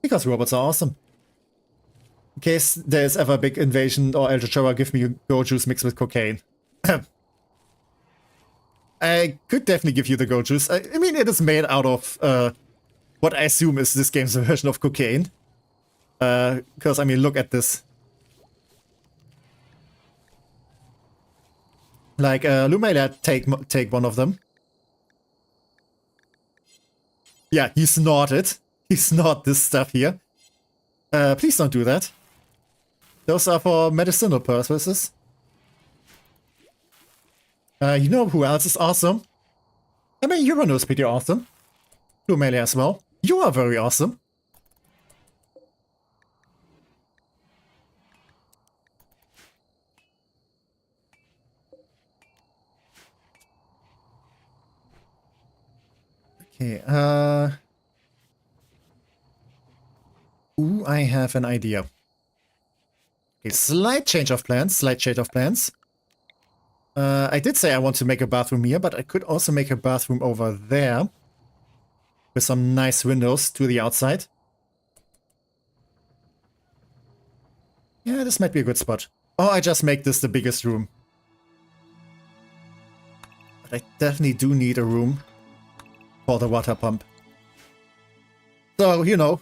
Because robots are awesome. In case there's ever a big invasion or eldritch horror, give me Go Juice mixed with cocaine. I could definitely give you the Go Juice. I mean, it is made out of what I assume is this game's version of cocaine. Because, I mean, look at this. Like, Lumelia, take one of them. Yeah, he snorted. He snorted this stuff here. Please don't do that. Those are for medicinal purposes. You know who else is awesome? I mean, Urano is pretty awesome. Lumelia as well. You are very awesome. Okay, ooh, I have an idea. Okay, slight change of plans, I did say I want to make a bathroom here, but I could also make a bathroom over there. With some nice windows to the outside. Yeah, this might be a good spot. Oh, I just make this the biggest room. But I definitely do need a room for the water pump. So, you know,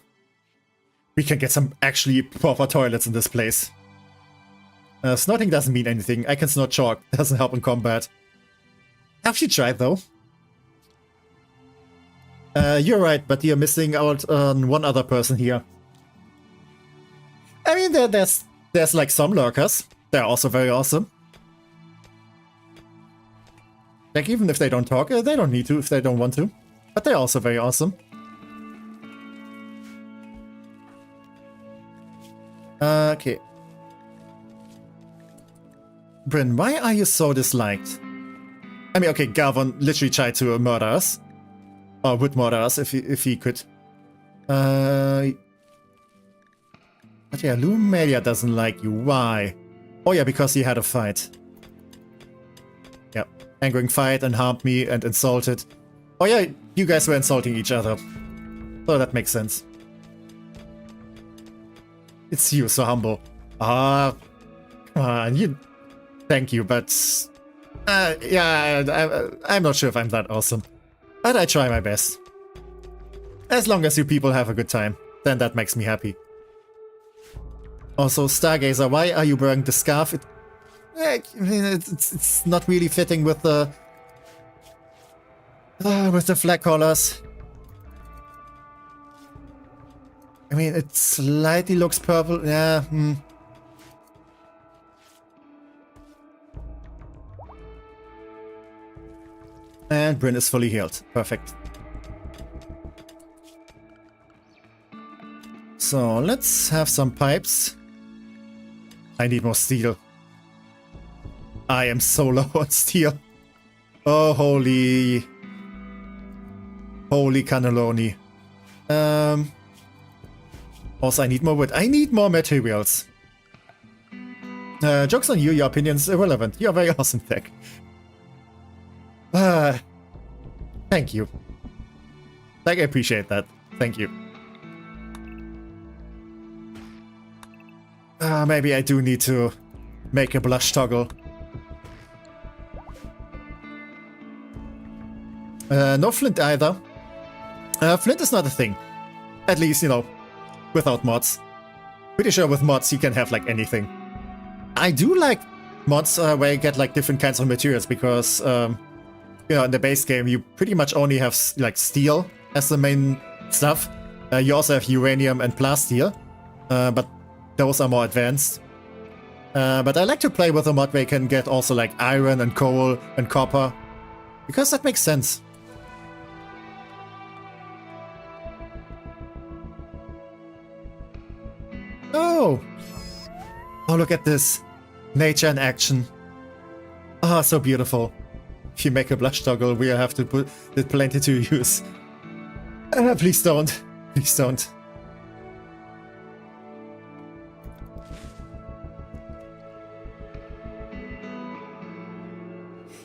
we can get some actually proper toilets in this place. Snorting doesn't mean anything. I can snort chalk. Doesn't help in combat. Have you tried, though? You're right, but you're missing out on one other person here. I mean, there's like some lurkers. They're also very awesome. Like, even if they don't talk, they don't need to if they don't want to. But they're also very awesome. Okay. Bryn, why are you so disliked? I mean, okay, Galvan literally tried to murder us. Or would murder us if he could. But yeah, Lumelia doesn't like you. Why? Oh yeah, because he had a fight. Yep. Angering fight and harmed me and insulted. Oh yeah, you guys were insulting each other. So that makes sense. It's you, so humble. Come on, you... Thank you, but... yeah, I'm not sure if I'm that awesome. But I try my best. As long as you people have a good time, then that makes me happy. Also, Stargazer, why are you wearing the scarf? I mean, it's not really fitting with the flag colors. I mean, it slightly looks purple. Yeah. And Bryn is fully healed. Perfect. So let's have some pipes. I need more steel. I am so low on steel. Oh, holy cannelloni. Also, I need more wood. I need more materials. Jokes on you, your opinion's irrelevant. You're very awesome, Tech. Thank you. Like, I appreciate that. Thank you. Maybe I do need to make a blush toggle. No flint either. Flint is not a thing. At least, you know, without mods. Pretty sure with mods you can have like anything. I do like mods where you get like different kinds of materials because, you know, in the base game you pretty much only have like steel as the main stuff. You also have uranium and plasteel, but those are more advanced. But I like to play with a mod where you can get also like iron and coal and copper, because that makes sense. Oh! Oh, look at this. Nature in action. Ah, so beautiful. If you make a blush toggle, we'll have to put it plenty to use. Please don't. Please don't.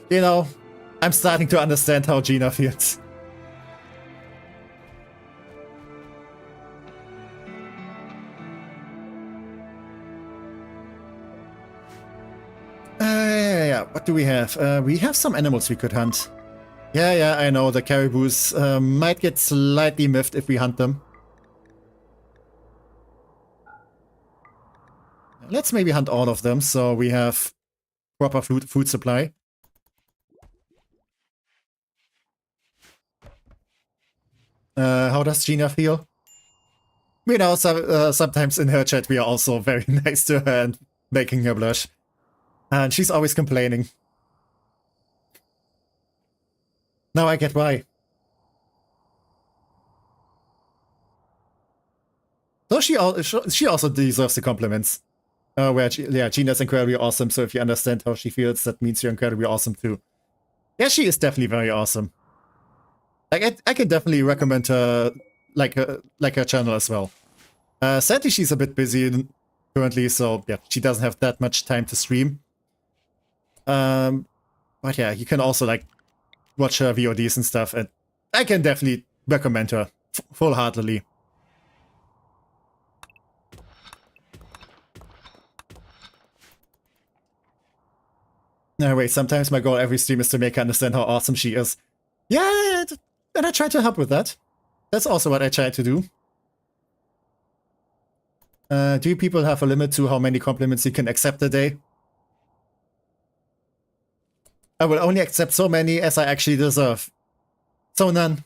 You know, I'm starting to understand how Gina feels. Yeah, what do we have? We have some animals we could hunt. Yeah, I know, the caribous might get slightly miffed if we hunt them. Let's maybe hunt all of them, so we have proper food supply. How does Gina feel? You know, sometimes in her chat we are also very nice to her and making her blush. And she's always complaining. Now I get why. So she also deserves the compliments. Yeah, Gina's incredibly awesome, so if you understand how she feels, that means you're incredibly awesome too. Yeah, she is definitely very awesome. Like, I can definitely recommend her, like her channel as well. Sadly, she's a bit busy currently, so yeah, she doesn't have that much time to stream. But yeah, you can also like watch her VODs and stuff, and I can definitely recommend her full-heartedly. Anyway, sometimes my goal every stream is to make her understand how awesome she is. Yeah, and I try to help with that. That's also what I try to do. Do people have a limit to how many compliments you can accept a day? I will only accept so many as I actually deserve. So none.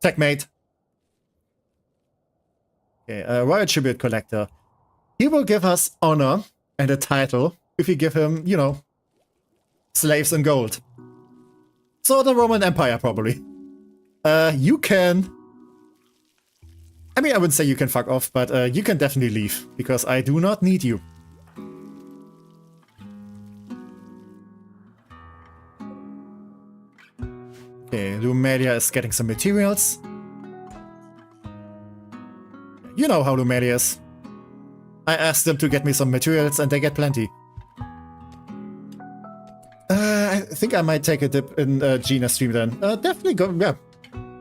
TecMate. Okay, Royal Tribute Collector. He will give us honor and a title if we give him, you know, slaves and gold. So the Roman Empire, probably. You can... I mean, I wouldn't say you can fuck off, but you can definitely leave, because I do not need you. Okay, Lumeria is getting some materials. You know how Lumeria is. I asked them to get me some materials and they get plenty. I think I might take a dip in Gina's stream then. Definitely go, yeah.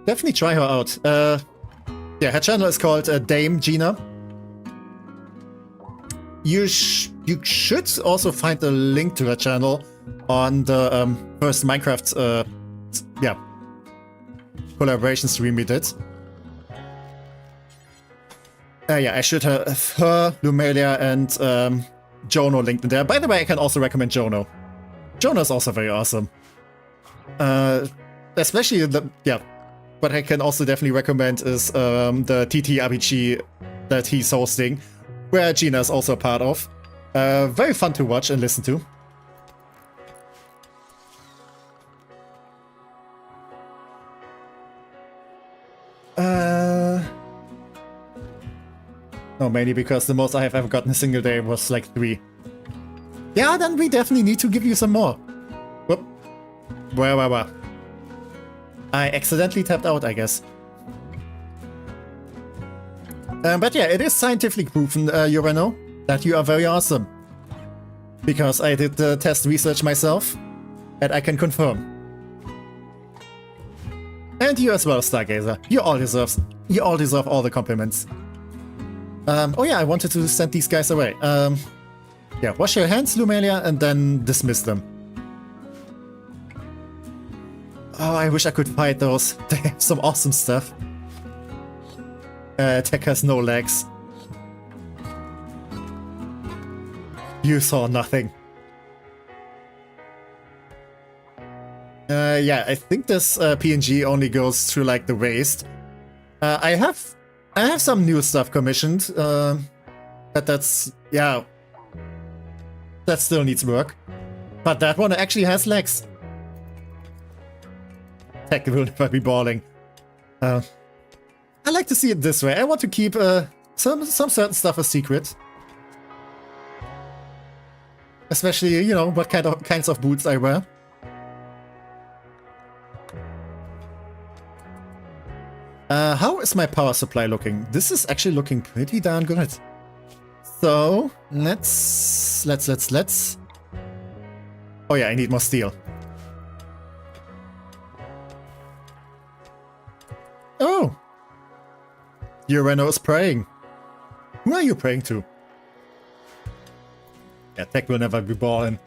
Definitely try her out. Yeah, her channel is called Dame Gina. You should also find the link to her channel on the first Minecraft yeah, collaboration stream we did. Yeah, I should have her, Lumelia, and Jono linked in there. By the way, I can also recommend Jono. Jono is also very awesome. Especially what I can also definitely recommend is the TT RPG that he's hosting, where Gina is also a part of. Very fun to watch and listen to. No, mainly because the most I have ever gotten a single day was like 3. Yeah, then we definitely need to give you some more. Whoop. Where? I accidentally tapped out, I guess. But yeah, it is scientifically proven, Urano, that you are very awesome. Because I did the test research myself, and I can confirm. And you as well, Stargazer. You all deserve all the compliments. Oh yeah, I wanted to send these guys away. Yeah, wash your hands, Lumelia, and then dismiss them. Oh, I wish I could fight those. They have some awesome stuff. Tech has no legs. You saw nothing. Yeah, I think this PNG only goes through like the waist. I have some new stuff commissioned, but that's, yeah, that still needs work. But that one actually has legs. Tech will never be balling. I like to see it this way. I want to keep some certain stuff a secret. Especially, you know, what kinds of boots I wear. How is my power supply looking? This is actually looking pretty darn good. So, let's... Oh yeah, I need more steel. Oh! Urano is praying. Who are you praying to? Yeah, Tech will never be balling.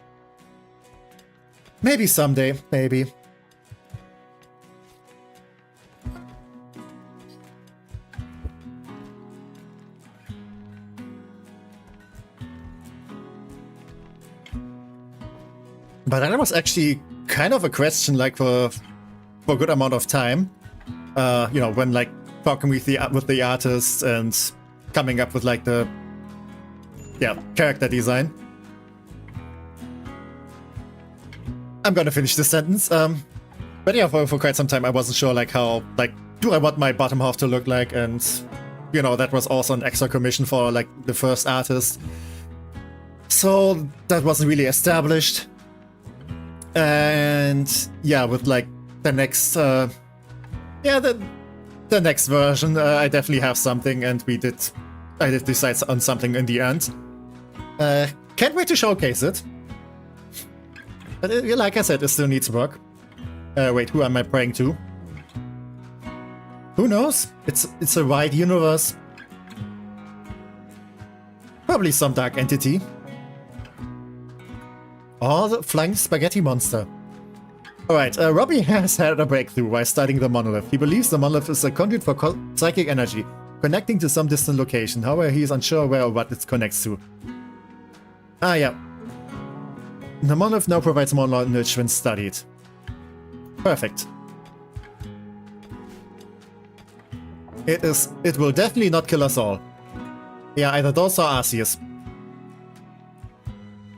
Maybe someday, maybe. But that was actually kind of a question, like, for a good amount of time. You know, when, like, talking with the artist and coming up with, like, the... yeah, character design. I'm gonna finish this sentence. But yeah, for quite some time I wasn't sure, like, how, like, do I want my bottom half to look like, and, you know, that was also an extra commission for, like, the first artist. So that wasn't really established. And yeah, with like the next the next version, I definitely have something, and I did decide on something in the end. Can't wait to showcase it. But like I said, it still needs work. Wait, who am I praying to? Who knows? It's a wide universe. Probably some dark entity. Or the flying spaghetti monster. Alright, Robbie has had a breakthrough while studying the monolith. He believes the monolith is a conduit for psychic energy, connecting to some distant location. However, he is unsure where or what it connects to. Ah, yeah. The monolith now provides more knowledge when studied. Perfect. It will definitely not kill us all. Yeah, either those or Arceus.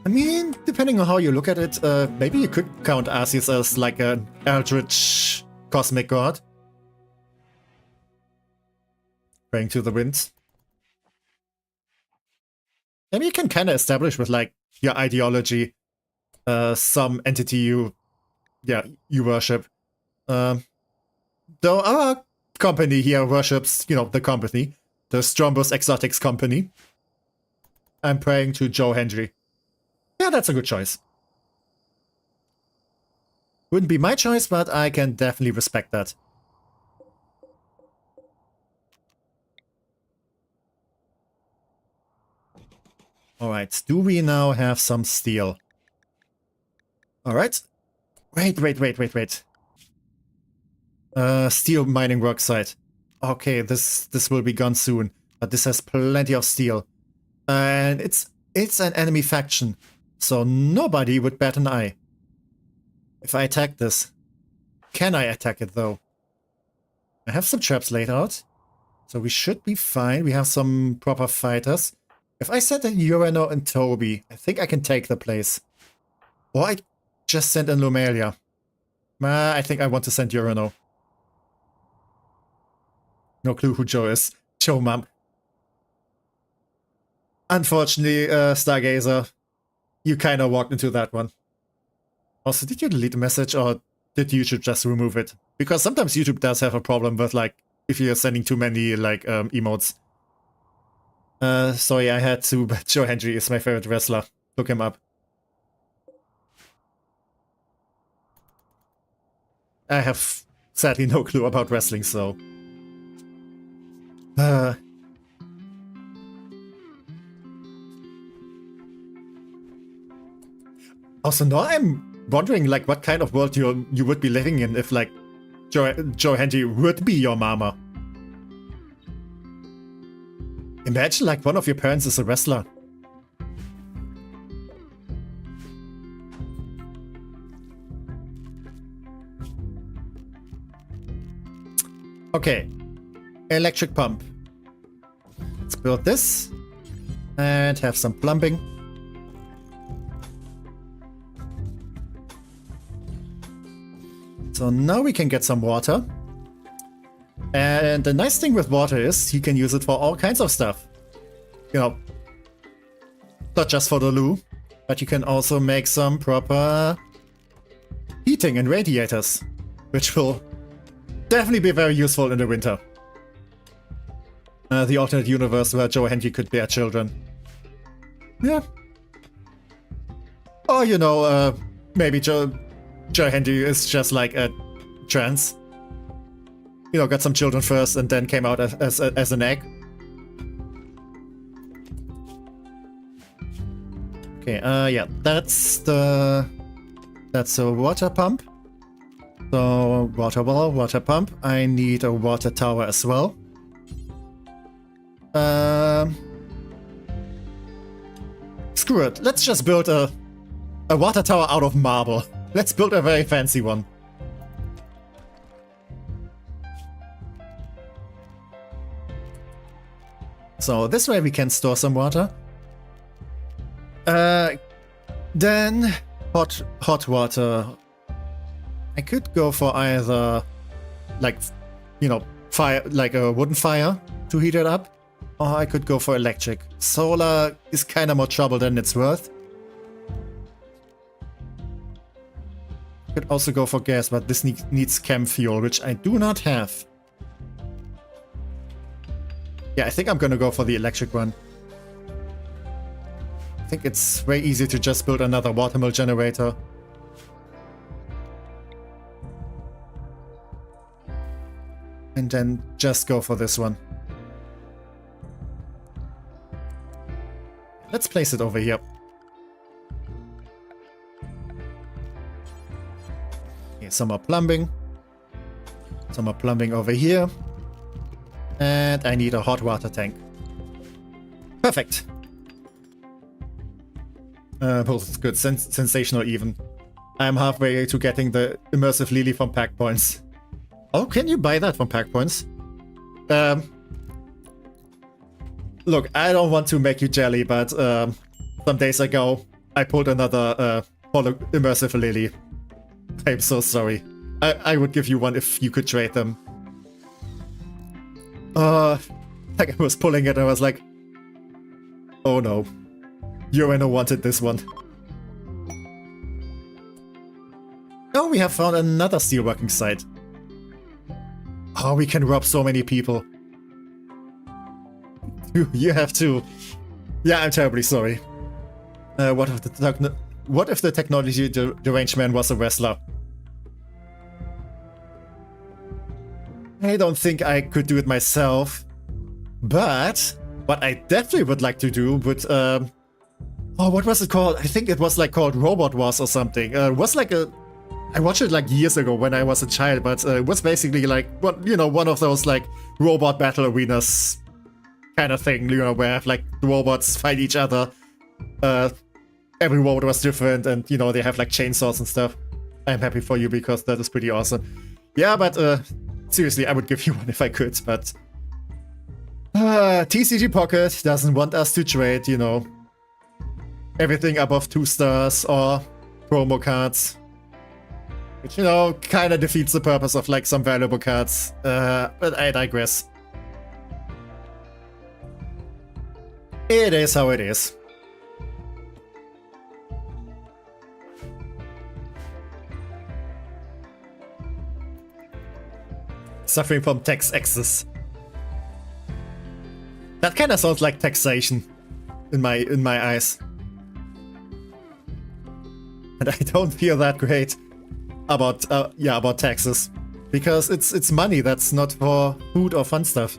I mean, depending on how you look at it, maybe you could count Arceus as like an eldritch cosmic god. Praying to the wind. Maybe you can kind of establish with like your ideology, some entity you worship. Though our company here worships, you know, the company, the Strombus Exotics company. I'm praying to Joe Hendry. Yeah, that's a good choice. Wouldn't be my choice, but I can definitely respect that. Alright, do we now have some steel? Alright. Wait. Steel mining worksite. Okay, this will be gone soon. But this has plenty of steel. And it's an enemy faction, so nobody would bat an eye. If I attack this, can I attack it though? I have some traps laid out, so we should be fine. We have some proper fighters. If I send in Urano and Toby, I think I can take the place. Or I just send in Lumelia. I think I want to send Urano. No clue who Joe is. Joe Mum. Unfortunately, Stargazer, you kind of walked into that one. Also, did you delete the message or did YouTube just remove it? Because sometimes YouTube does have a problem with, like, if you're sending too many, like, emotes. Sorry, I had to, but Joe Hendry is my favorite wrestler. Look him up. I have sadly no clue about wrestling, so... Also, now I'm wondering, like, what kind of world you would be living in if, like, Joe Hendry would be your mama. Imagine, like, one of your parents is a wrestler. Okay. Electric pump. Let's build this. And have some plumbing. So now we can get some water. And the nice thing with water is you can use it for all kinds of stuff. You know, not just for the loo, but you can also make some proper heating and radiators, which will definitely be very useful in the winter. The alternate universe where Joe Hendry could bear children. Yeah. Or, you know, maybe Joe Hendry is just like a trans. You know, got some children first and then came out as an egg. Okay, yeah, that's a water pump. So, water well, water pump. I need a water tower as well. Screw it. Let's just build a water tower out of marble. Let's build a very fancy one. So this way we can store some water. Then hot water. I could go for either, like, you know, fire, like a wooden fire to heat it up, or I could go for electric. Solar is kind of more trouble than it's worth. Could also go for gas, but this needs chem fuel, which I do not have. Yeah, I think I'm gonna go for the electric one. I think it's very easy to just build another watermill generator. And then just go for this one. Let's place it over here. Okay, some more plumbing. Some more plumbing over here. And I need a hot water tank. Perfect. Both good. Sensational even. I'm halfway to getting the immersive lily from pack points. Oh, can you buy that from pack points? Look, I don't want to make you jelly, but some days ago I pulled another immersive lily. I'm so sorry. I would give you one if you could trade them. Like I was pulling it and I was like, oh no. Urano wanted this one. Oh, we have found another steelworking site. Oh, we can rob so many people. You have to. Yeah, I'm terribly sorry. What if the technology deranged man was a wrestler? I don't think I could do it myself, but what I definitely would like to do would, oh, what was it called? I think it was like called Robot Wars or something. It was like I watched it like years ago when I was a child, but it was basically like, what, you know, one of those like robot battle arenas. kind of thing, you know, where like the robots fight each other. Every robot was different, and you know, they have like chainsaws and stuff. I'm happy for you because that is pretty awesome. Yeah, but seriously, I would give you one if I could, but TCG Pocket doesn't want us to trade, you know, everything above 2 stars or promo cards. Which, you know, kind of defeats the purpose of like some valuable cards. But I digress. It is how it is. Suffering from tax excess. That kind of sounds like taxation in my eyes. And I don't feel that great about about taxes, because it's money that's not for food or fun stuff.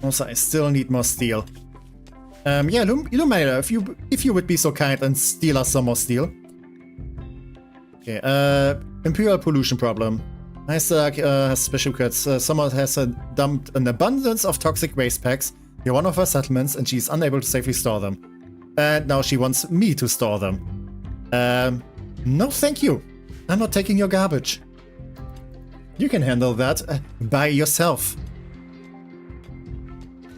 Also, I still need more steel. Yeah, Lumina, if you would be so kind and steal us some more steel. Okay, Imperial pollution problem. Isaac has special cuts. Someone has dumped an abundance of toxic waste packs near one of her settlements, and she's unable to safely store them. And now she wants me to store them. No thank you. I'm not taking your garbage. You can handle that by yourself.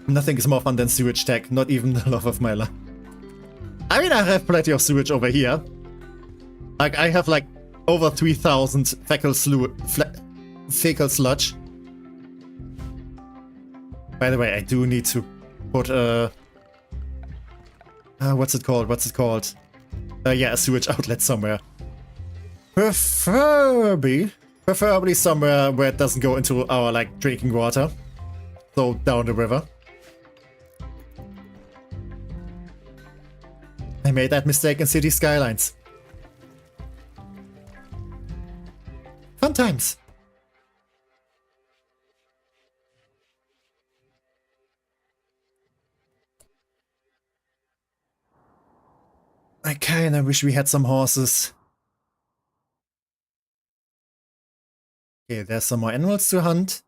Nothing is more fun than sewage tech, not even the love of my life. I mean, I have plenty of sewage over here. Like, I have like over 3,000 fecal sludge. By the way, I do need to put what's it called? Yeah, a sewage outlet somewhere. Preferably somewhere where it doesn't go into our like drinking water. So down the river. I made that mistake in City Skylines. Fun times. I kinda wish we had some horses. Okay, there's some more animals to hunt.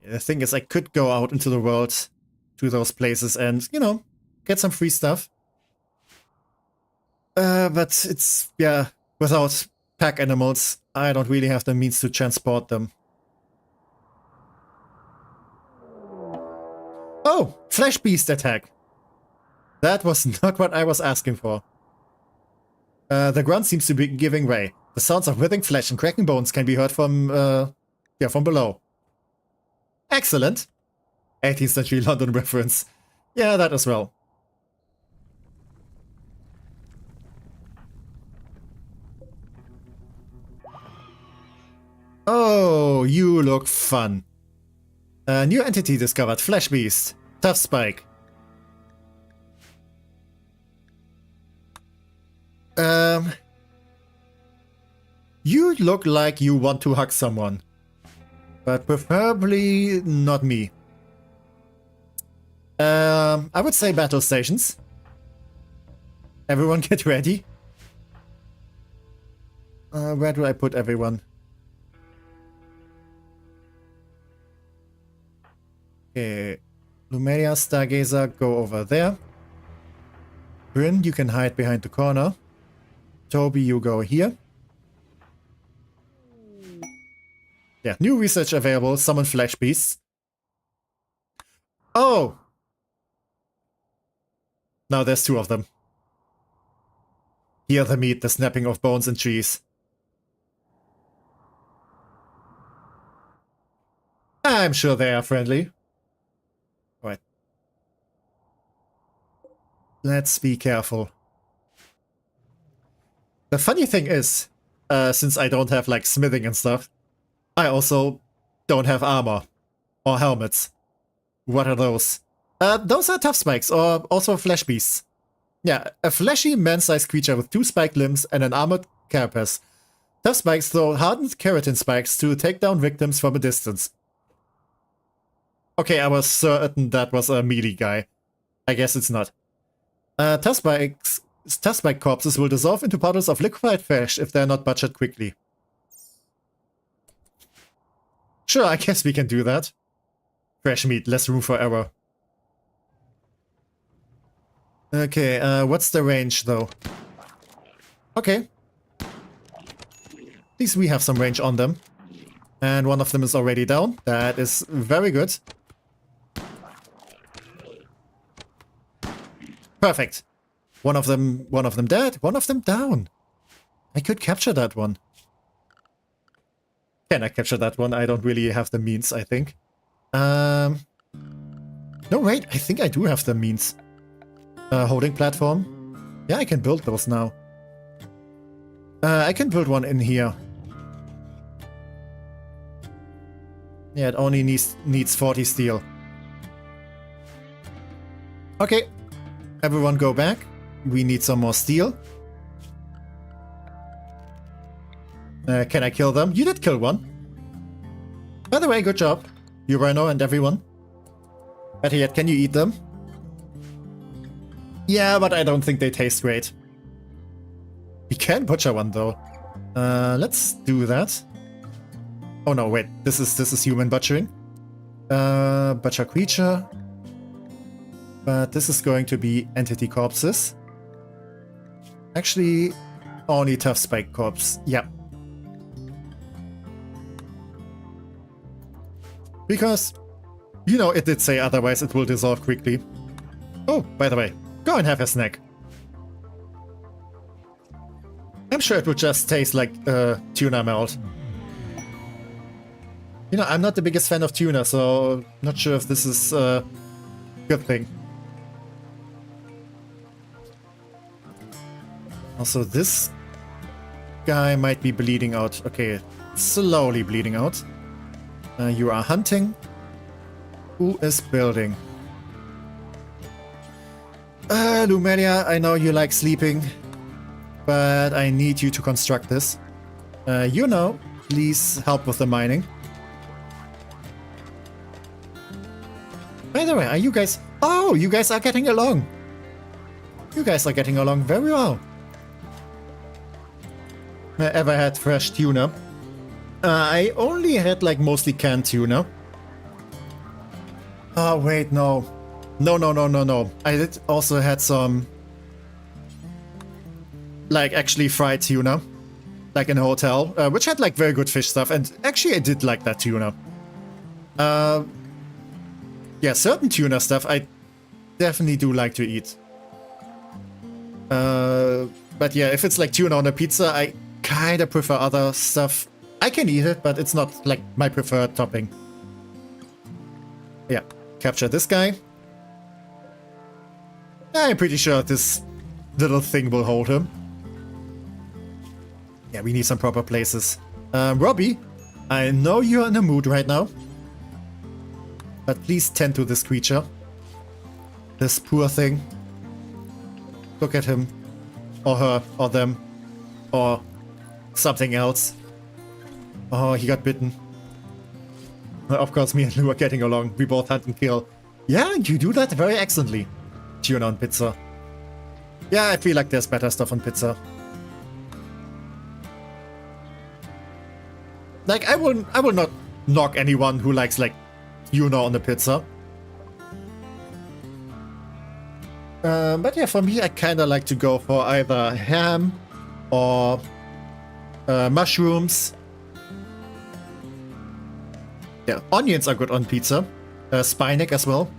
The thing is, I could go out into the world to those places and, you know, get some free stuff. But it's, yeah, without pack animals, I don't really have the means to transport them. Oh, Flesh Beast attack. That was not what I was asking for. The ground seems to be giving way. The sounds of writhing flesh and cracking bones can be heard from below. Excellent. 18th century London reference. Yeah, that as well. Oh, you look fun. A new entity discovered. Flesh Beast. Tough Spike. You look like you want to hug someone. But preferably not me. I would say battle stations. Everyone get ready. Where do I put everyone? Okay. Lumeria, Stargazer, go over there. Bryn, you can hide behind the corner. Toby, you go here. Yeah, new research available. Summon Flesh Beasts. Oh! Now there's 2 of them. Hear the meat, the snapping of bones and trees. I'm sure they are friendly. Right. Let's be careful. The funny thing is, since I don't have like smithing and stuff, I also don't have armor or helmets. What are those? Those are tough spikes, or also flesh beasts. Yeah, a fleshy man-sized creature with 2 spiked limbs and an armored carapace. Tough spikes throw hardened keratin spikes to take down victims from a distance. Okay, I was certain that was a melee guy. I guess it's not. Tuskspike corpses will dissolve into puddles of liquefied flesh if they're not butchered quickly. Sure, I guess we can do that. Fresh meat, less room for error. Okay, what's the range though? Okay. At least we have some range on them. And one of them is already down. That is very good. Perfect. One of them dead, one of them down. I could capture that one. Can I capture that one? I don't really have the means, I think. No, wait, I think I do have the means. Holding platform. Yeah, I can build those now. I can build one in here. Yeah, it only needs 40 steel. Okay. Everyone go back. We need some more steel. Can I kill them? You did kill one. By the way, good job. You Rhino and everyone. Better yet, can you eat them? Yeah, but I don't think they taste great. We can butcher one though. Let's do that. Oh no, wait. This is human butchering. Butcher creature. But this is going to be entity corpses. Actually, only tough spike corpse. Yeah. Because, you know, it did say otherwise it will dissolve quickly. Oh, by the way, go and have a snack. I'm sure it would just taste like tuna melt. You know, I'm not the biggest fan of tuna, so not sure if this is a good thing. Also, this guy might be bleeding out. Okay, slowly bleeding out. You are hunting. Who is building? Lumelia, I know you like sleeping, but I need you to construct this. You know, please help with the mining. By the way, are you guys... Oh, you guys are getting along. You guys are getting along very well. Ever had fresh tuna? I only had like mostly canned tuna. Oh wait, no. No. I did also had some like actually fried tuna. Like in a hotel, which had like very good fish stuff, and actually I did like that tuna. Yeah, certain tuna stuff I definitely do like to eat. But yeah, if it's like tuna on a pizza, I kind of prefer other stuff. I can eat it, but it's not like my preferred topping. Yeah, capture this guy. I'm pretty sure this little thing will hold him. Yeah, we need some proper places. Robbie, I know you're in a mood right now. But please tend to this creature. This poor thing. Look at him. Or her. Or them. Or something else. Oh, he got bitten. Of course, me and Lou are getting along. We both hunt and kill. Yeah, you do that very excellently. Tuna on pizza. Yeah, I feel like there's better stuff on pizza. Like, I will not knock anyone who likes, like, tuna on the pizza. But yeah, for me, I kind of like to go for either ham or mushrooms. Yeah, onions are good on pizza. Spinach as well.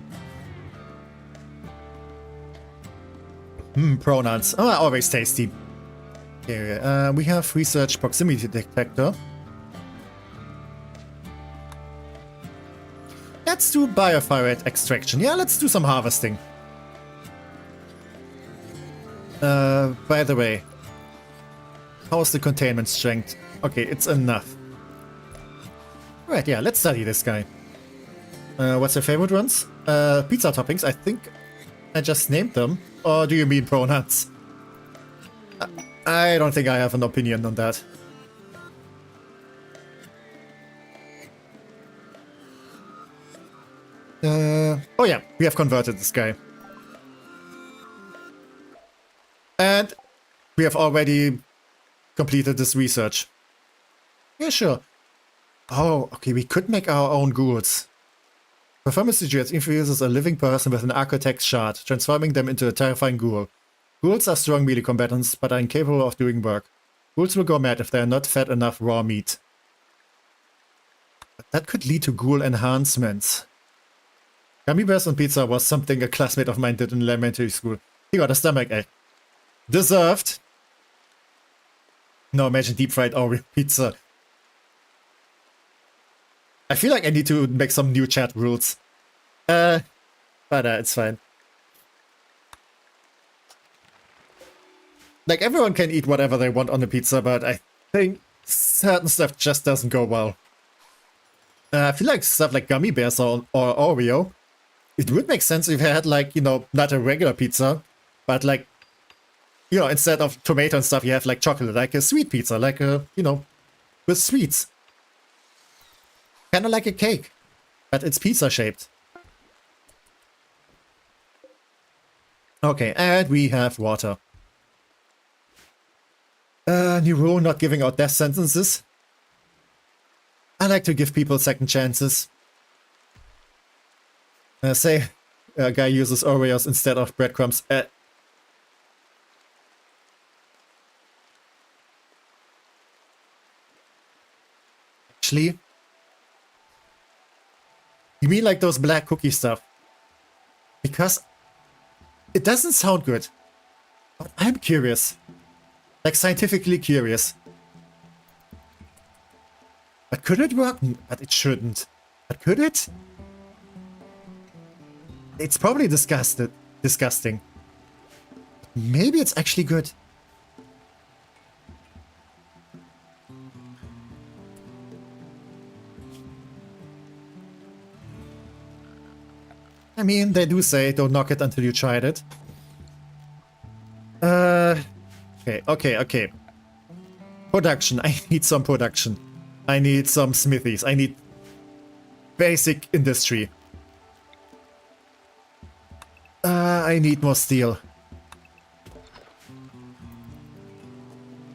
Pronouns. Oh, always tasty. Okay, we have research proximity detector. Let's do biofire extraction. Yeah, let's do some harvesting. By the way, how's the containment strength? Okay, it's enough. Right, yeah, let's study this guy. What's your favorite ones? Pizza toppings, I think I just named them. Or do you mean pronouns? I don't think I have an opinion on that. Oh yeah, we have converted this guy. And we have already completed this research. Yeah, sure. Oh, okay, we could make our own ghouls. Performance suggest infuses a living person with an architect's shard, transforming them into a terrifying ghoul. Ghouls are strong melee combatants, but are incapable of doing work. Ghouls will go mad if they are not fed enough raw meat. But that could lead to ghoul enhancements. Gummy bears on pizza was something a classmate of mine did in elementary school. He got a stomach ache. Deserved. No, imagine deep fried Oreo pizza. I feel like I need to make some new chat rules. But it's fine. Like, everyone can eat whatever they want on the pizza, but I think certain stuff just doesn't go well. I feel like stuff like gummy bears or Oreo, it would make sense if I had, like, you know, not a regular pizza, but like, you know, instead of tomato and stuff, you have like chocolate, like a sweet pizza, like a, you know, with sweets. Kind of like a cake, but it's pizza shaped. Okay, and we have water. New rule, not giving out death sentences. I like to give people second chances. Say a guy uses Oreos instead of breadcrumbs. Actually, you mean like those black cookie stuff? Because it doesn't sound good. But I'm curious. Like, scientifically curious. But could it work? But it shouldn't. But could it? It's probably disgusting. Maybe it's actually good. I mean, they do say don't knock it until you tried it. Okay. Production. I need some production. I need some smithies. I need basic industry. I need more steel.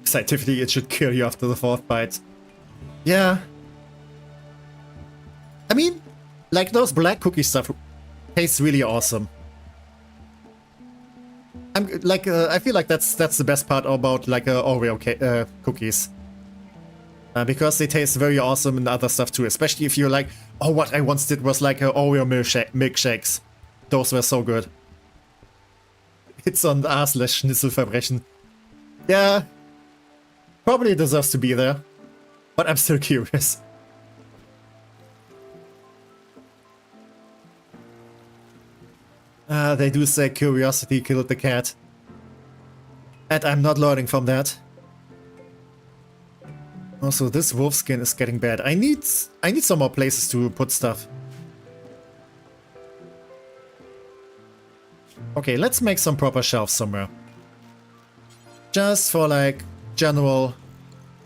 Scientifically, it should kill you after the fourth bite. Yeah. I mean, like those black cookie stuff tastes really awesome. I'm like, I feel like that's the best part about like Oreo cookies. Because they taste very awesome and other stuff too, especially if you're like, oh, what I once did was like Oreo milkshakes. Those were so good. It's on r/Schnitzelverbrechen. Yeah, probably deserves to be there, but I'm still curious. They do say curiosity killed the cat. And I'm not learning from that. Also, this wolf skin is getting bad. I need some more places to put stuff. Okay, let's make some proper shelves somewhere. Just for like general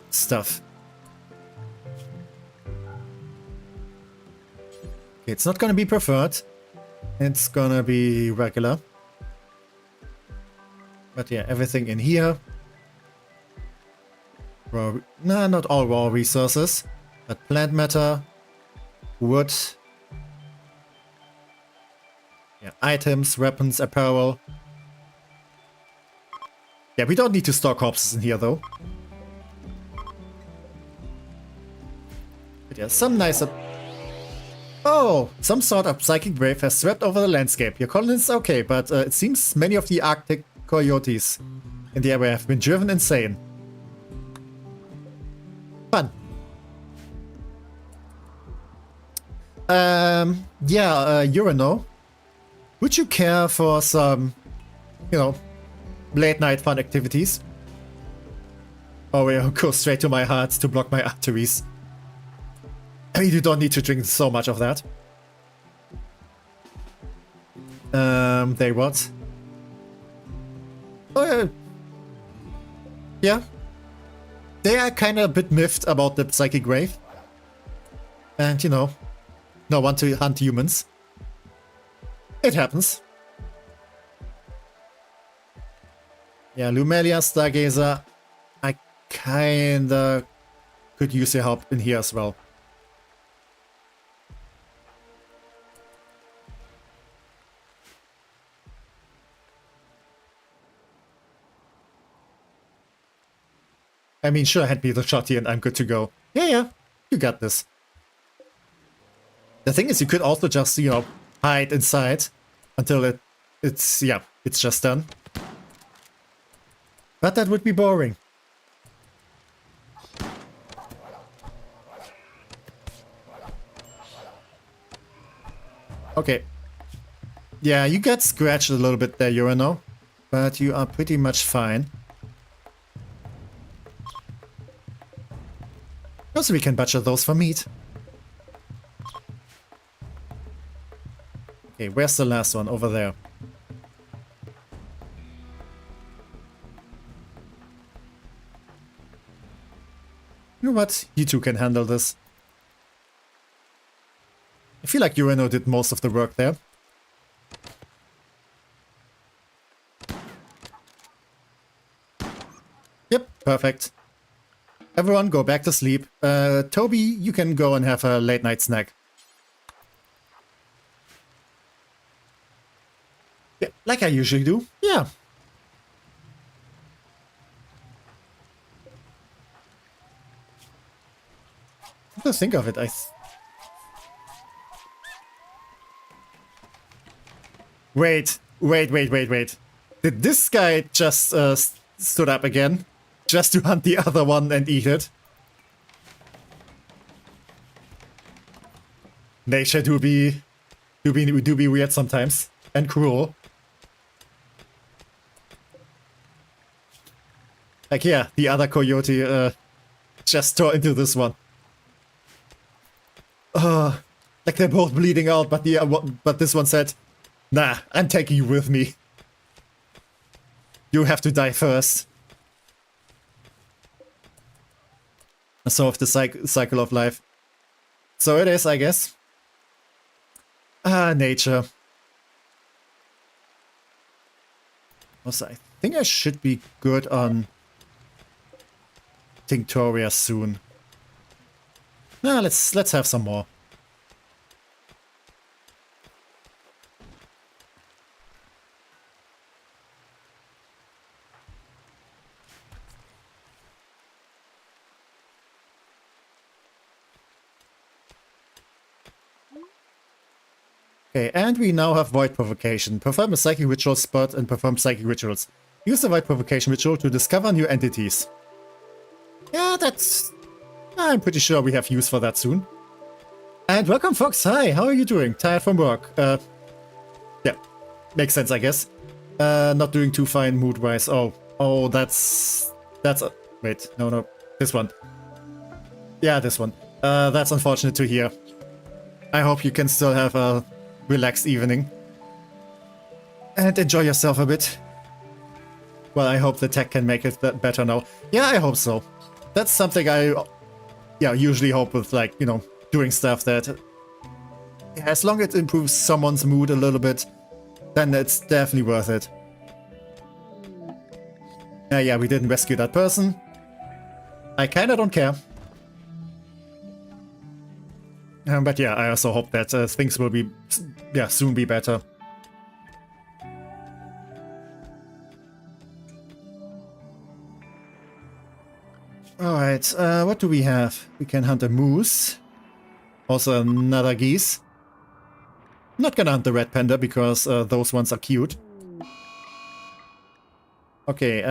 stuff. Okay, it's not gonna be preferred. It's gonna be regular. But yeah, everything in here. Raw, nah, not all raw resources, but plant matter, wood, yeah, items, weapons, apparel. Yeah, we don't need to store corpses in here though. But yeah, some nice. Oh, some sort of psychic wave has swept over the landscape. Your colonists are okay, but it seems many of the Arctic coyotes in the area have been driven insane. Fun. Yeah, Urano. Would you care for some, you know, late night fun activities? Oh, we'll go straight to my heart to block my arteries. I mean, you don't need to drink so much of that. They what? Oh, yeah. They are kind of a bit miffed about the psychic wave. And, you know, no one to hunt humans. It happens. Yeah, Lumelia, Stargazer. I kinda could use your help in here as well. I mean, sure, hand me the shot here and I'm good to go. Yeah, you got this. The thing is, you could also just, you know, hide inside until it's just done. But that would be boring. Okay. Yeah, you got scratched a little bit there, Urano. But you are pretty much fine. Also, we can butcher those for meat. Okay, where's the last one? Over there. You know what? You two can handle this. I feel like Urano did most of the work there. Yep, perfect. Everyone go back to sleep. Toby, you can go and have a late night snack. Yeah, like I usually do. Yeah. To think of it, Wait. Did this guy just stood up again? Just to hunt the other one and eat it? Nature do be weird sometimes. And cruel. Like, yeah, the other coyote just tore into this one. Like they're both bleeding out, but this one said, "Nah, I'm taking you with me. You have to die first." So of the cycle of life. So it is, I guess. Nature. Also, I think I should be good on Tinctoria soon. Nah, let's have some more. Okay, and we now have Void Provocation. Perform a Psychic Ritual spot and perform Psychic Rituals. Use the Void Provocation Ritual to discover new entities. Yeah, that's... I'm pretty sure we have use for that soon. And welcome, Fox. Hi, how are you doing? Tired from work? Yeah, makes sense, I guess. Not doing too fine mood-wise. Oh, that's... Wait, no, this one. Yeah, this one. That's unfortunate to hear. I hope you can still have a relaxed evening. And enjoy yourself a bit. Well, I hope the tech can make it better now. Yeah, I hope so. That's something I usually hope with, like, you know, doing stuff that... as long as it improves someone's mood a little bit, then it's definitely worth it. Yeah, we didn't rescue that person. I kinda don't care. But yeah, I also hope that things will be, soon be better. Alright, what do we have? We can hunt a moose. Also another geese. Not gonna hunt the red panda because those ones are cute. Okay,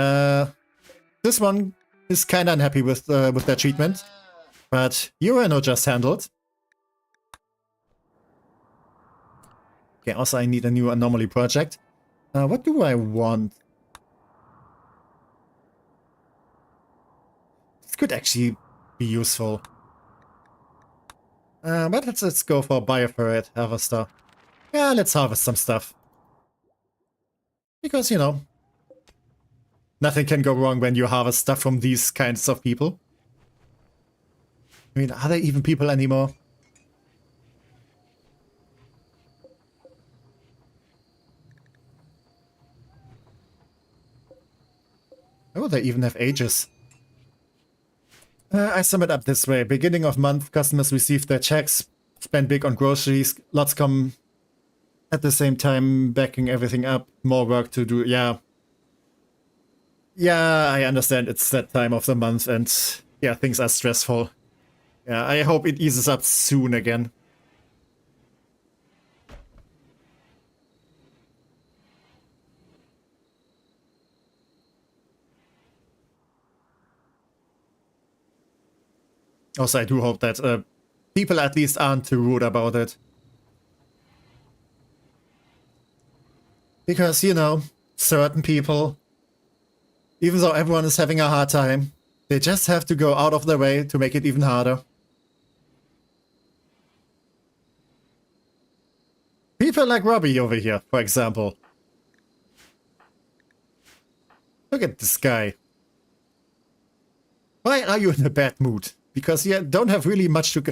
this one is kinda unhappy with their treatment. But Urano just handled. Okay, also I need a new Anomaly project. What do I want? This could actually be useful. But let's go for Bioferret Harvester. Yeah, let's harvest some stuff. Because, you know, nothing can go wrong when you harvest stuff from these kinds of people. I mean, are they even people anymore? Oh, they even have ages. I sum it up this way. Beginning of month, customers receive their checks, spend big on groceries, lots come at the same time, backing everything up, more work to do. Yeah. Yeah, I understand it's that time of the month and yeah, things are stressful. Yeah, I hope it eases up soon again. Also, I do hope that people at least aren't too rude about it. Because, you know, certain people, even though everyone is having a hard time, they just have to go out of their way to make it even harder. People like Robbie over here, for example. Look at this guy. Why are you in a bad mood? Because you don't have really much to...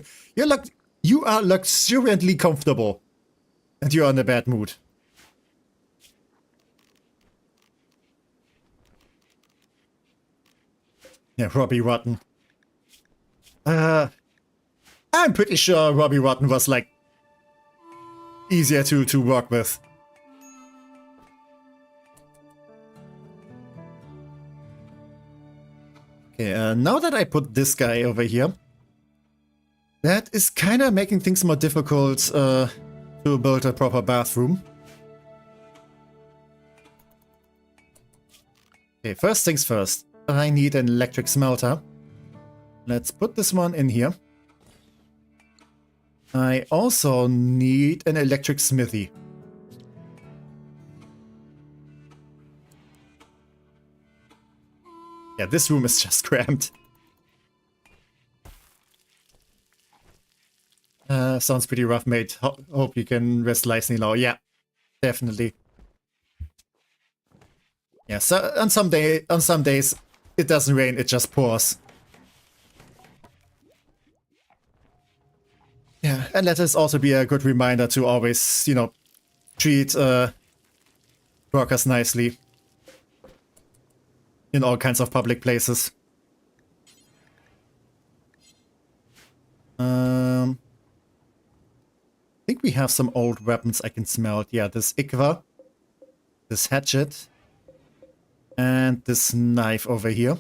You are luxuriantly comfortable. And you are in a bad mood. Yeah, Robbie Rotten. I'm pretty sure Robbie Rotten was, like, easier to work with. Okay, now that I put this guy over here, that is kind of making things more difficult to build a proper bathroom. Okay, first things first. I need an electric smelter. Let's put this one in here. I also need an electric smithy. Yeah, this room is just cramped. Sounds pretty rough, mate. Hope you can rest nicely now. Yeah, definitely. Yeah, so on some days it doesn't rain, it just pours. Yeah, and let us also be a good reminder to always, you know, treat workers nicely in all kinds of public places. I think we have some old weapons I can smelt. Yeah, this Ikva, this hatchet, and this knife over here.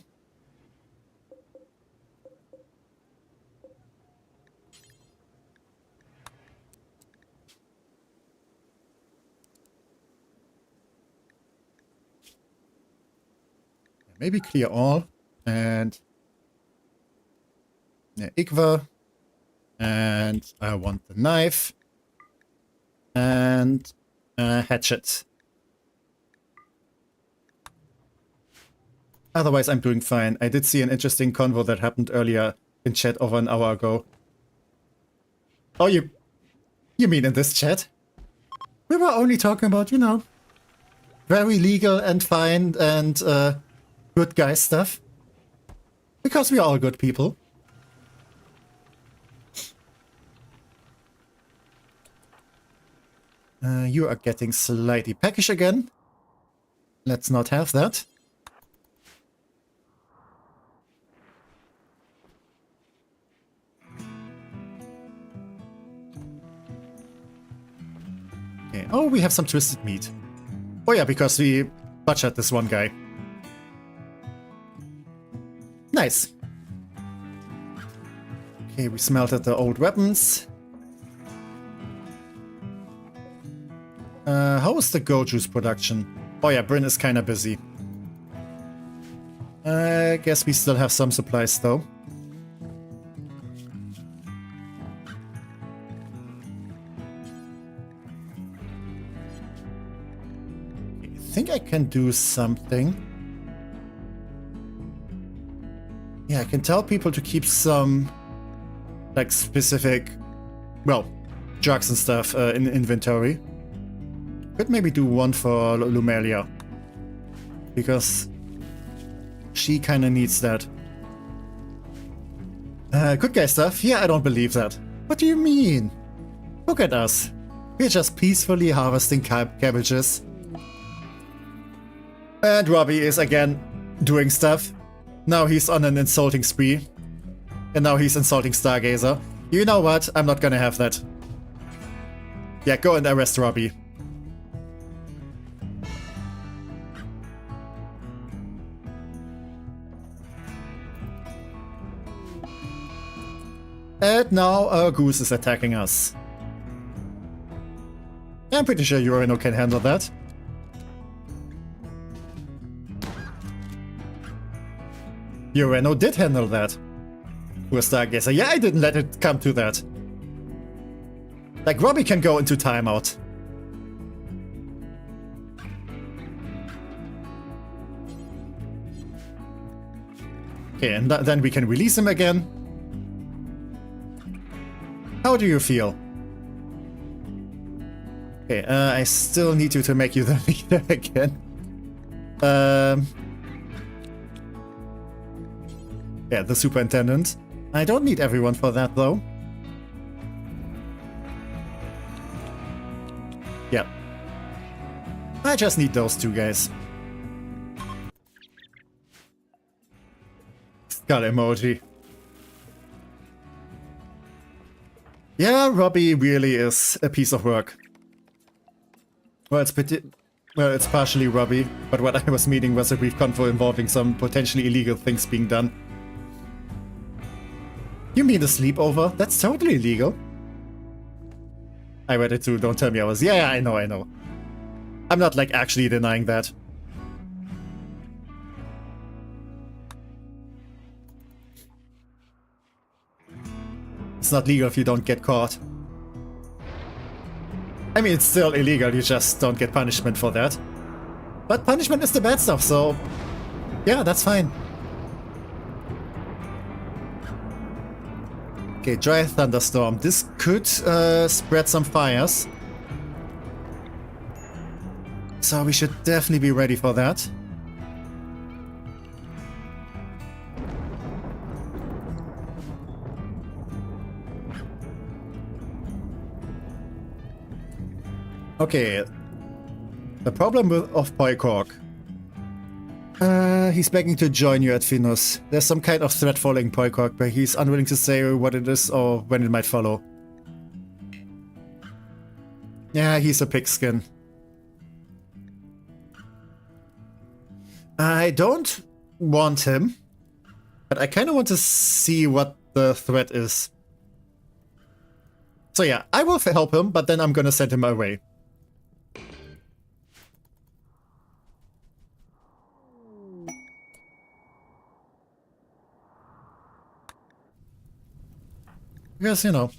Maybe clear all, and yeah, Ikva, and I want the knife, and hatchet. Otherwise, I'm doing fine. I did see an interesting convo that happened earlier in chat over an hour ago. Oh, you mean in this chat? We were only talking about, you know, very legal and fine and good guy stuff. Because we are all good people. You are getting slightly peckish again. Let's not have that. Okay. Oh, we have some twisted meat. Oh yeah, because we butchered this one guy. Nice. Okay, we smelted the old weapons. How is the Go Juice production? Oh yeah, Bryn is kinda busy. I guess we still have some supplies though. I think I can do something. Yeah, I can tell people to keep some, like, specific, well, drugs and stuff in inventory. Could maybe do one for Lumelia, because she kind of needs that. Good guy stuff? Yeah, I don't believe that. What do you mean? Look at us. We're just peacefully harvesting cabbages. And Robbie is again doing stuff. Now he's on an insulting spree. And now he's insulting Stargazer. You know what? I'm not gonna have that. Yeah, go and arrest Robbie. And now our goose is attacking us. I'm pretty sure Urano can handle that. Urano did handle that. Poor Stargazer. Yeah, I didn't let it come to that. Like, Robbie can go into timeout. Okay, and then we can release him again. How do you feel? Okay, I still need you to make you the leader again. Yeah, the superintendent. I don't need everyone for that, though. Yeah. I just need those two guys. Skull emoji. Yeah, Robbie really is a piece of work. Well, it's partially Robbie, but what I was meaning was a brief convo involving some potentially illegal things being done. You mean the sleepover? That's totally illegal. I read it too, don't tell me I was... Yeah, I know. I'm not, like, actually denying that. It's not legal if you don't get caught. I mean, it's still illegal, you just don't get punishment for that. But punishment is the bad stuff, so... yeah, that's fine. Okay, dry thunderstorm. This could spread some fires. So we should definitely be ready for that. Okay. The problem of Poikork. He's begging to join you at Finus. There's some kind of threat following Poikork, but he's unwilling to say what it is or when it might follow. Yeah, he's a pigskin. I don't want him, but I kind of want to see what the threat is. So yeah, I will help him, but then I'm gonna send him away. Because, you know,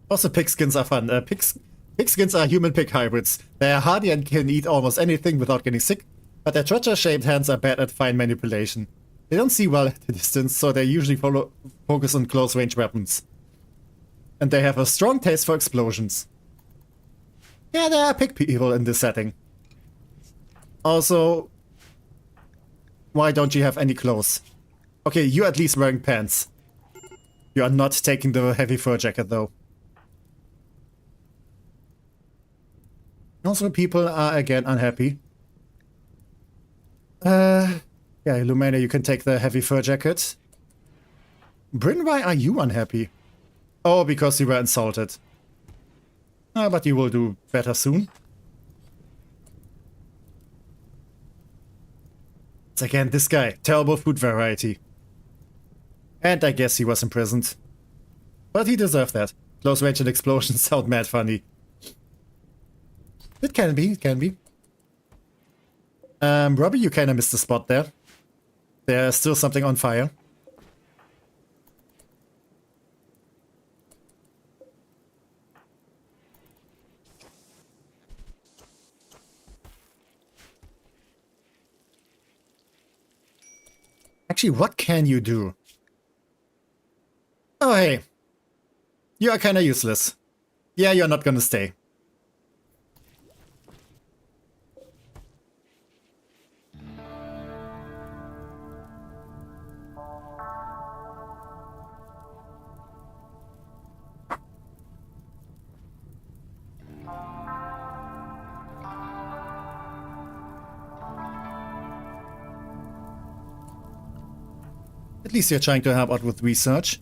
also pigskins are fun. Pigskins are human pig hybrids. They are hardy and can eat almost anything without getting sick, but their treasure-shaped hands are bad at fine manipulation. They don't see well at a distance, so they usually focus on close-range weapons. And they have a strong taste for explosions. Yeah, there are pig people in this setting. Also, why don't you have any clothes? Okay, you're at least wearing pants. You are not taking the heavy fur jacket, though. Also, people are again unhappy. Yeah, Lumena, you can take the heavy fur jacket. Bryn, why are you unhappy? Oh, because you were insulted. Ah, but you will do better soon. It's again this guy. Terrible food variety. And I guess he was imprisoned. But he deserved that. Close range and explosions sound mad funny. It can be, it can be. Robbie, you kinda missed the spot there. There's still something on fire. Actually, what can you do? Oh, hey. You are kinda useless. Yeah, you're not gonna stay. At least you're trying to help out with research.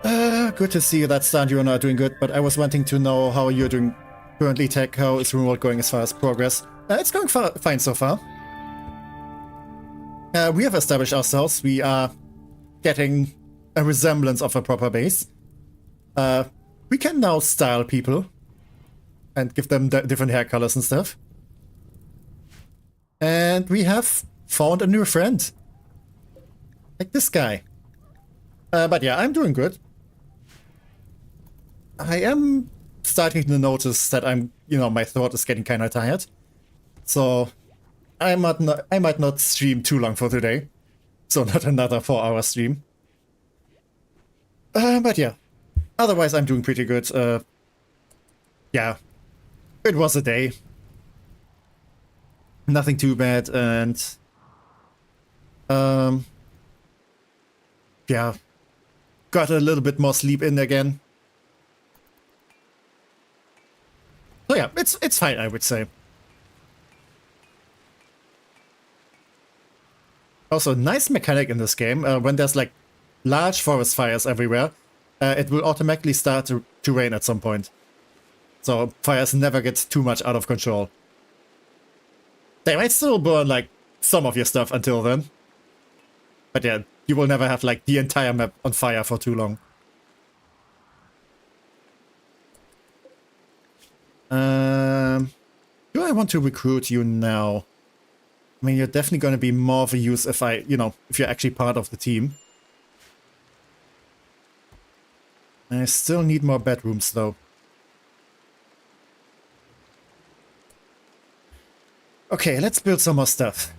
Good to see that Stan, you are not doing good, but I was wanting to know how you're doing currently, Tech. How is Rimworld going as far as progress? It's going fine so far. We have established ourselves. We are getting a resemblance of a proper base. We can now style people and give them different hair colors and stuff. And we have found a new friend. Like this guy. But yeah, I'm doing good. I am starting to notice that my throat is getting kind of tired. So I might not stream too long for today. So not another 4-hour stream. But yeah. Otherwise, I'm doing pretty good. Yeah. It was a day. Nothing too bad, and yeah, got a little bit more sleep in again. So yeah, it's fine, I would say. Also, nice mechanic in this game. When there's like large forest fires everywhere, it will automatically start to rain at some point. So fires never get too much out of control. They might still burn like some of your stuff until then. But yeah, you will never have like the entire map on fire for too long. Do I want to recruit you now? I mean, you're definitely going to be more of a use if if you're actually part of the team. I still need more bedrooms though. Okay, let's build some more stuff.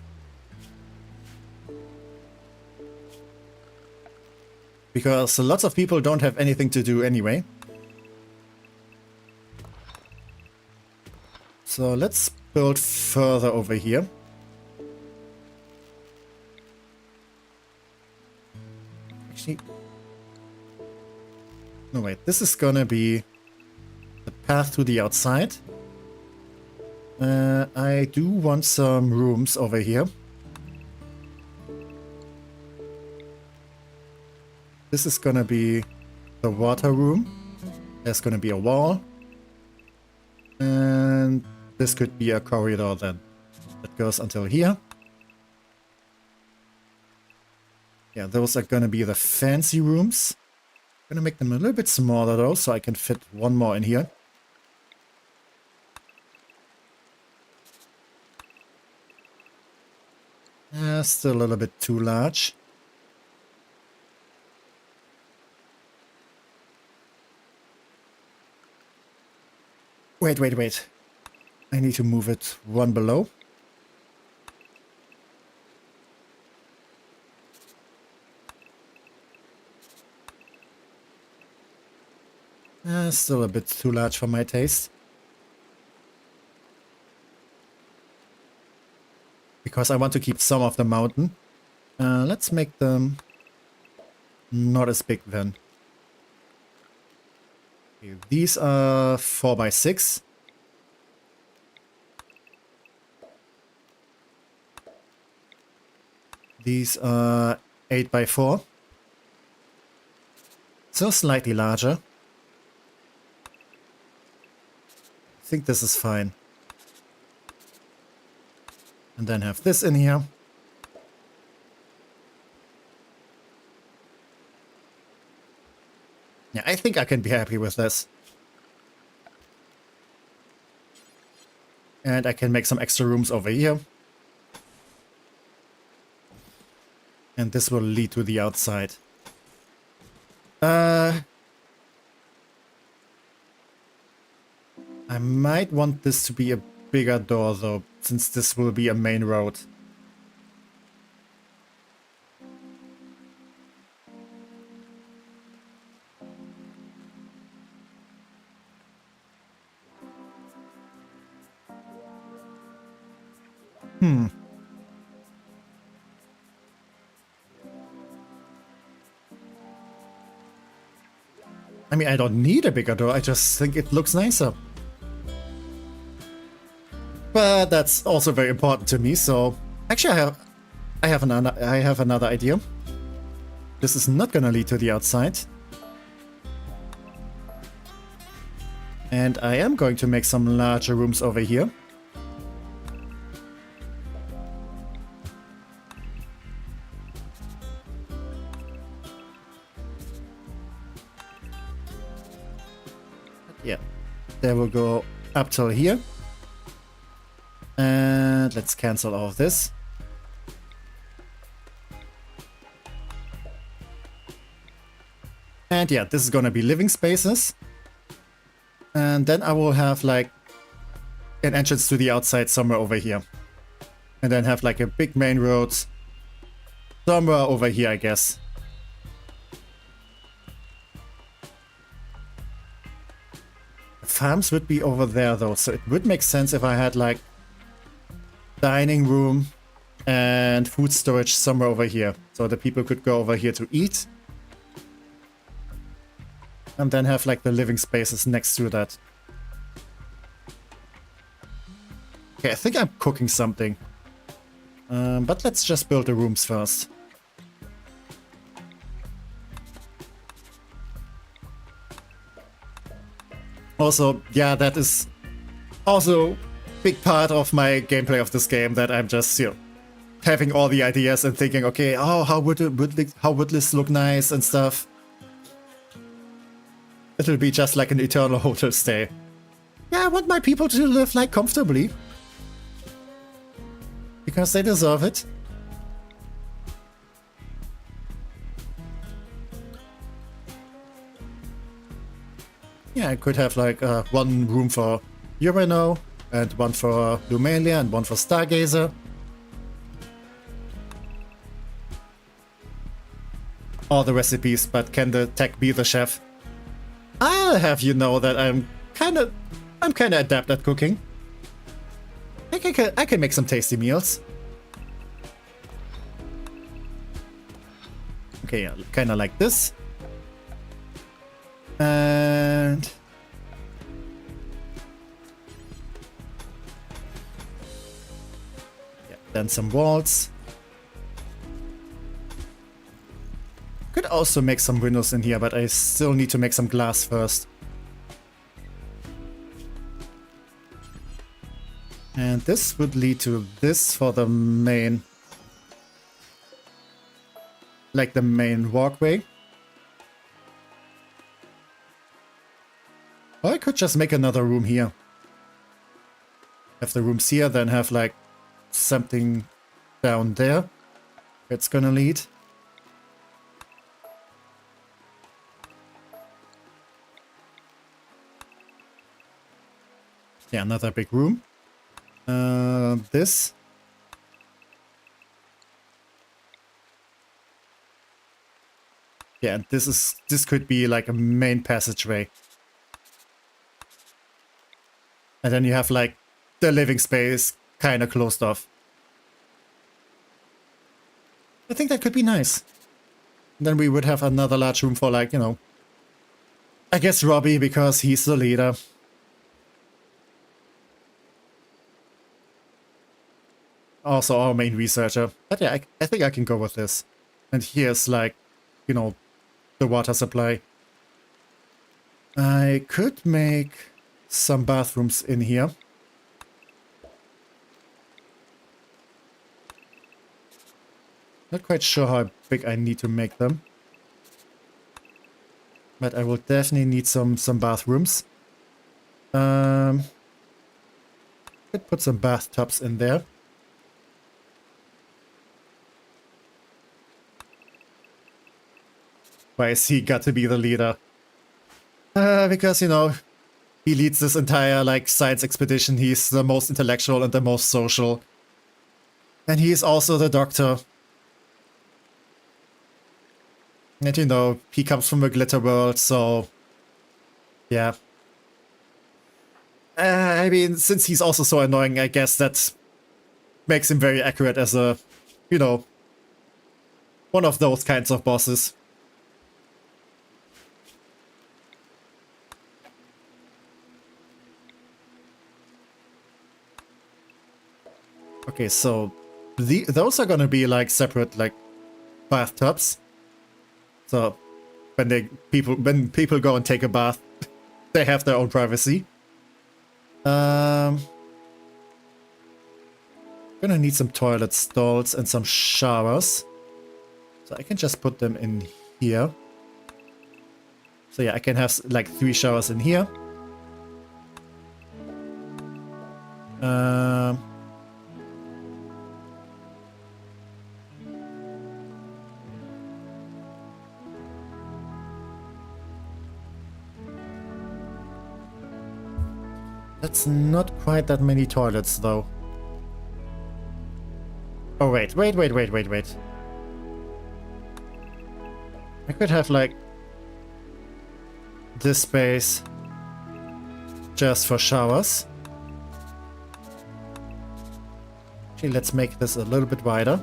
Because lots of people don't have anything to do anyway. So let's build further over here. Actually... No, wait, this is gonna be the path to the outside. I do want some rooms over here. This is gonna be the water room. There's gonna be a wall. And this could be a corridor then. That goes until here. Yeah, those are gonna be the fancy rooms. I'm gonna make them a little bit smaller though, so I can fit one more in here. Still a little bit too large. Wait. I need to move it one below. Still a bit too large for my taste. Because I want to keep some of the mountain. Let's make them not as big then. Okay, these are 4x6. These are 8x4. So slightly larger. I think this is fine. And then have this in here. Yeah, I think I can be happy with this. And I can make some extra rooms over here. And this will lead to the outside. I might want this to be a bigger door though, since this will be a main road. I mean, I don't need a bigger door, I just think it looks nicer. But that's also very important to me, so Actually, I have another idea. This is not gonna lead to the outside. And I am going to make some larger rooms over here. Yeah, there will go up till here. And let's cancel all of this. And yeah, this is gonna be living spaces. And then I will have like an entrance to the outside somewhere over here. And then have like a big main road somewhere over here, I guess. Farms would be over there though, so it would make sense if I had like dining room and food storage somewhere over here. So the people could go over here to eat. And then have like the living spaces next to that. Okay, I think I'm cooking something. But let's just build the rooms first. Also, yeah, that is also a big part of my gameplay of this game, that I'm just, you know, having all the ideas and thinking, okay, oh, how would this look nice and stuff. It'll be just like an eternal hotel stay. Yeah, I want my people to live like comfortably. Because they deserve it. Yeah, I could have like one room for Urano, and one for Lumelia, and one for Stargazer. All the recipes, but can the tech be the chef? I'll have you know that I'm kinda adept at cooking. I can make some tasty meals. Okay, yeah, kinda like this. And yeah, then some walls. Could also make some windows in here, but I still need to make some glass first. And this would lead to this for the main, like the main walkway. Or I could just make another room here. Have the rooms here, then have like something down there. It's gonna lead. Yeah, another big room. This. Yeah, and this could be like a main passageway. And then you have like the living space kind of closed off. I think that could be nice. And then we would have another large room for like, you know, I guess Robbie, because he's the leader. Also our main researcher. But yeah, I think I can go with this. And here's like, you know, the water supply. I could make some bathrooms in here. Not quite sure how big I need to make them. But I will definitely need some bathrooms. Could put some bathtubs in there. Why is he got to be the leader? Because, you know, he leads this entire, like, science expedition. He's the most intellectual and the most social. And he's also the doctor. And, you know, he comes from a glitter world, so... yeah. I mean, since he's also so annoying, I guess that makes him very accurate as a, you know, one of those kinds of bosses. Okay, so those are gonna be like separate like bathtubs. So when people go and take a bath, they have their own privacy. Gonna need some toilet stalls and some showers. So I can just put them in here. So yeah, I can have like 3 showers in here. That's not quite that many toilets though. Oh wait. I could have like this space just for showers. Actually, let's make this a little bit wider.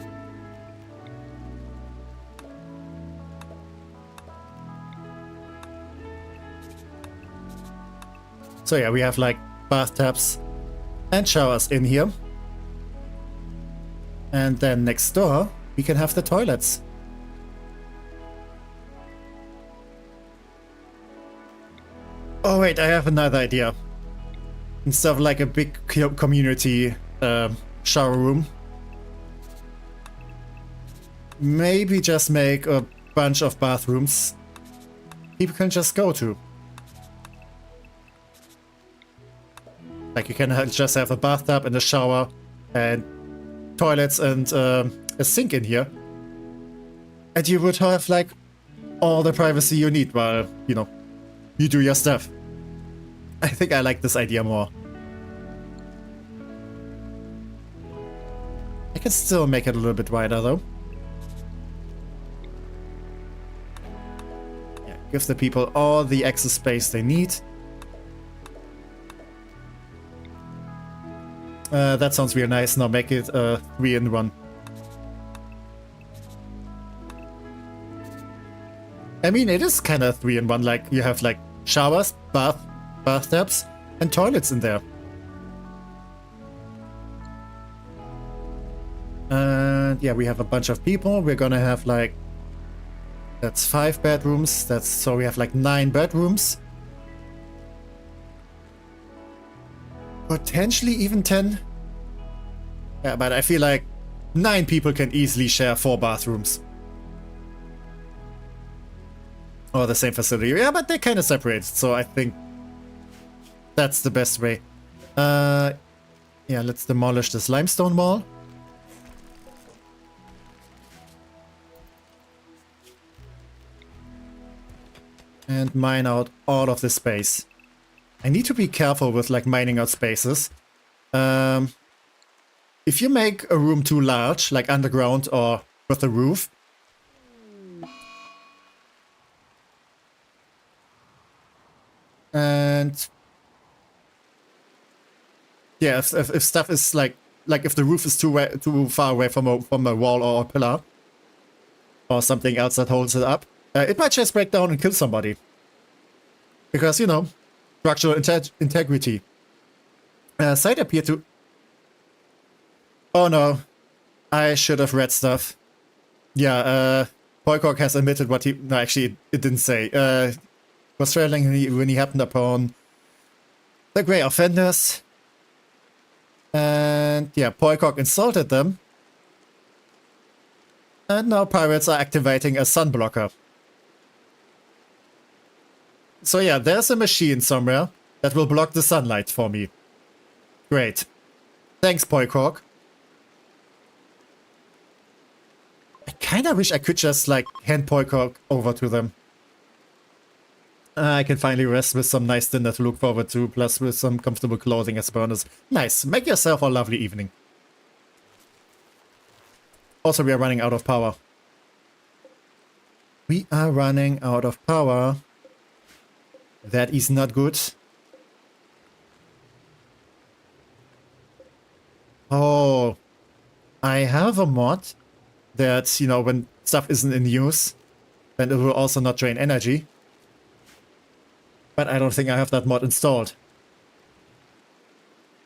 So yeah, we have like bathtubs and showers in here. And then next door, we can have the toilets. Oh wait, I have another idea. Instead of like a big community shower room, maybe just make a bunch of bathrooms people can just go to. Like you can just have a bathtub and a shower and toilets and a sink in here. And you would have like all the privacy you need while, you know, you do your stuff. I think I like this idea more. I can still make it a little bit wider though. Yeah, give the people all the extra space they need. That sounds real nice. Now make it 3-in-1. I mean, it is kind of 3-in-1. Like you have like showers, bathtubs, and toilets in there. And yeah, we have a bunch of people. We're gonna have like, that's 5 bedrooms. So we have like 9 bedrooms. Potentially even 10. Yeah, but I feel like 9 people can easily share 4 bathrooms. Or the same facility. Yeah, but they're kind of separated, so I think that's the best way. Yeah, let's demolish this limestone wall. And mine out all of this space. I need to be careful with like mining out spaces. If you make a room too large, like underground or with a roof, and yeah, if stuff is like if the roof is too far away from a wall or a pillar or something else that holds it up, it might just break down and kill somebody. Because, you know, structural integrity. Site appear to... Oh no, I should have read stuff. Yeah, Poikok has admitted what he... No, actually, it didn't say. Was traveling when he happened upon the Grey Offenders. And yeah, Poikok insulted them. And now pirates are activating a sun blocker. So yeah, there's a machine somewhere that will block the sunlight for me. Great. Thanks, Poikok. I kinda wish I could just like hand Poikok over to them. I can finally rest with some nice dinner to look forward to, plus with some comfortable clothing as bonus. Nice. Make yourself a lovely evening. Also, we are running out of power. We are running out of power. That is not good. Oh, I have a mod that, you know, when stuff isn't in use, then it will also not drain energy. But I don't think I have that mod installed.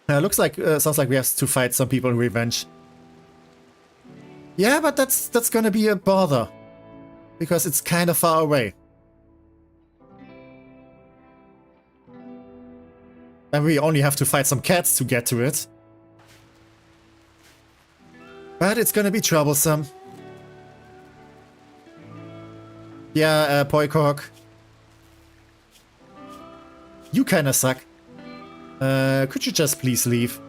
Looks like, sounds like we have to fight some people in revenge. Yeah, but that's gonna be a bother. Because it's kind of far away. And we only have to fight some cats to get to it. But it's gonna be troublesome. Yeah, Poikork. You kinda suck. Could you just please leave?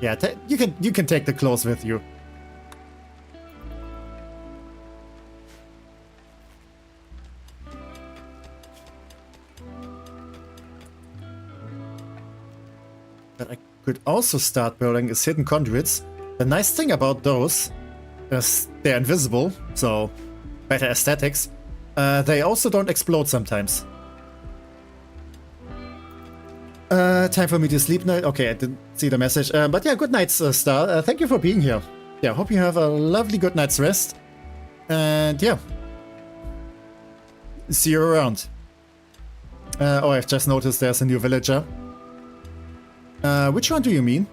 Yeah, you can take the clothes with you. But I could also start building is hidden conduits. The nice thing about those is they're invisible, so better aesthetics. They also don't explode sometimes. Time for me to sleep now. Okay, I didn't see the message. But yeah, good night, Star. Thank you for being here. Yeah, hope you have a lovely good night's rest. And yeah. See you around. Oh, I've just noticed there's a new villager. Which one do you mean?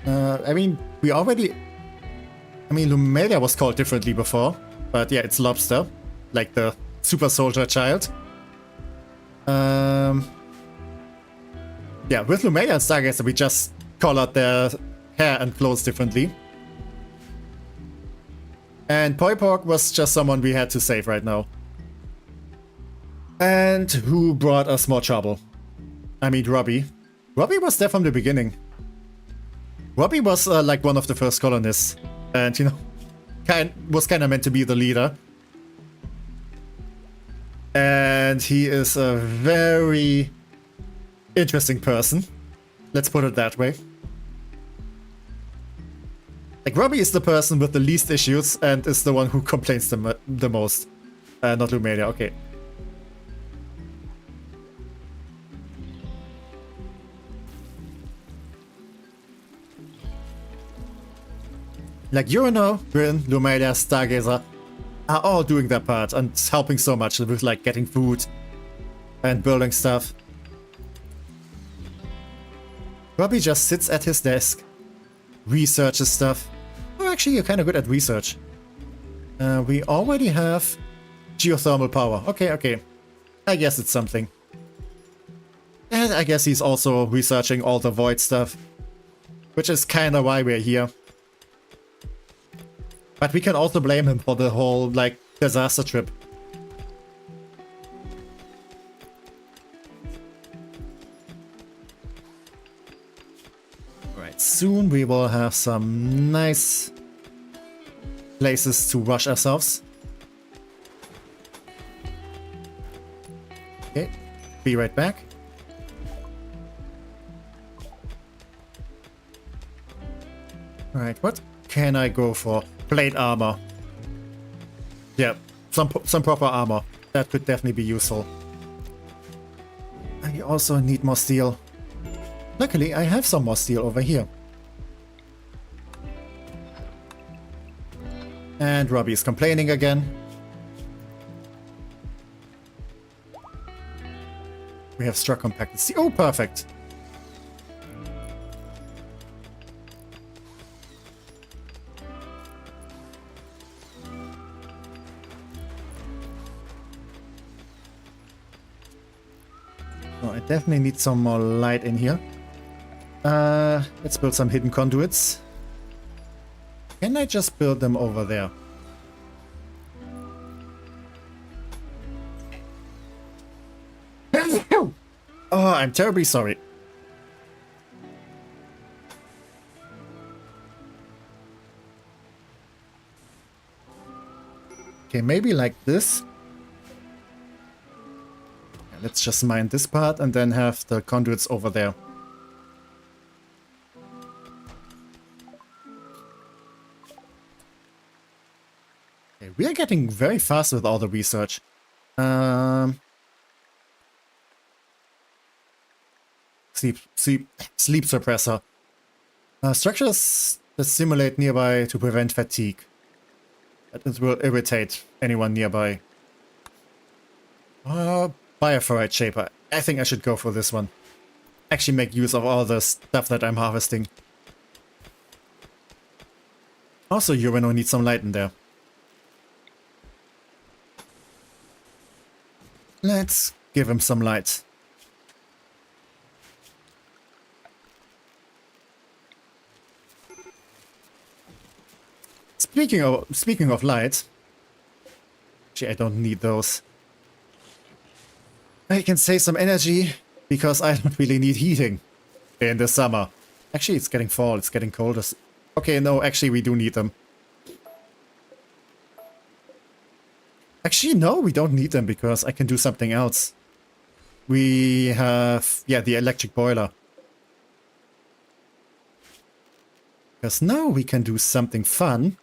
I mean, we already... I mean, Lumelia was called differently before. But yeah, it's Lobster. Like the super soldier child. Yeah, with Lumelia and Stargazer, we just colored their hair and clothes differently. And Poipork was just someone we had to save right now. And who brought us more trouble? I mean, Robbie. Robbie was there from the beginning. Robbie was like one of the first colonists. And, you know, was kind of meant to be the leader. And he is a very interesting person. Let's put it that way. Like, Robbie is the person with the least issues and is the one who complains the most. Not Lumelia, okay. Like, Urano, Bryn, Lumelia, Stargazer are all doing their part and helping so much with, like, getting food and building stuff. Robbie just sits at his desk, researches stuff. Oh, actually, you're kind of good at research. We already have geothermal power. Okay, okay. I guess it's something. And I guess he's also researching all the void stuff, which is kind of why we're here. But we can also blame him for the whole, like, disaster trip. Right, soon we will have some nice places to wash ourselves. Okay, be right back. Alright, what can I go for? Plate armor. Yeah, some proper armor. That could definitely be useful. I also need more steel. Luckily, I have some more steel over here. And Robbie is complaining again. We have struck compacted steel. Oh, perfect. Oh, I definitely need some more light in here. Let's build some hidden conduits. Can I just build them over there? Oh, I'm terribly sorry. Okay, maybe like this. Let's just mine this part and then have the conduits over there. Okay, we are getting very fast with all the research. Sleep suppressor. Structures that simulate nearby to prevent fatigue. It will irritate anyone nearby. Bioferrite shaper. I think I should go for this one. actually make use of all the stuff that I'm harvesting. Also, Urano needs some light in there. Let's give him some light. Speaking of light, actually I don't need those. I can save some energy because I don't really need heating in the summer. Actually, it's getting fall. It's getting colder. Okay, no, actually we do need them. Actually, no, we don't need them because I can do something else. We have, yeah, the electric boiler. Because now we can do something fun.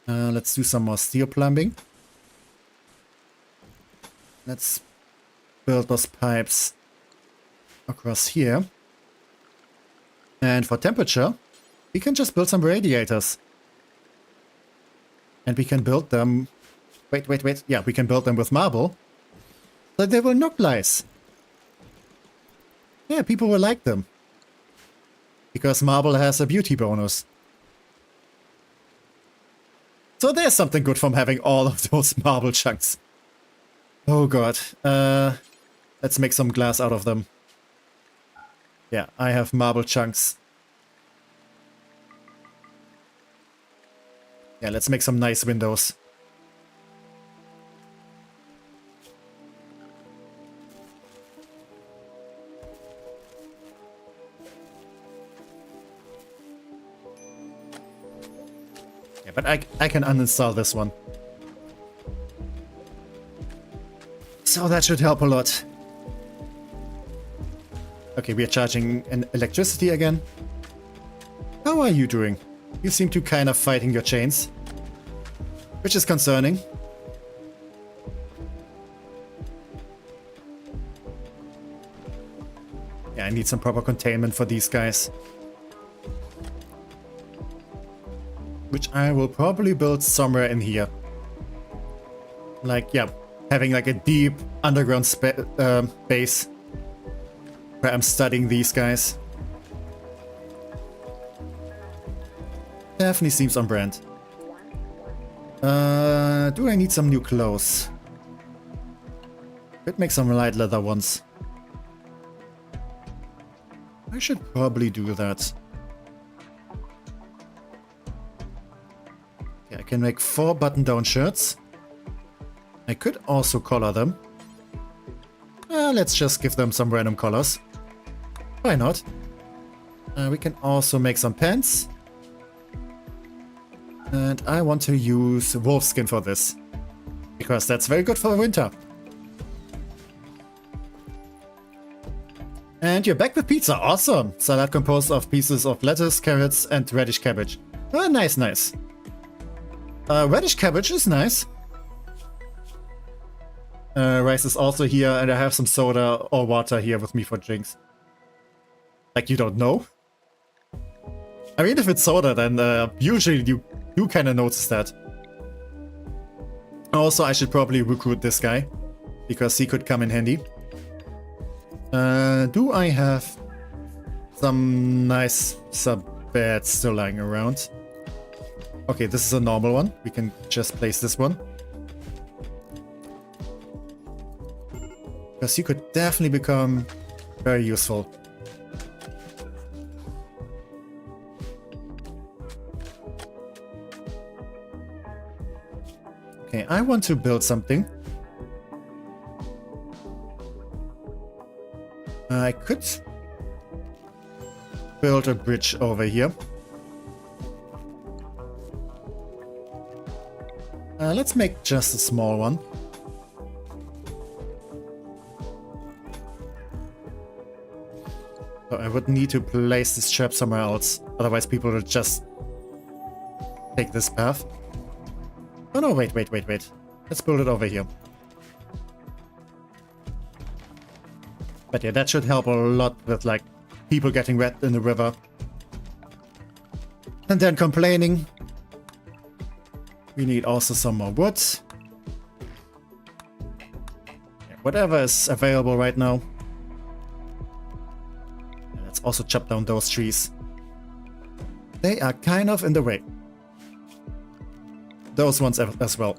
Let's do some more steel plumbing. Let's build those pipes across here. And for temperature, we can just build some radiators. And we can build them... Wait. Yeah, we can build them with marble. So they will look nice. Yeah, people will like them. Because marble has a beauty bonus. So there's something good from having all of those marble chunks. Oh god. Let's make some glass out of them. Yeah, I have marble chunks. Yeah, let's make some nice windows. Yeah, but I can uninstall this one. So that should help a lot. Okay, we are charging an electricity again. How are you doing? You seem to kind of fighting your chains. Which is concerning. Yeah, I need some proper containment for these guys. Which I will probably build somewhere in here. Like, yeah, having like a deep underground base. Where I'm studying these guys. Definitely seems on brand. Do I need some new clothes? Could make some light leather ones. I should probably do that. Yeah, I can make 4 button-down shirts. I could also color them. Let's just give them some random colors. Why not? We can also make some pants. And I want to use wolf skin for this. Because that's very good for the winter. And you're back with pizza. Awesome! Salad composed of pieces of lettuce, carrots, and radish cabbage. Oh, nice. Radish cabbage is nice. Rice is also here, and I have some soda or water here with me for drinks. Like, you don't know? I mean, if it's soda, then usually you kind of notice that. Also, I should probably recruit this guy, because he could come in handy. Do I have some nice sub-beds still lying around? Okay, this is a normal one. We can just place this one. Because he could definitely become very useful. Okay, I want to build something. I could build a bridge over here. Let's make just a small one. So I would need to place this trap somewhere else, otherwise people would just take this path. Oh no, wait. Let's build it over here. But yeah, that should help a lot with like people getting wet in the river. And then complaining. We need also some more wood. Yeah, whatever is available right now. also chop down those trees. They are kind of in the way. Those ones as well.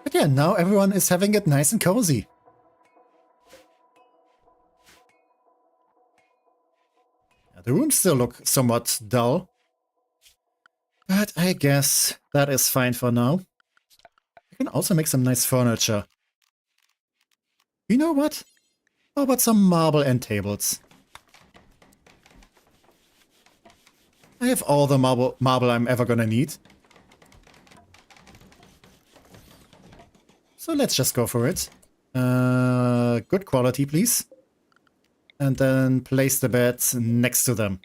But yeah, now everyone is having it nice and cozy. The rooms still look somewhat dull. But I guess that is fine for now. I can also make some nice furniture. You know what? How about some marble end tables? I have all the marble I'm ever gonna need. So let's just go for it. Good quality, please. And then place the beds next to them.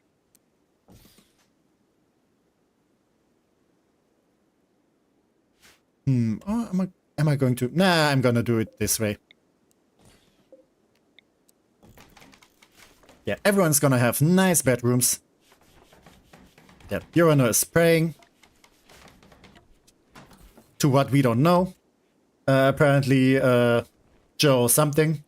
Oh, am I going to? Nah, I'm gonna do it this way. Yeah, everyone's gonna have nice bedrooms. Yeah, Urano is praying. To what we don't know. Apparently, Joe something.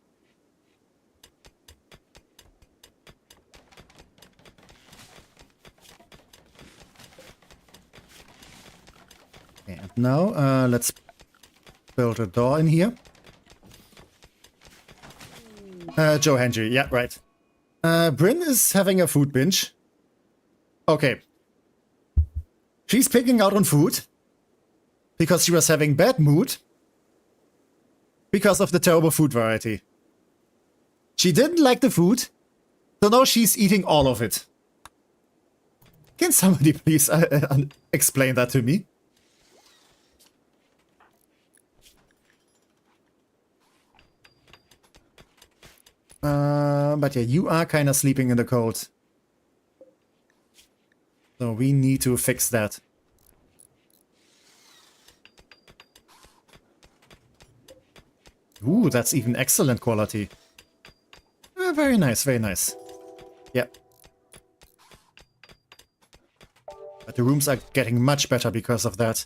And now, let's build a door in here. Joe Henry, yeah, right. Bryn is having a food binge. Okay. She's picking out on food. Because she was having bad mood. Because of the terrible food variety. She didn't like the food. So now she's eating all of it. Can somebody please explain that to me? But yeah, you are kind of sleeping in the cold. So we need to fix that. Ooh, that's even excellent quality. Very nice, very nice. Yep. But the rooms are getting much better because of that.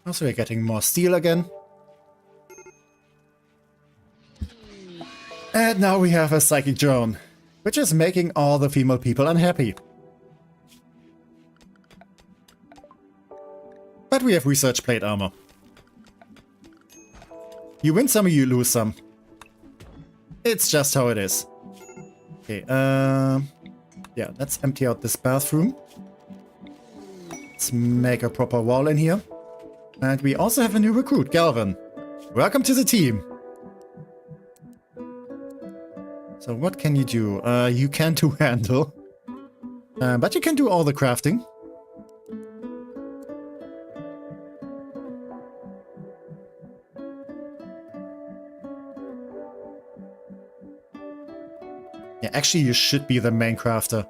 Also, we're getting more steel again. And now we have a psychic drone, which is making all the female people unhappy. But we have research plate armor. You win some, you lose some. It's just how it is. Okay, yeah, let's empty out this bathroom. Let's make a proper wall in here. And we also have a new recruit, Galvin. Welcome to the team. So what can you do? You can't do handle. But you can do all the crafting. Yeah, actually you should be the main crafter.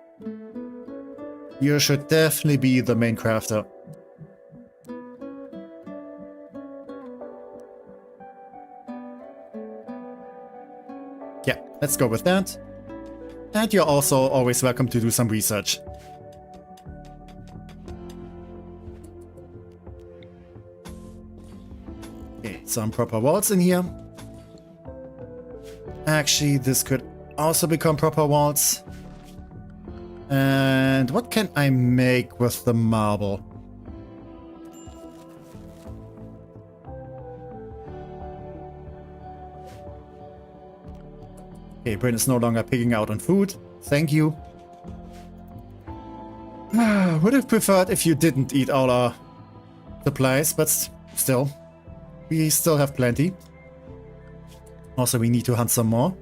You should definitely be the main crafter. Yeah, let's go with that. And you're also always welcome to do some research. Okay, some proper walls in here. Actually, this could also become proper walls. And what can I make with the marble? Okay, Bryn is no longer picking out on food. Thank you. Would have preferred if you didn't eat all our supplies, but still. We still have plenty. Also, we need to hunt some more.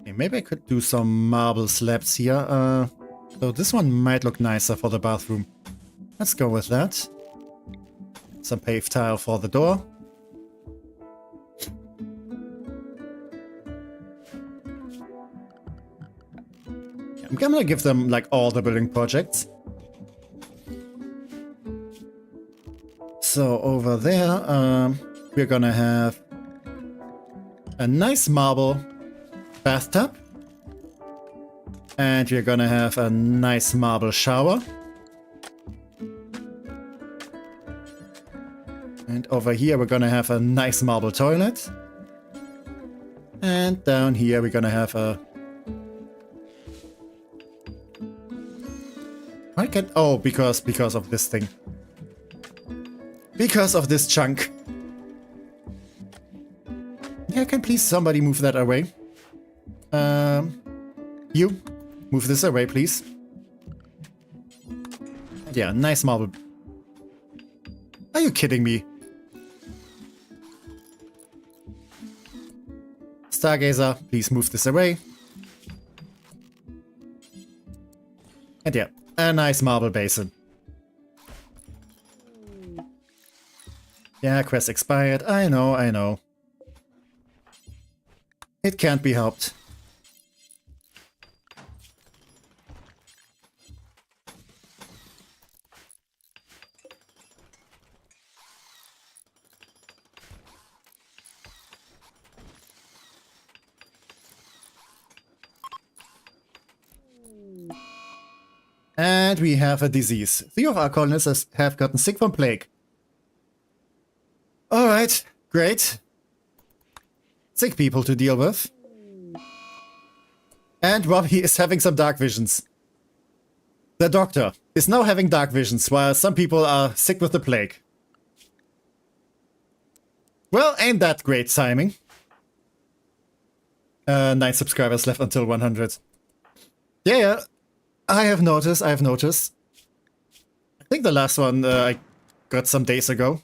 Okay, maybe I could do some marble slabs here. So this one might look nicer for the bathroom. Let's go with that. Some paved tile for the door. I'm gonna give them like all the building projects. So over there, we're gonna have a nice marble bathtub. And we're gonna have a nice marble shower. And over here we're gonna have a nice marble toilet. And down here we're gonna have a... I can... Oh, because of this thing. Because of this chunk. Yeah, can please somebody move that away? You. Move this away, please. Yeah, nice marble. Are you kidding me? Stargazer, please move this away. And yeah, a nice marble basin. Yeah, quest expired. I know, I know. It can't be helped. And we have a disease. 3 of our colonists have gotten sick from plague. Alright, great. Sick people to deal with. And Robbie is having some dark visions. The doctor is now having dark visions while some people are sick with the plague. Well, ain't that great timing. 9 subscribers left until 100. Yeah. I have noticed. I think the last one I got some days ago.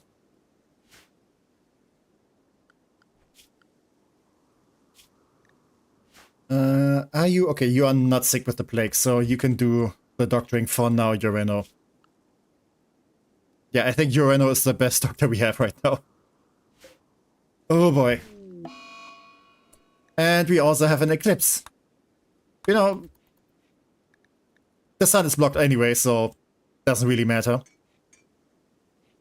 Are you? Okay, you are not sick with the plague, so you can do the doctoring for now, Ureno. Yeah, I think Ureno is the best doctor we have right now. Oh boy. And we also have an eclipse. You know... The sun is blocked anyway, so doesn't really matter.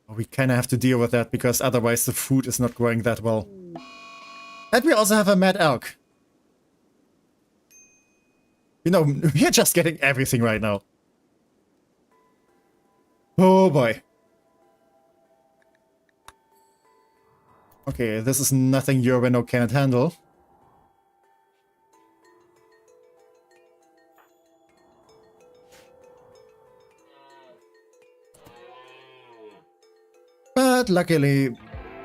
We kind of have to deal with that, because otherwise the food is not growing that well. And we also have a mad elk. You know, we're just getting everything right now. Oh boy. Okay, this is nothing Ureno can't handle. But luckily,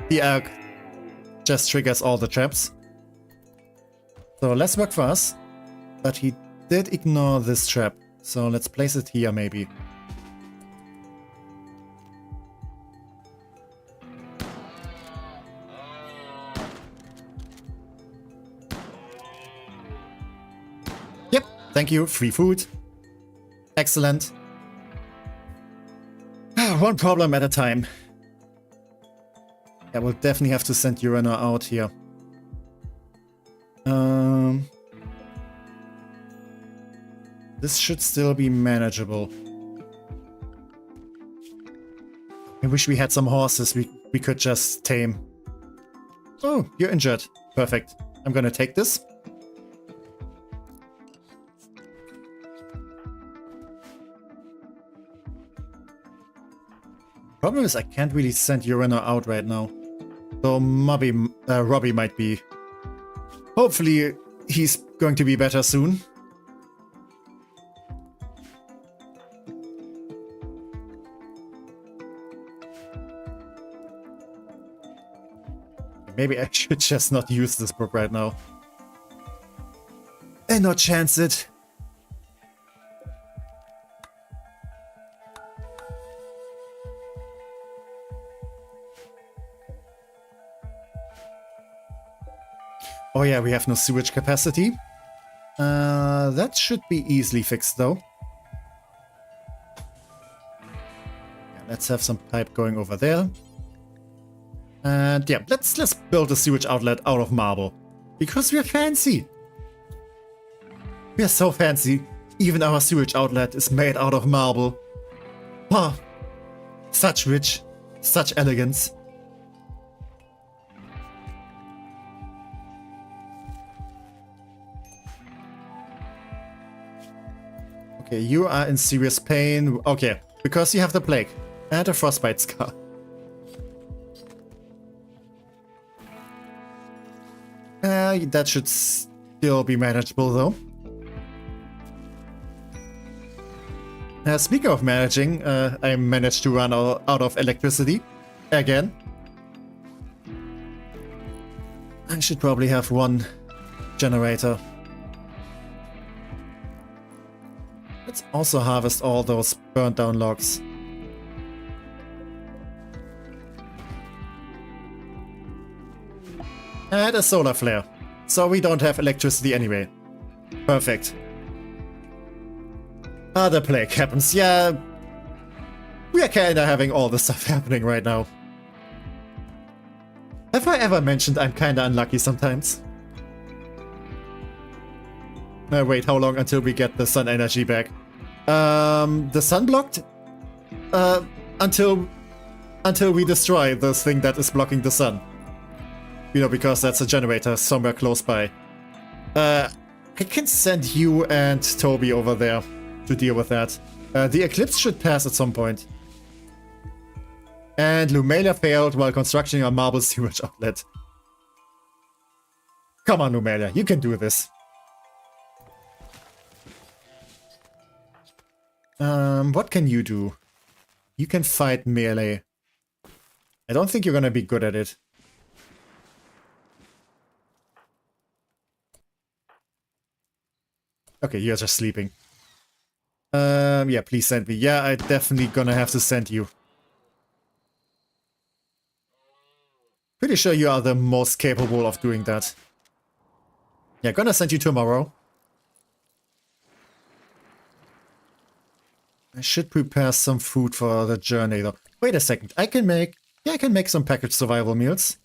the elk just triggers all the traps. So less work for us. But he did ignore this trap. So let's place it here maybe. Yep, thank you. Free food. Excellent. One problem at a time. Yeah, we'll definitely have to send Ureno out here. This should still be manageable. I wish we had some horses we could just tame. Oh, you're injured. Perfect. I'm gonna take this. Problem is I can't really send Ureno out right now. So Robbie might be. Hopefully he's going to be better soon. Maybe I should just not use this book right now. And not chance it. Oh yeah, we have no sewage capacity. That should be easily fixed though. Yeah, let's have some pipe going over there. And yeah, let's build a sewage outlet out of marble. Because we're fancy. We are so fancy. Even our sewage outlet is made out of marble. Oh, such rich, such elegance. Okay, you are in serious pain. Okay, because you have the plague and a frostbite scar. That should still be manageable though. Speaking of managing, I managed to run out of electricity again. I should probably have one generator. Let's also harvest all those burnt down logs. And a solar flare. So we don't have electricity anyway. Perfect. The plague happens. Yeah, we are kinda having all the stuff happening right now. Have I ever mentioned I'm kinda unlucky sometimes? Wait, how long until we get the sun energy back? The sun blocked? Until we destroy this thing that is blocking the sun. You know, because that's a generator somewhere close by. I can send you and Toby over there to deal with that. The eclipse should pass at some point. And Lumelia failed while constructing a marble sewage outlet. Come on, Lumelia, you can do this. What can you do? You can fight melee. I don't think you're gonna be good at it. Okay, you're just sleeping. Yeah, please send me. Yeah, I'm definitely gonna have to send you. Pretty sure you are the most capable of doing that. Yeah, gonna send you tomorrow. I should prepare some food for the journey though. Wait a second, I can make some packaged survival meals.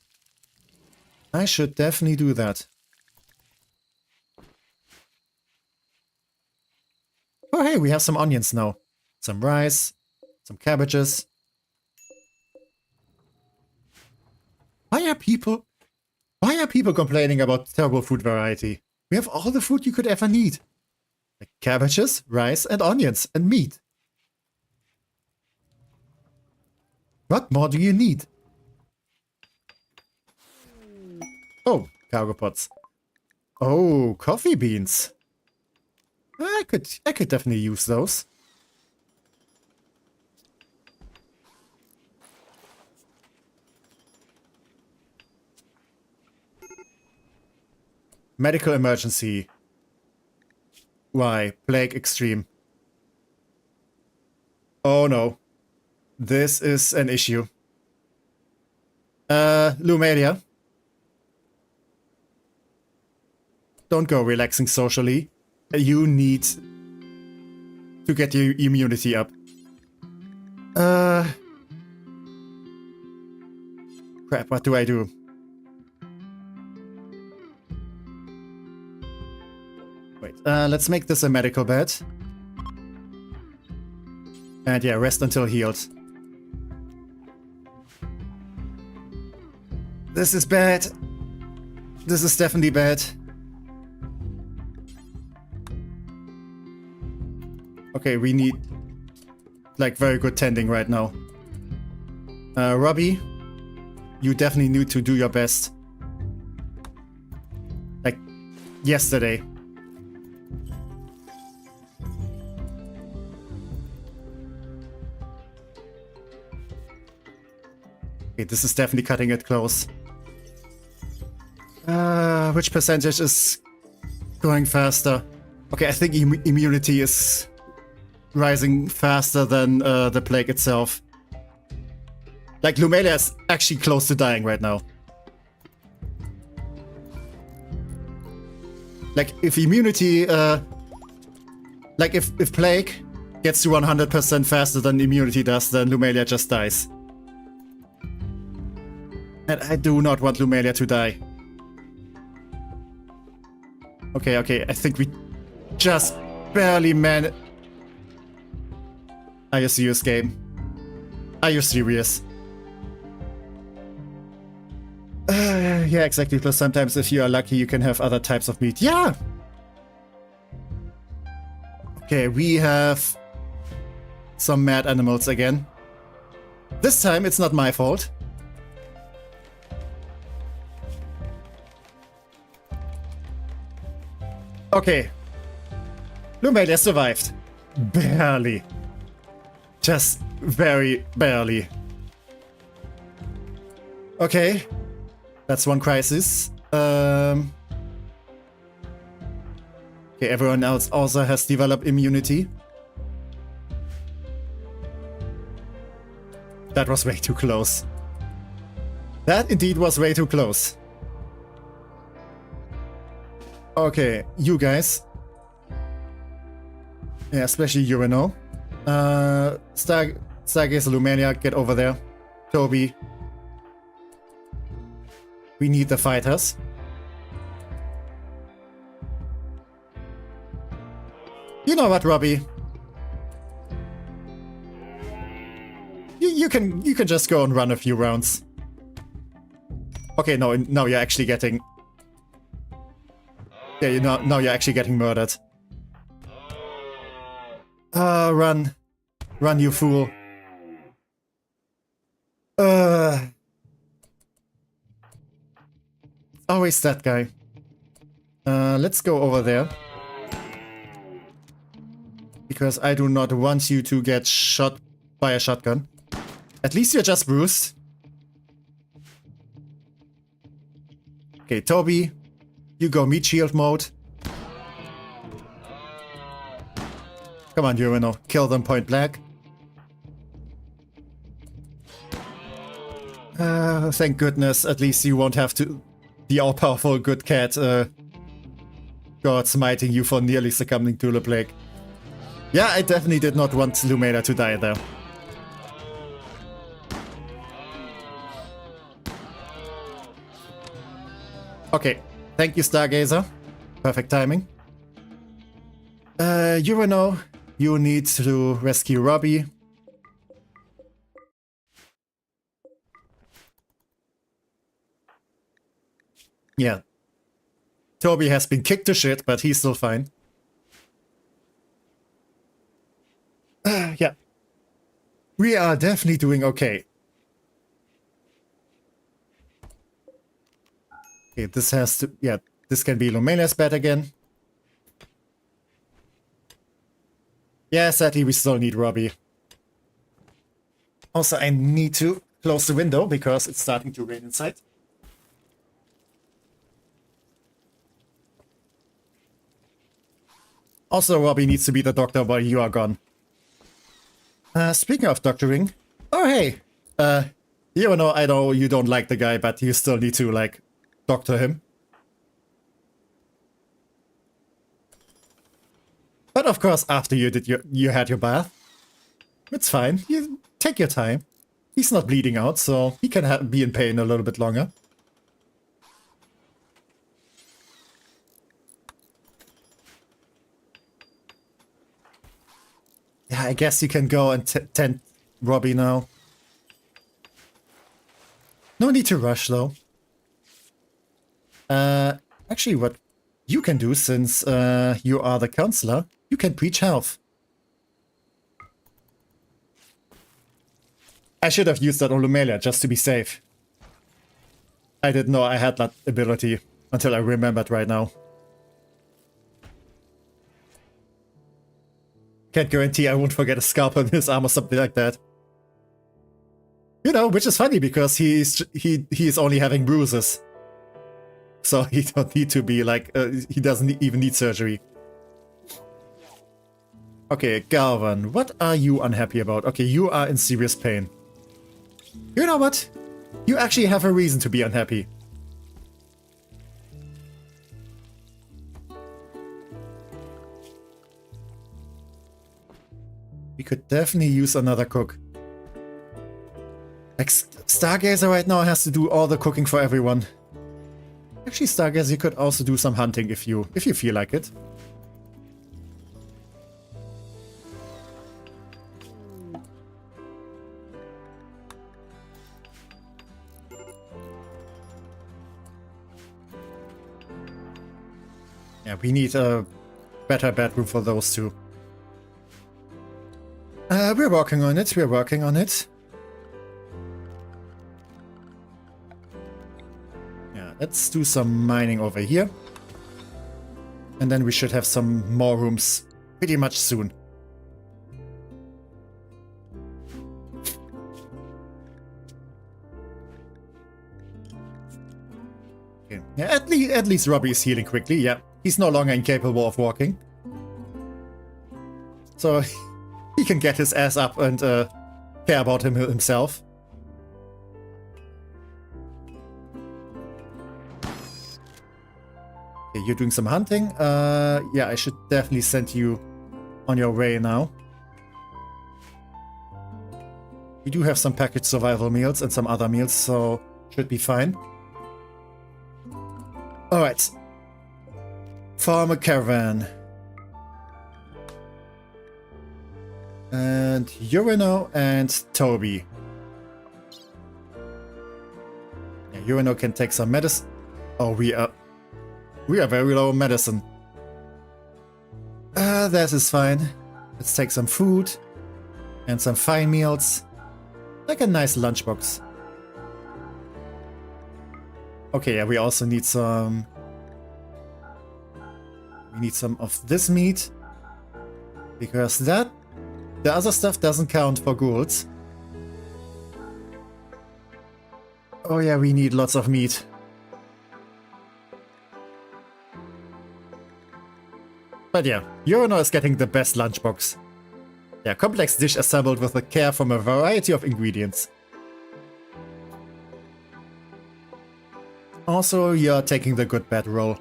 I should definitely do that. Oh hey, we have some onions now. Some rice, some cabbages. Why are people complaining about terrible food variety? We have all the food you could ever need. Like cabbages, rice, and onions, and meat. What more do you need? Oh, cargo pots. Oh, coffee beans. I could definitely use those. Medical emergency. Why? Plague extreme. Oh no. This is an issue. Lumelia. Don't go relaxing socially. You need to get your immunity up. Crap, what do I do? Wait, let's make this a medical bed. And yeah, rest until healed. This is bad. This is definitely bad. Okay, we need like very good tending right now. Robbie, you definitely need to do your best. Like yesterday. Okay, this is definitely cutting it close. Which percentage is going faster? Okay, I think immunity is rising faster than the plague itself. Like, Lumelia is actually close to dying right now. Like, if immunity, like, if plague gets to 100% faster than immunity does, then Lumelia just dies. And I do not want Lumelia to die. Okay, I think we just barely man. Are you serious, game? Are you serious? Yeah, exactly. Plus sometimes if you are lucky you can have other types of meat. Yeah! Okay, we have some mad animals again. This time it's not my fault. Okay. Lumelia survived. Barely. Just very barely. Okay. That's one crisis. Okay, everyone else also has developed immunity. That was way too close. That indeed was way too close. Okay, you guys. Yeah, especially Urano. Stargazer, Lumania, get over there. Toby. We need the fighters. You know what, Robbie? You can just go and run a few rounds. Okay, no, now you're actually getting. Yeah, now you're actually getting murdered. Run, you fool. Always that guy. Let's go over there. Because I do not want you to get shot by a shotgun. At least you're just bruised. Okay, Toby. You go meat shield mode. Come on, Urano. Kill them point blank. Thank goodness. At least you won't have to... The all-powerful good cat, God smiting you for nearly succumbing to the plague. Yeah, I definitely did not want Lumena to die there. Okay, thank you, Stargazer. Perfect timing. Urano, you need to rescue Robbie. Yeah. Toby has been kicked to shit, but he's still fine. Yeah. We are definitely doing okay. Okay, this has to... Yeah, this can be Lumenia's bet again. Yeah, sadly we still need Robbie. Also, I need to close the window because it's starting to rain inside. Also, Robbie needs to be the doctor while you are gone. Speaking of doctoring... Oh, hey! I know you don't like the guy, but you still need to, like, doctor him. But of course, after you had your bath. It's fine. You take your time. He's not bleeding out, so he can be in pain a little bit longer. Yeah, I guess you can go and tend Robbie now. No need to rush, though. Actually, what you can do, since you are the counselor, you can preach health. I should have used that on Lumelia just to be safe. I didn't know I had that ability until I remembered right now. Can't guarantee I won't forget a scalpel in his arm or something like that. You know, which is funny because he's only having bruises. So he don't need to be like, he doesn't even need surgery. Okay, Galvan, what are you unhappy about? Okay, you are in serious pain. You know what? You actually have a reason to be unhappy. We could definitely use another cook. Like, Stargazer right now has to do all the cooking for everyone. Actually, Stargazer, you could also do some hunting if you feel like it. Yeah, we need a better bedroom for those two. We're working on it, we're working on it. Yeah, let's do some mining over here. And then we should have some more rooms pretty much soon. Okay. Yeah, at least Robbie is healing quickly, yeah. He's no longer incapable of walking. So he can get his ass up and care about himself. Okay, you're doing some hunting. Yeah, I should definitely send you on your way now. We do have some packaged survival meals and some other meals, so should be fine. Alright. Farm a caravan. And Urano and Toby. Yeah, Urano can take some medicine. Oh, we are very low on medicine. That is fine. Let's take some food and some fine meals. Like a nice lunchbox. Okay, yeah, we also need some... We need some of this meat. Because the other stuff doesn't count for ghouls. Oh yeah, we need lots of meat. But yeah, Urano is getting the best lunchbox. Yeah, complex dish assembled with the care from a variety of ingredients. Also, you're taking the good bad role.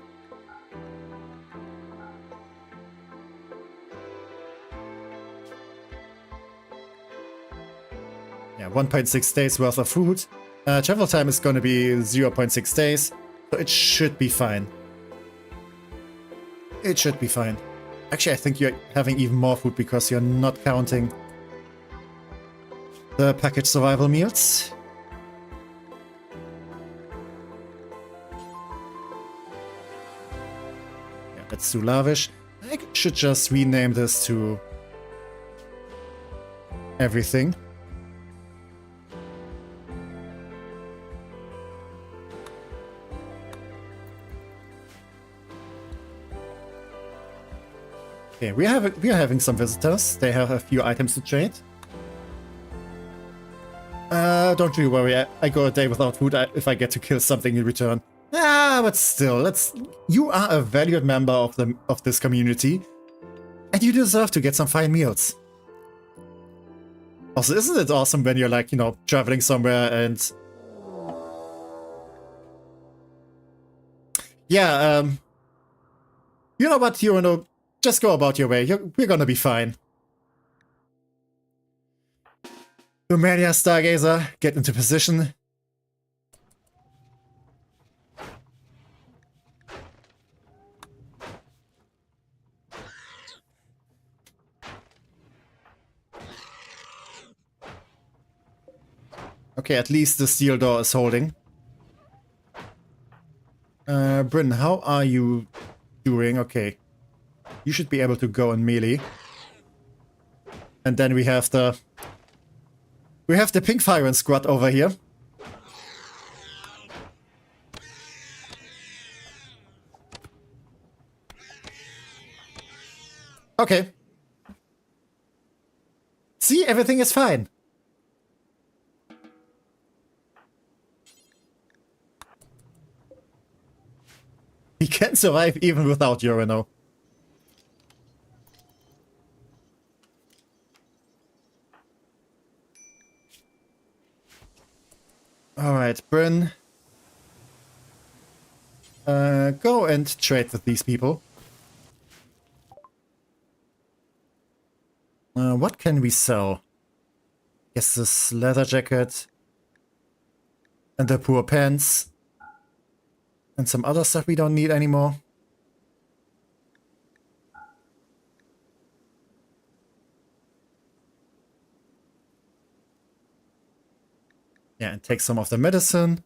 Yeah, 1.6 days worth of food. Travel time is gonna be 0.6 days, so it should be fine. It should be fine. Actually, I think you're having even more food because you're not counting the packaged survival meals. Yeah, let's do lavish. I should just rename this to everything. Okay, we are having some visitors. They have a few items to trade. Don't you worry. I go a day without food if I get to kill something in return. But still, you are a valued member of this community, and you deserve to get some fine meals. Also, isn't it awesome when you're like, traveling somewhere and yeah, you know what, just go about your way. We're gonna be fine. TecManiac Stargazer, get into position. Okay, at least the steel door is holding. Bryn, how are you doing? Okay. You should be able to go in melee. And then we have the pink fire squad over here. Okay. See, everything is fine. He can survive even without Urano. Alright, Bryn. Go and trade with these people. What can we sell? Guess this leather jacket. And the poor pants. And some other stuff we don't need anymore. Yeah, and take some of the medicine.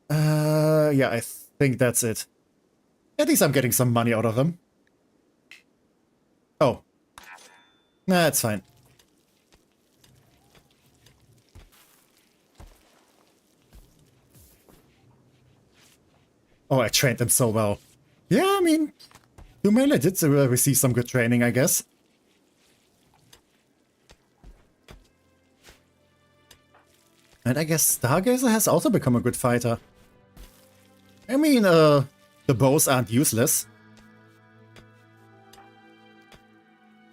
Yeah, I think that's it. At least I'm getting some money out of them. Oh. Nah, it's fine. Oh, I trained them so well. Yeah, I mean, Anomaly did receive some good training, I guess. And I guess Stargazer has also become a good fighter. I mean, the bows aren't useless.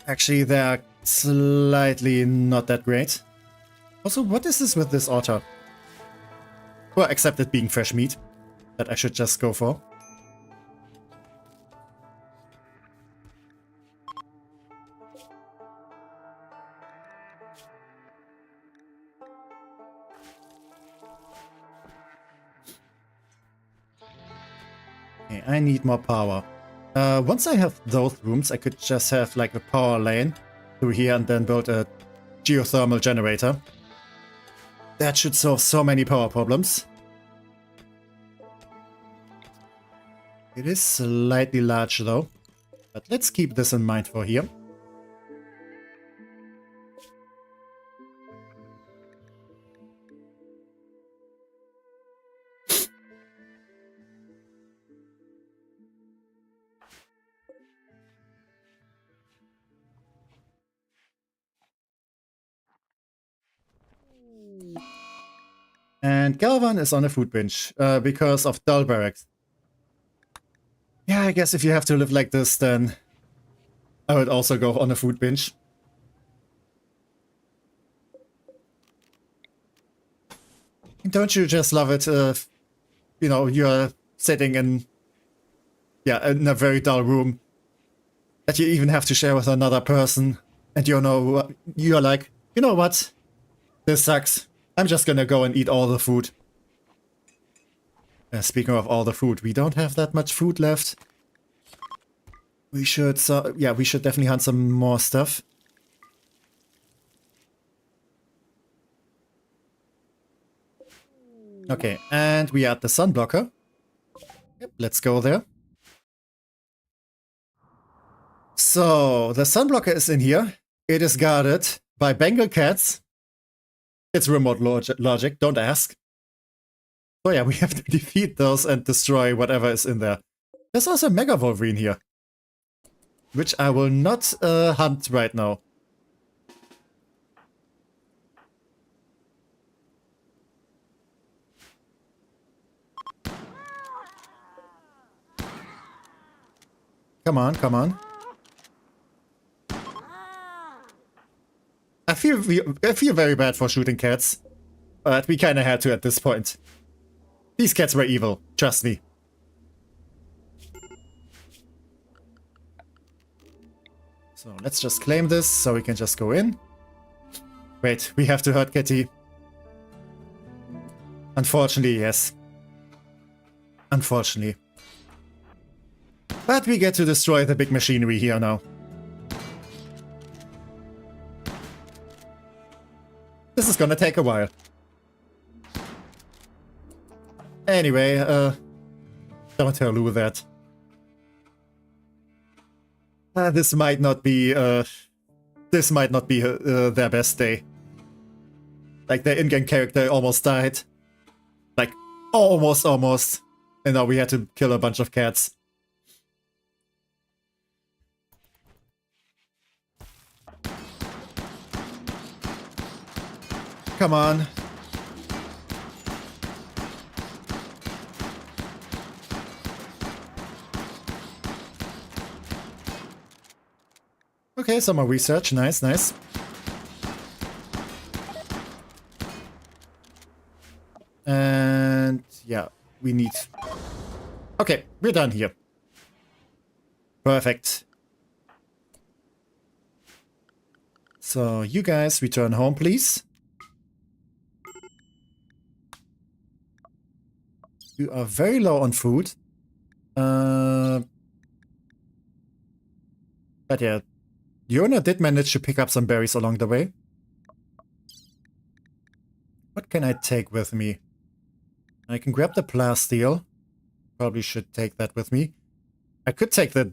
Actually, they're slightly not that great. Also, what is this with this otter? Well, except it being fresh meat. That I should just go for. Okay, I need more power. Once I have those rooms, I could just have like a power lane through here and then build a geothermal generator. That should solve so many power problems. It is slightly large though, but let's keep this in mind for here. And Galvan is on a food binge because of dull barracks. Yeah, I guess if you have to live like this, then I would also go on a food binge. Don't you just love it if, you know, you're sitting in, yeah, in a very dull room that you even have to share with another person, and you're like, you know what? This sucks. I'm just gonna go and eat all the food. Speaking of all the food, we don't have that much food left. We should, yeah, we should definitely hunt some more stuff. Okay, and we are at the sunblocker. Yep, let's go there. So, the sunblocker is in here. It is guarded by Bengal cats. It's remote logic, don't ask. So yeah, we have to defeat those and destroy whatever is in there. There's also a Mega Wolverine here, which I will not hunt right now. Come on, come on. I feel very bad for shooting cats, but we kinda had to at this point. These cats were evil, trust me. So let's just claim this so we can just go in. Wait, we have to hurt Kitty. Unfortunately, yes. Unfortunately. But we get to destroy the big machinery here now. This is gonna take a while. Anyway, don't tell Lou that. This might not be their best day. Like, their in-game character almost died. Like, almost. And now we had to kill a bunch of cats. Come on. Okay, some more research. Nice, nice. And yeah, we need... Okay, we're done here. Perfect. So, you guys return home, please. You are very low on food. But yeah, Yona did manage to pick up some berries along the way. What can I take with me? I can grab the plasteel. Probably should take that with me. I could take the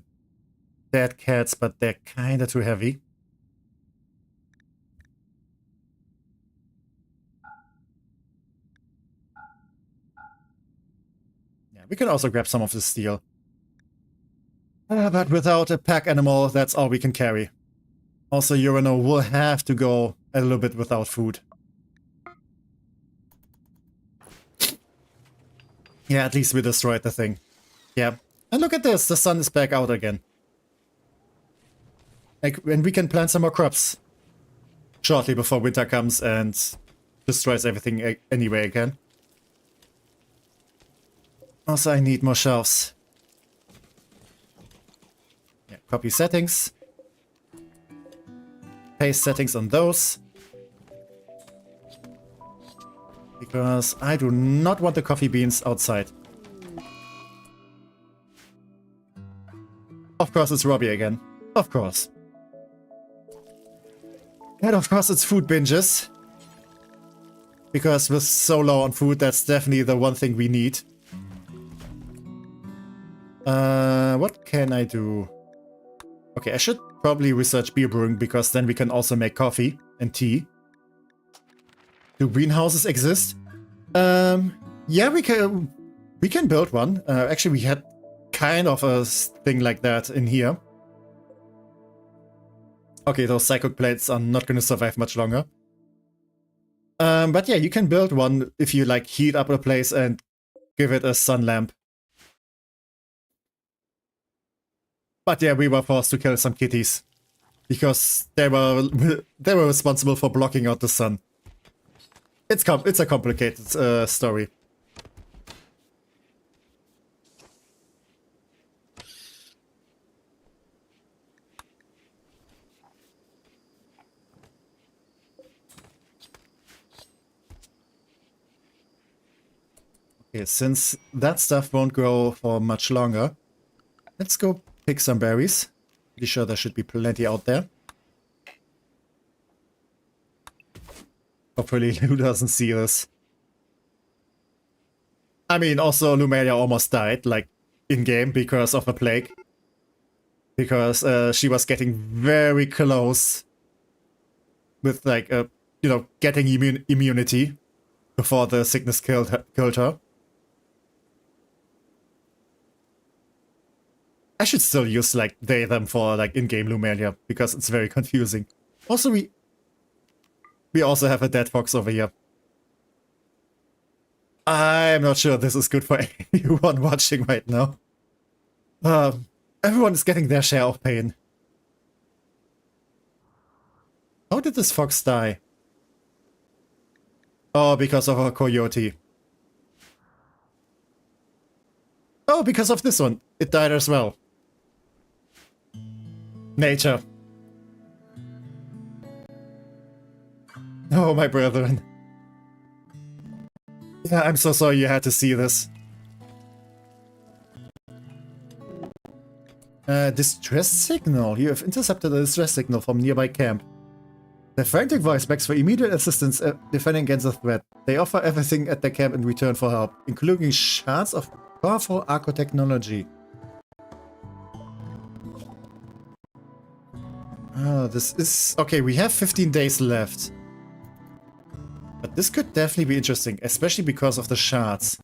dead cats, but they're kinda too heavy. Yeah, we can also grab some of the steel. But without a pack animal, that's all we can carry. Also, Urano will have to go a little bit without food. Yeah, at least we destroyed the thing. Yeah. And look at this, the sun is back out again. Like, and we can plant some more crops shortly before winter comes and destroys everything anyway again. Also, I need more shelves. Yeah, copy settings. Paste settings on those. Because I do not want the coffee beans outside. Of course it's Robbie again. Of course. And of course it's food binges. Because we're so low on food, that's definitely the one thing we need. What can I do? Okay, I should probably research beer brewing, because then we can also make coffee and tea. Do greenhouses exist? Yeah, we can build one. Actually, we had kind of a thing like that in here. Okay, those psychic plates are not going to survive much longer. But yeah, you can build one if you like heat up a place and give it a sun lamp. But yeah, we were forced to kill some kitties because they were responsible for blocking out the sun. It's a complicated story. Okay, since that stuff won't grow for much longer, let's go pick some berries. Pretty sure there should be plenty out there. Hopefully Lou doesn't see this. I mean, also Lumelia almost died, like, in-game because of a plague. Because she was getting very close with, like, you know, getting immunity before the sickness killed her. I should still use, like, they, them for, like, in-game Lumelia, because it's very confusing. Also, we also have a dead fox over here. I'm not sure this is good for anyone watching right now. Everyone is getting their share of pain. How did this fox die? Oh, because of a coyote. Oh, because of this one. It died as well. Nature. Oh, my brethren. Yeah, I'm so sorry you had to see this. Distress signal. You have intercepted a distress signal from nearby camp. The frantic voice begs for immediate assistance defending against a threat. They offer everything at their camp in return for help, including shards of powerful arco technology. Oh, this is... Okay, we have 15 days left. But this could definitely be interesting, especially because of the shards.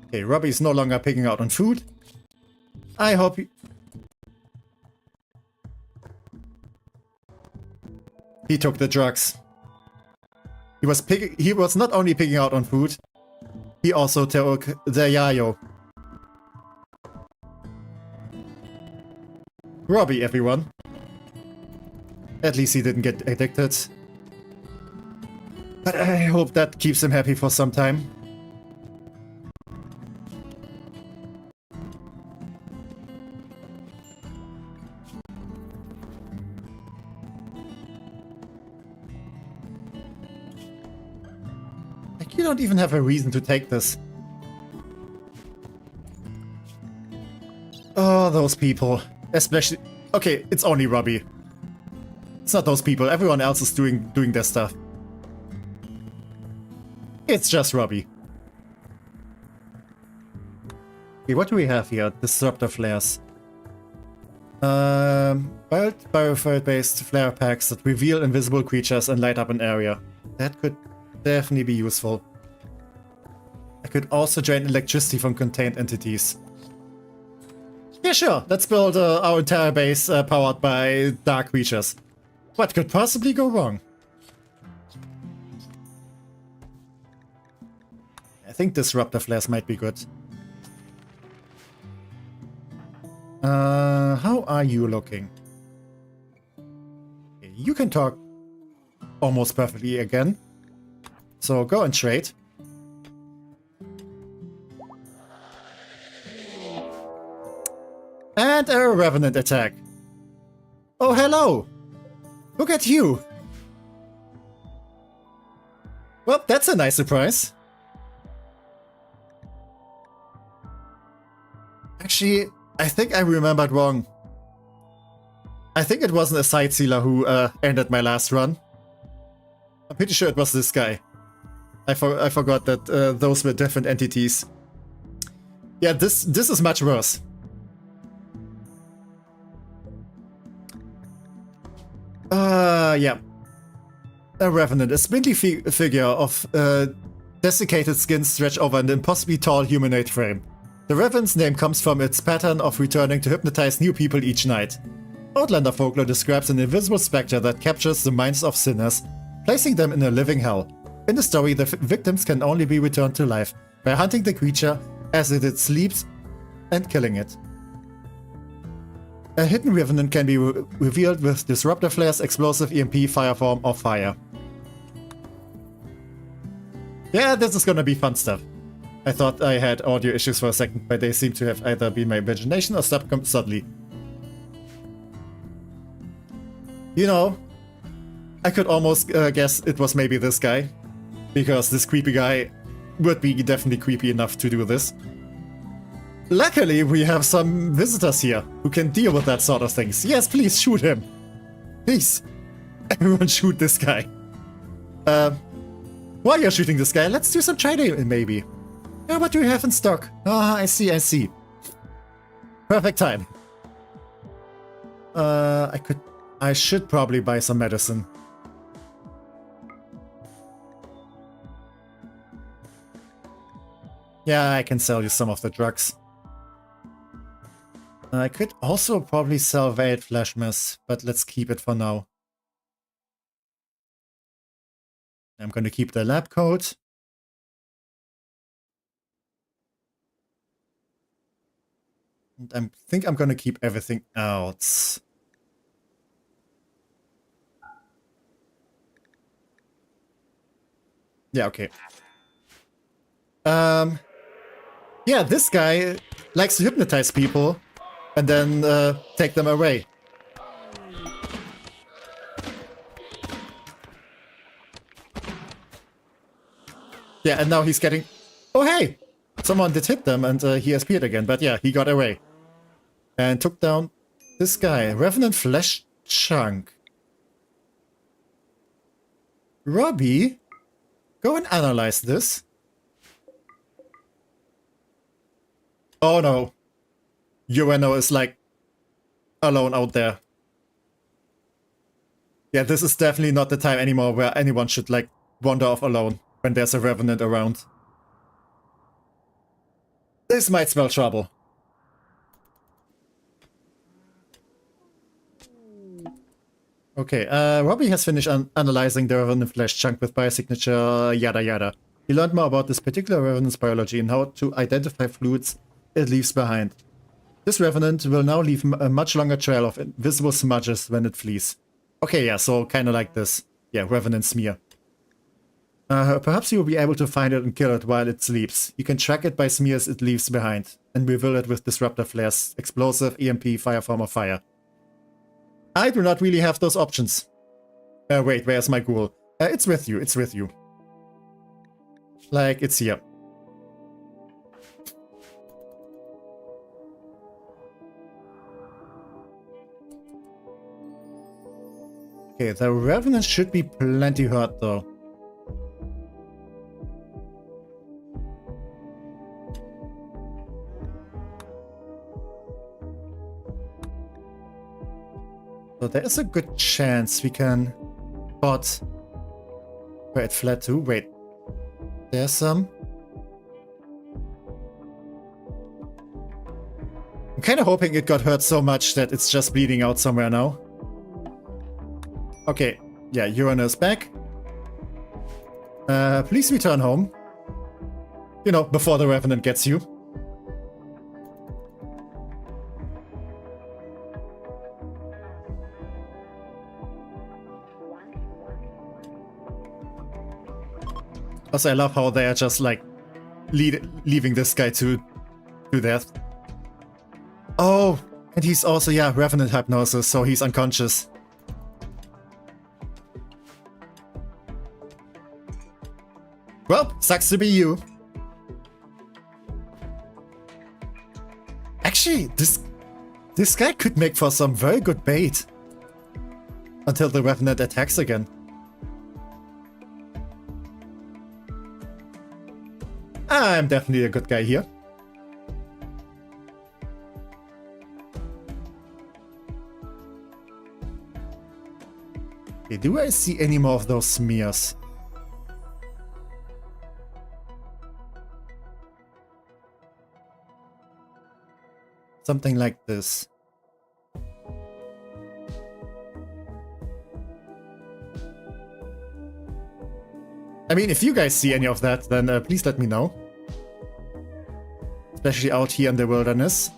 Okay, Robbie is no longer picking out on food. I hope he took the drugs. He was not only picking out on food, he also took the yayo. Robbie, everyone. At least he didn't get addicted. But I hope that keeps him happy for some time. Like, you don't even have a reason to take this. Oh, those people. Especially... Okay, it's only Robbie. It's not those people. Everyone else is doing their stuff. It's just Robbie. Okay, what do we have here? Disruptor flares. Biofield-based flare packs that reveal invisible creatures and light up an area. That could definitely be useful. I could also drain electricity from contained entities. Yeah, sure. Let's build our entire base powered by dark creatures. What could possibly go wrong? I think disruptor flares might be good. How are you looking? You can talk almost perfectly again. So go and trade. And a revenant attack. Oh, hello! Look at you! Well, that's a nice surprise. Actually, I think I remembered wrong. I think it wasn't a side sealer who ended my last run. I'm pretty sure it was this guy. I forgot that those were different entities. Yeah, this is much worse. Yeah. A Revenant, a spindly figure of desiccated skin stretched over an impossibly tall humanoid frame. The Revenant's name comes from its pattern of returning to hypnotize new people each night. Outlander folklore describes an invisible spectre that captures the minds of sinners, placing them in a living hell. In the story, the victims can only be returned to life by hunting the creature as it sleeps and killing it. A hidden Revenant can be revealed with Disruptor Flares, Explosive EMP, Fireform, or Fire. Yeah, this is gonna be fun stuff. I thought I had audio issues for a second, but they seem to have either been my imagination or stopped suddenly. You know, I could almost guess it was maybe this guy, because this creepy guy would be definitely creepy enough to do this. Luckily, we have some visitors here who can deal with that sort of things. Yes, please shoot him. Please. Everyone shoot this guy. While you're shooting this guy, let's do some trading maybe. What do we have in stock? Ah, I see. Perfect time. I should probably buy some medicine. Yeah, I can sell you some of the drugs. I could also probably sell Veiled Flesh Mess, but let's keep it for now. I'm going to keep the lab coat. And I think I'm going to keep everything else. Yeah, okay. Yeah, this guy likes to hypnotize people and then take them away. Yeah, and now he's getting... Oh, hey! Someone did hit them and he appeared again, but yeah, he got away. And took down this guy, Revenant Flesh Chunk. Robbie, go and analyze this. Oh no. Ueno is like alone out there. Yeah, this is definitely not the time anymore where anyone should like wander off alone when there's a Revenant around. This might spell trouble. Okay, Robbie has finished analyzing the Revenant Flesh Chunk with biosignature yada yada. He learned more about this particular Revenant's biology and how to identify fluids it leaves behind. This Revenant will now leave a much longer trail of invisible smudges when it flees. Okay, yeah, so kind of like this. Yeah, Revenant smear. Perhaps you will be able to find it and kill it while it sleeps. You can track it by smears it leaves behind, and reveal it with Disruptor Flares, Explosive, EMP, Fireform, or Fire. I do not really have those options. Wait, where's my ghoul? It's with you, it's with you. Like, it's here. Okay, the Revenant should be plenty hurt though. So there is a good chance we can spot where it fled to. Wait, there's some. I'm kind of hoping it got hurt so much that it's just bleeding out somewhere now. Okay, yeah, Uranus back. Please return home. You know, before the Revenant gets you. Also, I love how they are just like leaving this guy to death. Oh, and he's also, yeah, Revenant hypnosis, so he's unconscious. Well, sucks to be you. Actually, this guy could make for some very good bait. Until the Revenant attacks again. I'm definitely a good guy here. Okay, do I see any more of those smears? Something like this. I mean, if you guys see any of that, then please let me know. Especially out here in the wilderness.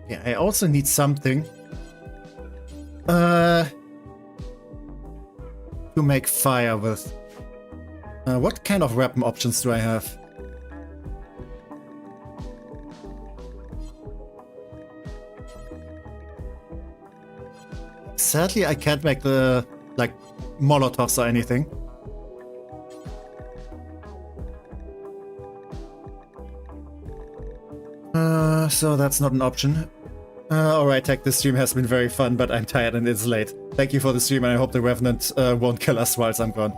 Yeah, I also need something to make fire with. What kind of weapon options do I have? Sadly, I can't make the, like, Molotovs or anything. So that's not an option. Alright, Tech, this stream has been very fun, but I'm tired and it's late. Thank you for the stream, and I hope the Revenant won't kill us whilst I'm gone.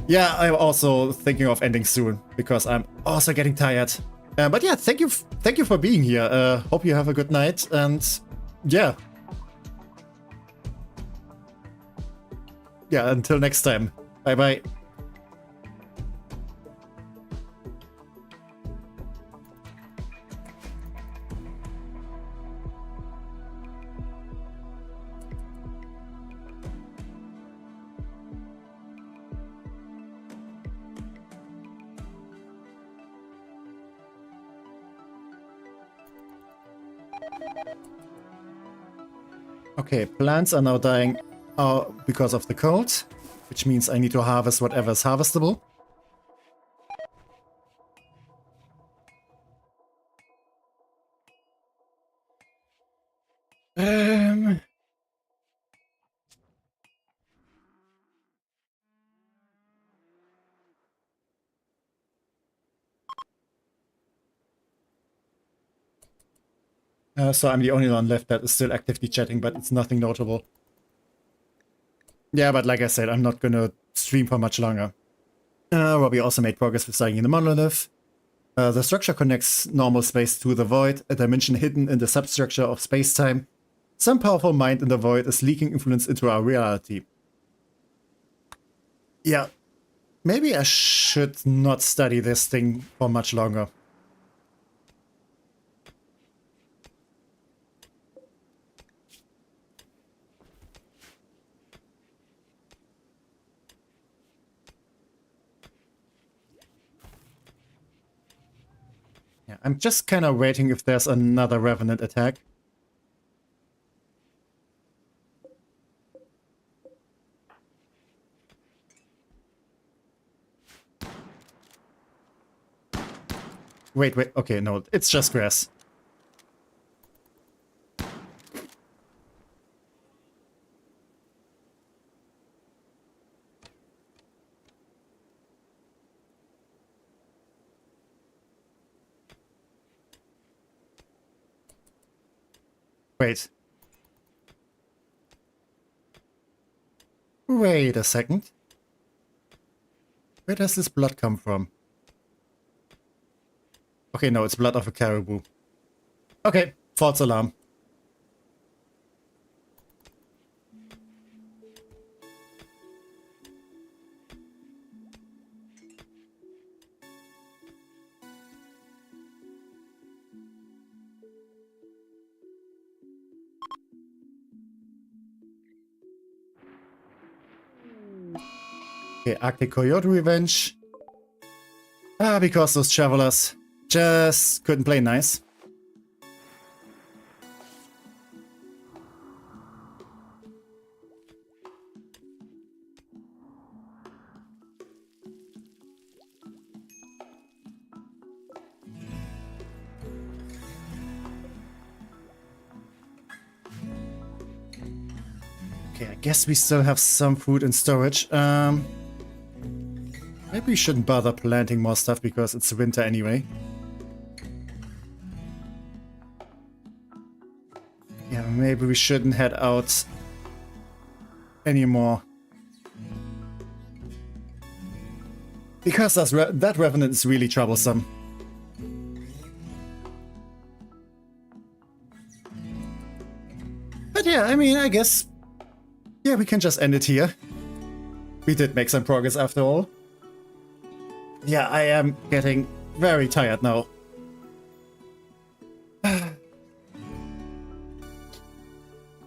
Yeah, I'm also thinking of ending soon, because I'm also getting tired. But yeah, thank you for being here. Hope you have a good night, and yeah. Yeah, until next time. Bye-bye. Okay, plants are now dying because of the cold, which means I need to harvest whatever is harvestable. So I'm the only one left that is still actively chatting, but it's nothing notable. Yeah, but like I said, I'm not gonna stream for much longer. Robbie also made progress with studying the monolith. The structure connects normal space to the void, a dimension hidden in the substructure of space-time. Some powerful mind in the void is leaking influence into our reality. Yeah, maybe I should not study this thing for much longer. Yeah, I'm just kind of waiting if there's another Revenant attack. Wait, okay, no, it's just grass. Wait. Wait a second. Where does this blood come from? Okay, no, it's blood of a caribou. Okay, false alarm. Okay, Arctic Coyote Revenge. Ah, because those travelers just couldn't play nice. Okay, I guess we still have some food in storage. Maybe we shouldn't bother planting more stuff because it's winter anyway. Yeah, maybe we shouldn't head out anymore. Because that revenant is really troublesome. But yeah, I mean, I guess... yeah, we can just end it here. We did make some progress after all. Yeah, I am getting very tired now.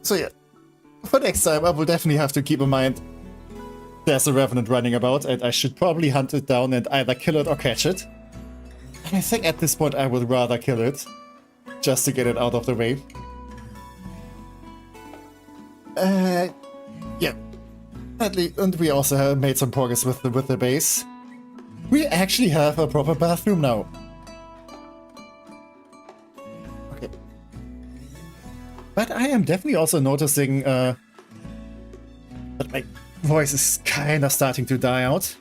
So yeah, for next time I will definitely have to keep in mind there's a revenant running about and I should probably hunt it down and either kill it or catch it. And I think at this point I would rather kill it, just to get it out of the way. Yeah. At least, and we also have made some progress with the base. We actually have a proper bathroom now. Okay. But I am definitely also noticing that my voice is kind of starting to die out.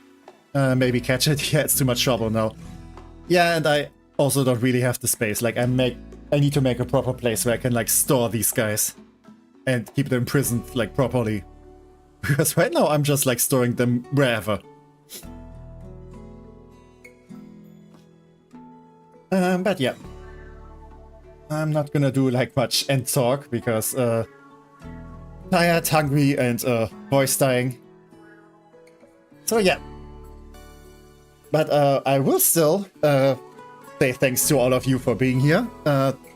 Maybe catch it. Yeah, it's too much trouble now. Yeah, and I also don't really have the space. Like, I need to make a proper place where I can like store these guys and keep them imprisoned like properly. Because right now I'm just like storing them wherever. But yeah, I'm not gonna do like much end talk because tired, hungry, and voice dying. So yeah, but I will still say thanks to all of you for being here.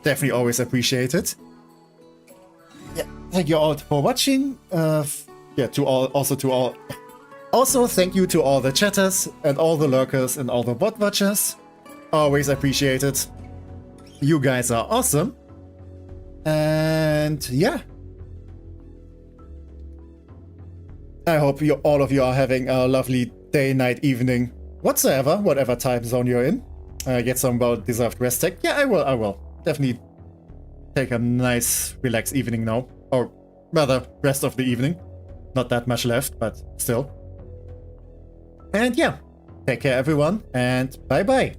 Definitely always appreciate it. Yeah, thank you all for watching. Yeah, also thank you to all the chatters and all the lurkers and all the bot watchers. Always appreciate it. You guys are awesome. And yeah. I hope all of you are having a lovely day, night, evening, whatsoever, whatever time zone you're in. Get some well-deserved rest tech. Yeah, I will. Definitely take a nice, relaxed evening now. Or rather, rest of the evening. Not that much left, but still. And yeah, take care everyone, and bye-bye.